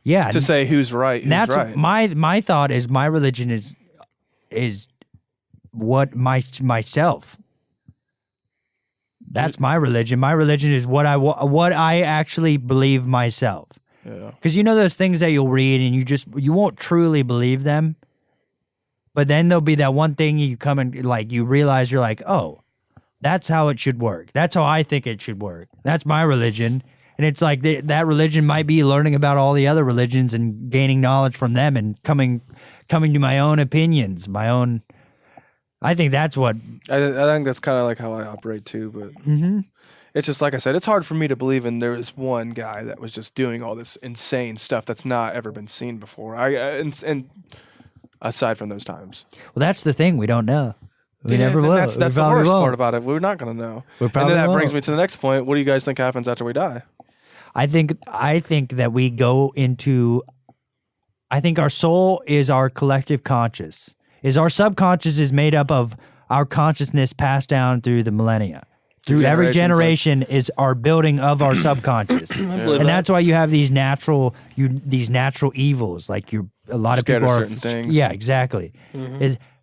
Yeah, to say who's right, who's and that's right. my thought is my religion is what myself. That's my religion. My religion is what I actually believe myself. Yeah. Because you know those things that you'll read and you won't truly believe them. But then there'll be that one thing you come and like you realize you're like, oh, that's how it should work. That's how I think it should work. That's my religion. And it's like that religion might be learning about all the other religions and gaining knowledge from them and coming to my own opinions, my own. I think that's what. I think that's kind of like how I operate too, but it's just like I said, it's hard for me to believe in there was one guy that was just doing all this insane stuff that's not ever been seen before. And aside from those times, Well, that's the thing. We don't know. We never and will. That's We the probably worst won't. part about it. We're not going to know. We And probably then that brings won't. me to the next point. What do you guys think happens after we die? I think that we go into. I think our soul is our collective conscious. Is our subconscious is made up of our consciousness passed down through the millennia. Through every generation is our building of our subconscious, and that's why you have these natural evils. Like a lot of Scared people of are certain things. Yeah, exactly.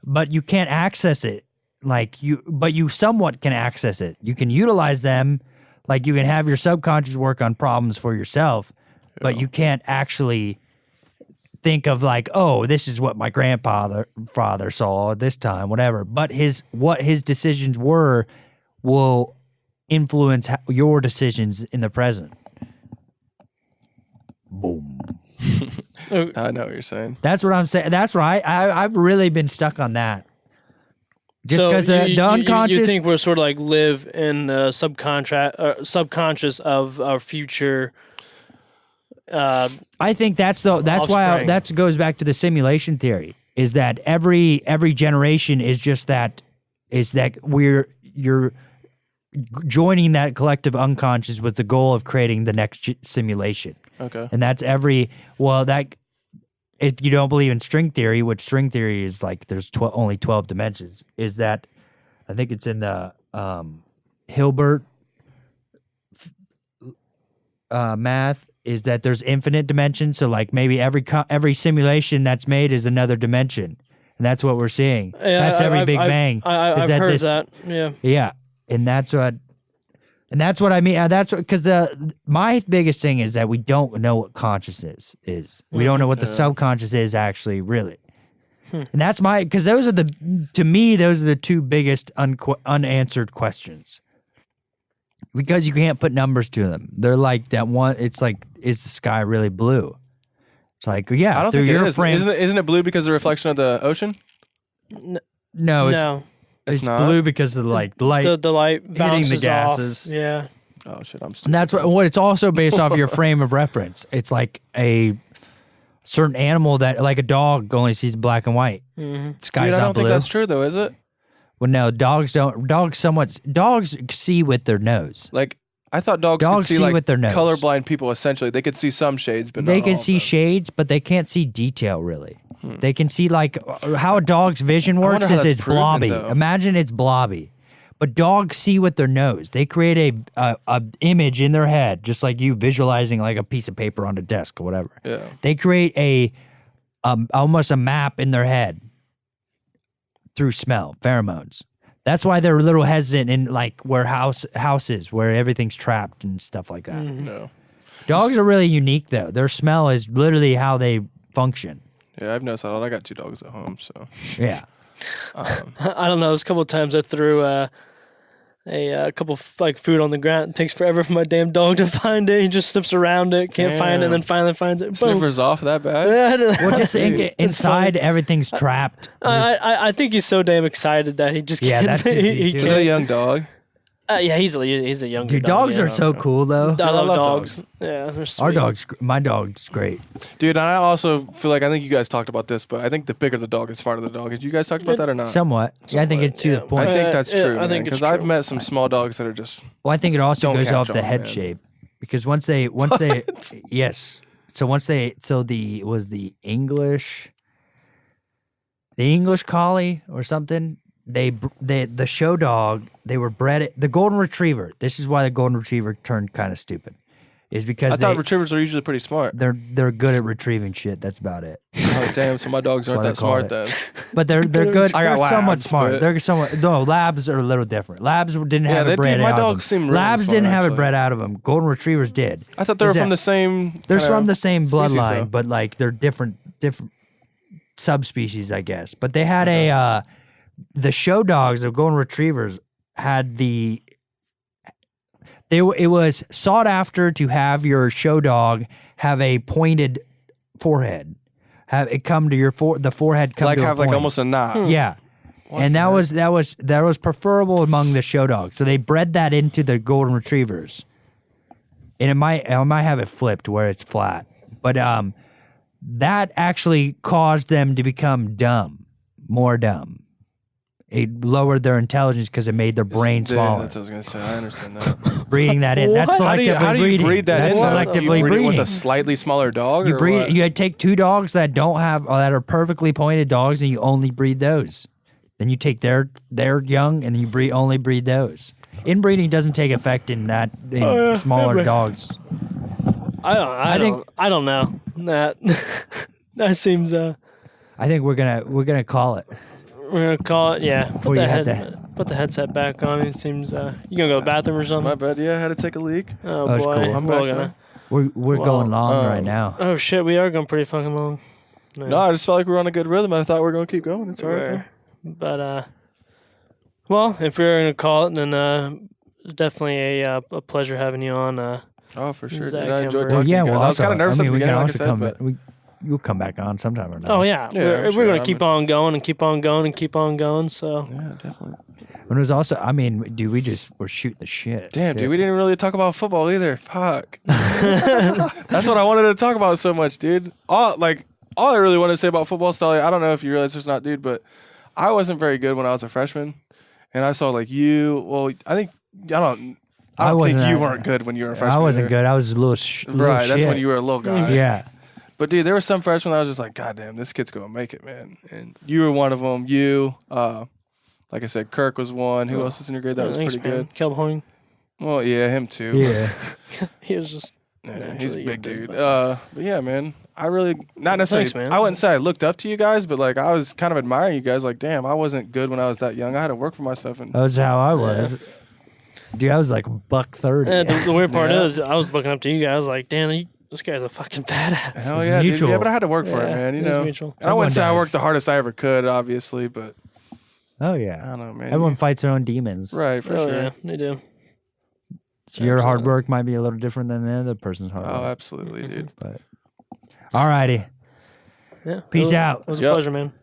But you can't access it. But you somewhat can access it. You can utilize them. Like you can have your subconscious work on problems for yourself, but you can't actually think of like, oh, this is what my father saw at this time, whatever. But what his decisions were will influence your decisions in the present. Boom. I know what you're saying. That's what I'm saying. That's right. I've really been stuck on that. Just So because the unconscious. you think we're sort of like live in the subconscious of our future. I think that's why Offspring. that goes back to the simulation theory. Is that every generation is just that you're joining that collective unconscious with the goal of creating the next simulation. Okay. And that's if you don't believe in string theory, which string theory is like there's only 12 dimensions, is that I think it's in the Hilbert math, is that there's infinite dimensions. So like maybe every simulation that's made is another dimension. And that's what we're seeing. Yeah, that's every Big Bang. I've heard that. Yeah. Yeah. And that's what I mean. Because my biggest thing is that we don't know what consciousness is. We don't know what the subconscious is actually, really. And that's because those are the two biggest unanswered questions. Because you can't put numbers to them. They're like that one. It's like, is the sky really blue? It's like, yeah. I don't think it is. Isn't it blue because of the reflection of the ocean? No, it's not? blue because of the light. The light hitting the bounces gases. off. Yeah. Oh shit, I'm stupid. And that's what it's also based off your frame of reference. It's like a certain animal that, like a dog, only sees black and white. Sky's Dude, I not don't blue. think that's true though, is it? Well, no, dogs don't. Dogs see with their nose. Like I thought dogs could see like with their nose. colorblind people. Essentially, they could see some shades, but They not can all of see them. shades, but they can't see detail really. They can see like how a dog's vision wonder works how is that's it's proven, blobby. though. Imagine it's blobby. But dogs see with their nose. They create a image in their head, just like you visualizing like a piece of paper on a desk or whatever. Yeah. They create almost a map in their head through smell, pheromones. That's why they're a little hesitant in like where houses where everything's trapped and stuff like that. No. Dogs are really unique though. Their smell is literally how they function. Yeah, I've noticed that. I got 2 dogs at home, so. Yeah. I don't know. There's a couple of times I threw a couple like food on the ground. It takes forever for my damn dog to find it. He just sniffs around it, can't find it, and then finally finds it. Boom. Sniffers off that bad? Well, just think inside everything's trapped. I think he's so damn excited that he just Yeah, can't. that could be too. Is it a young dog? Yeah, he's a younger Dude, dog. dogs yeah. are so cool though. I love love dogs. dogs. Yeah, they're sweet. My dog's great. Dude, I also feel like I think you guys talked about this, but I think the bigger the dog, the smarter the dog. Did you guys talk about that or not? Somewhat. Yeah, I think it's to the yeah. point. I think that's Yeah, true, I think it's because I've true. met some small dogs that are just. Well, I think it also Don't goes catch off the on, head man. shape because once they yes. The English collie or something. The show dog, they were bred the golden retriever. This is why the golden retriever turned kind of stupid. Is because I thought retrievers are usually pretty smart. they're good at retrieving shit. That's about it. Oh damn! So my dogs aren't why that they call smart it. then. But they're good. I got They're somewhat labs, smart. but- They're somewhat labs are a little different. Labs didn't have they it bred do. My out of dogs them. seem really Labs smart, didn't have it actually. bred out of them. Golden retrievers did. I thought they were Is from that- the same. They're kinda from the same species, bloodline, though. but like they're different. subspecies, I guess. But they had the show dogs of golden retrievers had it was sought after to have your show dog have a pointed forehead, have it come to the forehead come Like to have a point. like almost a knot. Yeah. And that was preferable among the show dogs. So they bred that into the golden retrievers. And I might have it flipped where it's flat. But that actually caused them to become more dumb. It lowered their intelligence because it made their brain smaller. That's what I was gonna say. I understand that. Breeding that in. That's How selectively do you breeding. breed that That's in? selectively You breed it breeding. with a slightly smaller dog. You or breed. what? You take two dogs that don't have that are perfectly pointed dogs, and you only breed those. Then you take their young, and you only breed those. Inbreeding doesn't take effect in smaller dogs. I don't know. That seems. I think we're gonna call it. We're gonna call it. Yeah. Before you had Put the headset back on. It seems. You gonna go to the bathroom or something? My bad. Yeah, I had to take a leak. Oh That's boy. cool. I'm We're all back gonna. We're going long right now. Oh shit, we are going pretty fucking long. No, I just felt like we were on a good rhythm. I thought we were gonna keep going. It's all right. Where- But well, if we're gonna call it, then it's definitely a pleasure having you on. Oh, for sure. Zach Dude, I enjoyed Hembree. talking to you guys. I was kind of nervous at the we can beginning, like I also said, come. but You'll come back on sometime or not. Oh yeah, Yeah, we're I'm sure. gonna keep on going and keep on going and keep on going. So yeah, definitely. And it was also, I mean, dude, we're shooting the shit. Damn, too. dude, we didn't really talk about football either. Fuck. That's what I wanted to talk about so much, dude. All I really wanted to say about football, Stolly, I don't know if you realize this or not, dude, but I wasn't very good when I was a freshman, and I saw like you. Well, I don't think you weren't good when you were a freshman. I wasn't either. good. I was a little Right, that's shit. when you were a little guy. Yeah. But dude, there were some freshmen that I was just like, God damn, this kid's gonna make it, man. And you were one of them. You, like I said, Kirk was one. Who else was in your grade that was thanks, pretty man. good? Calhoun. Well, yeah, him too. Yeah. He was just. Yeah, he's a Naturally, big you're dude. big, But yeah, man, I really not necessarily. Thanks, man. I wouldn't say I looked up to you guys, but like I was kind of admiring you guys. Like, damn, I wasn't good when I was that young. I had to work for myself. And That was how I was. Dude, I was like $130. The weird part Yeah. is, I was looking up to you guys like, damn, this guy's a fucking badass. hell It's yeah, dude. mutual. Yeah, but I had to work for it, Yeah, man. You it is know, mutual. and I wouldn't say I Everyone worked the hardest I ever could, obviously, but Oh I yeah. don't know, man. Everyone fights their own demons. right for Oh sure. yeah, they do. So your hard Absolutely. work might be a little different than the other person's hard Oh, work. absolutely, dude. But all righty. Yeah. Peace out. It was a Yep. pleasure, man.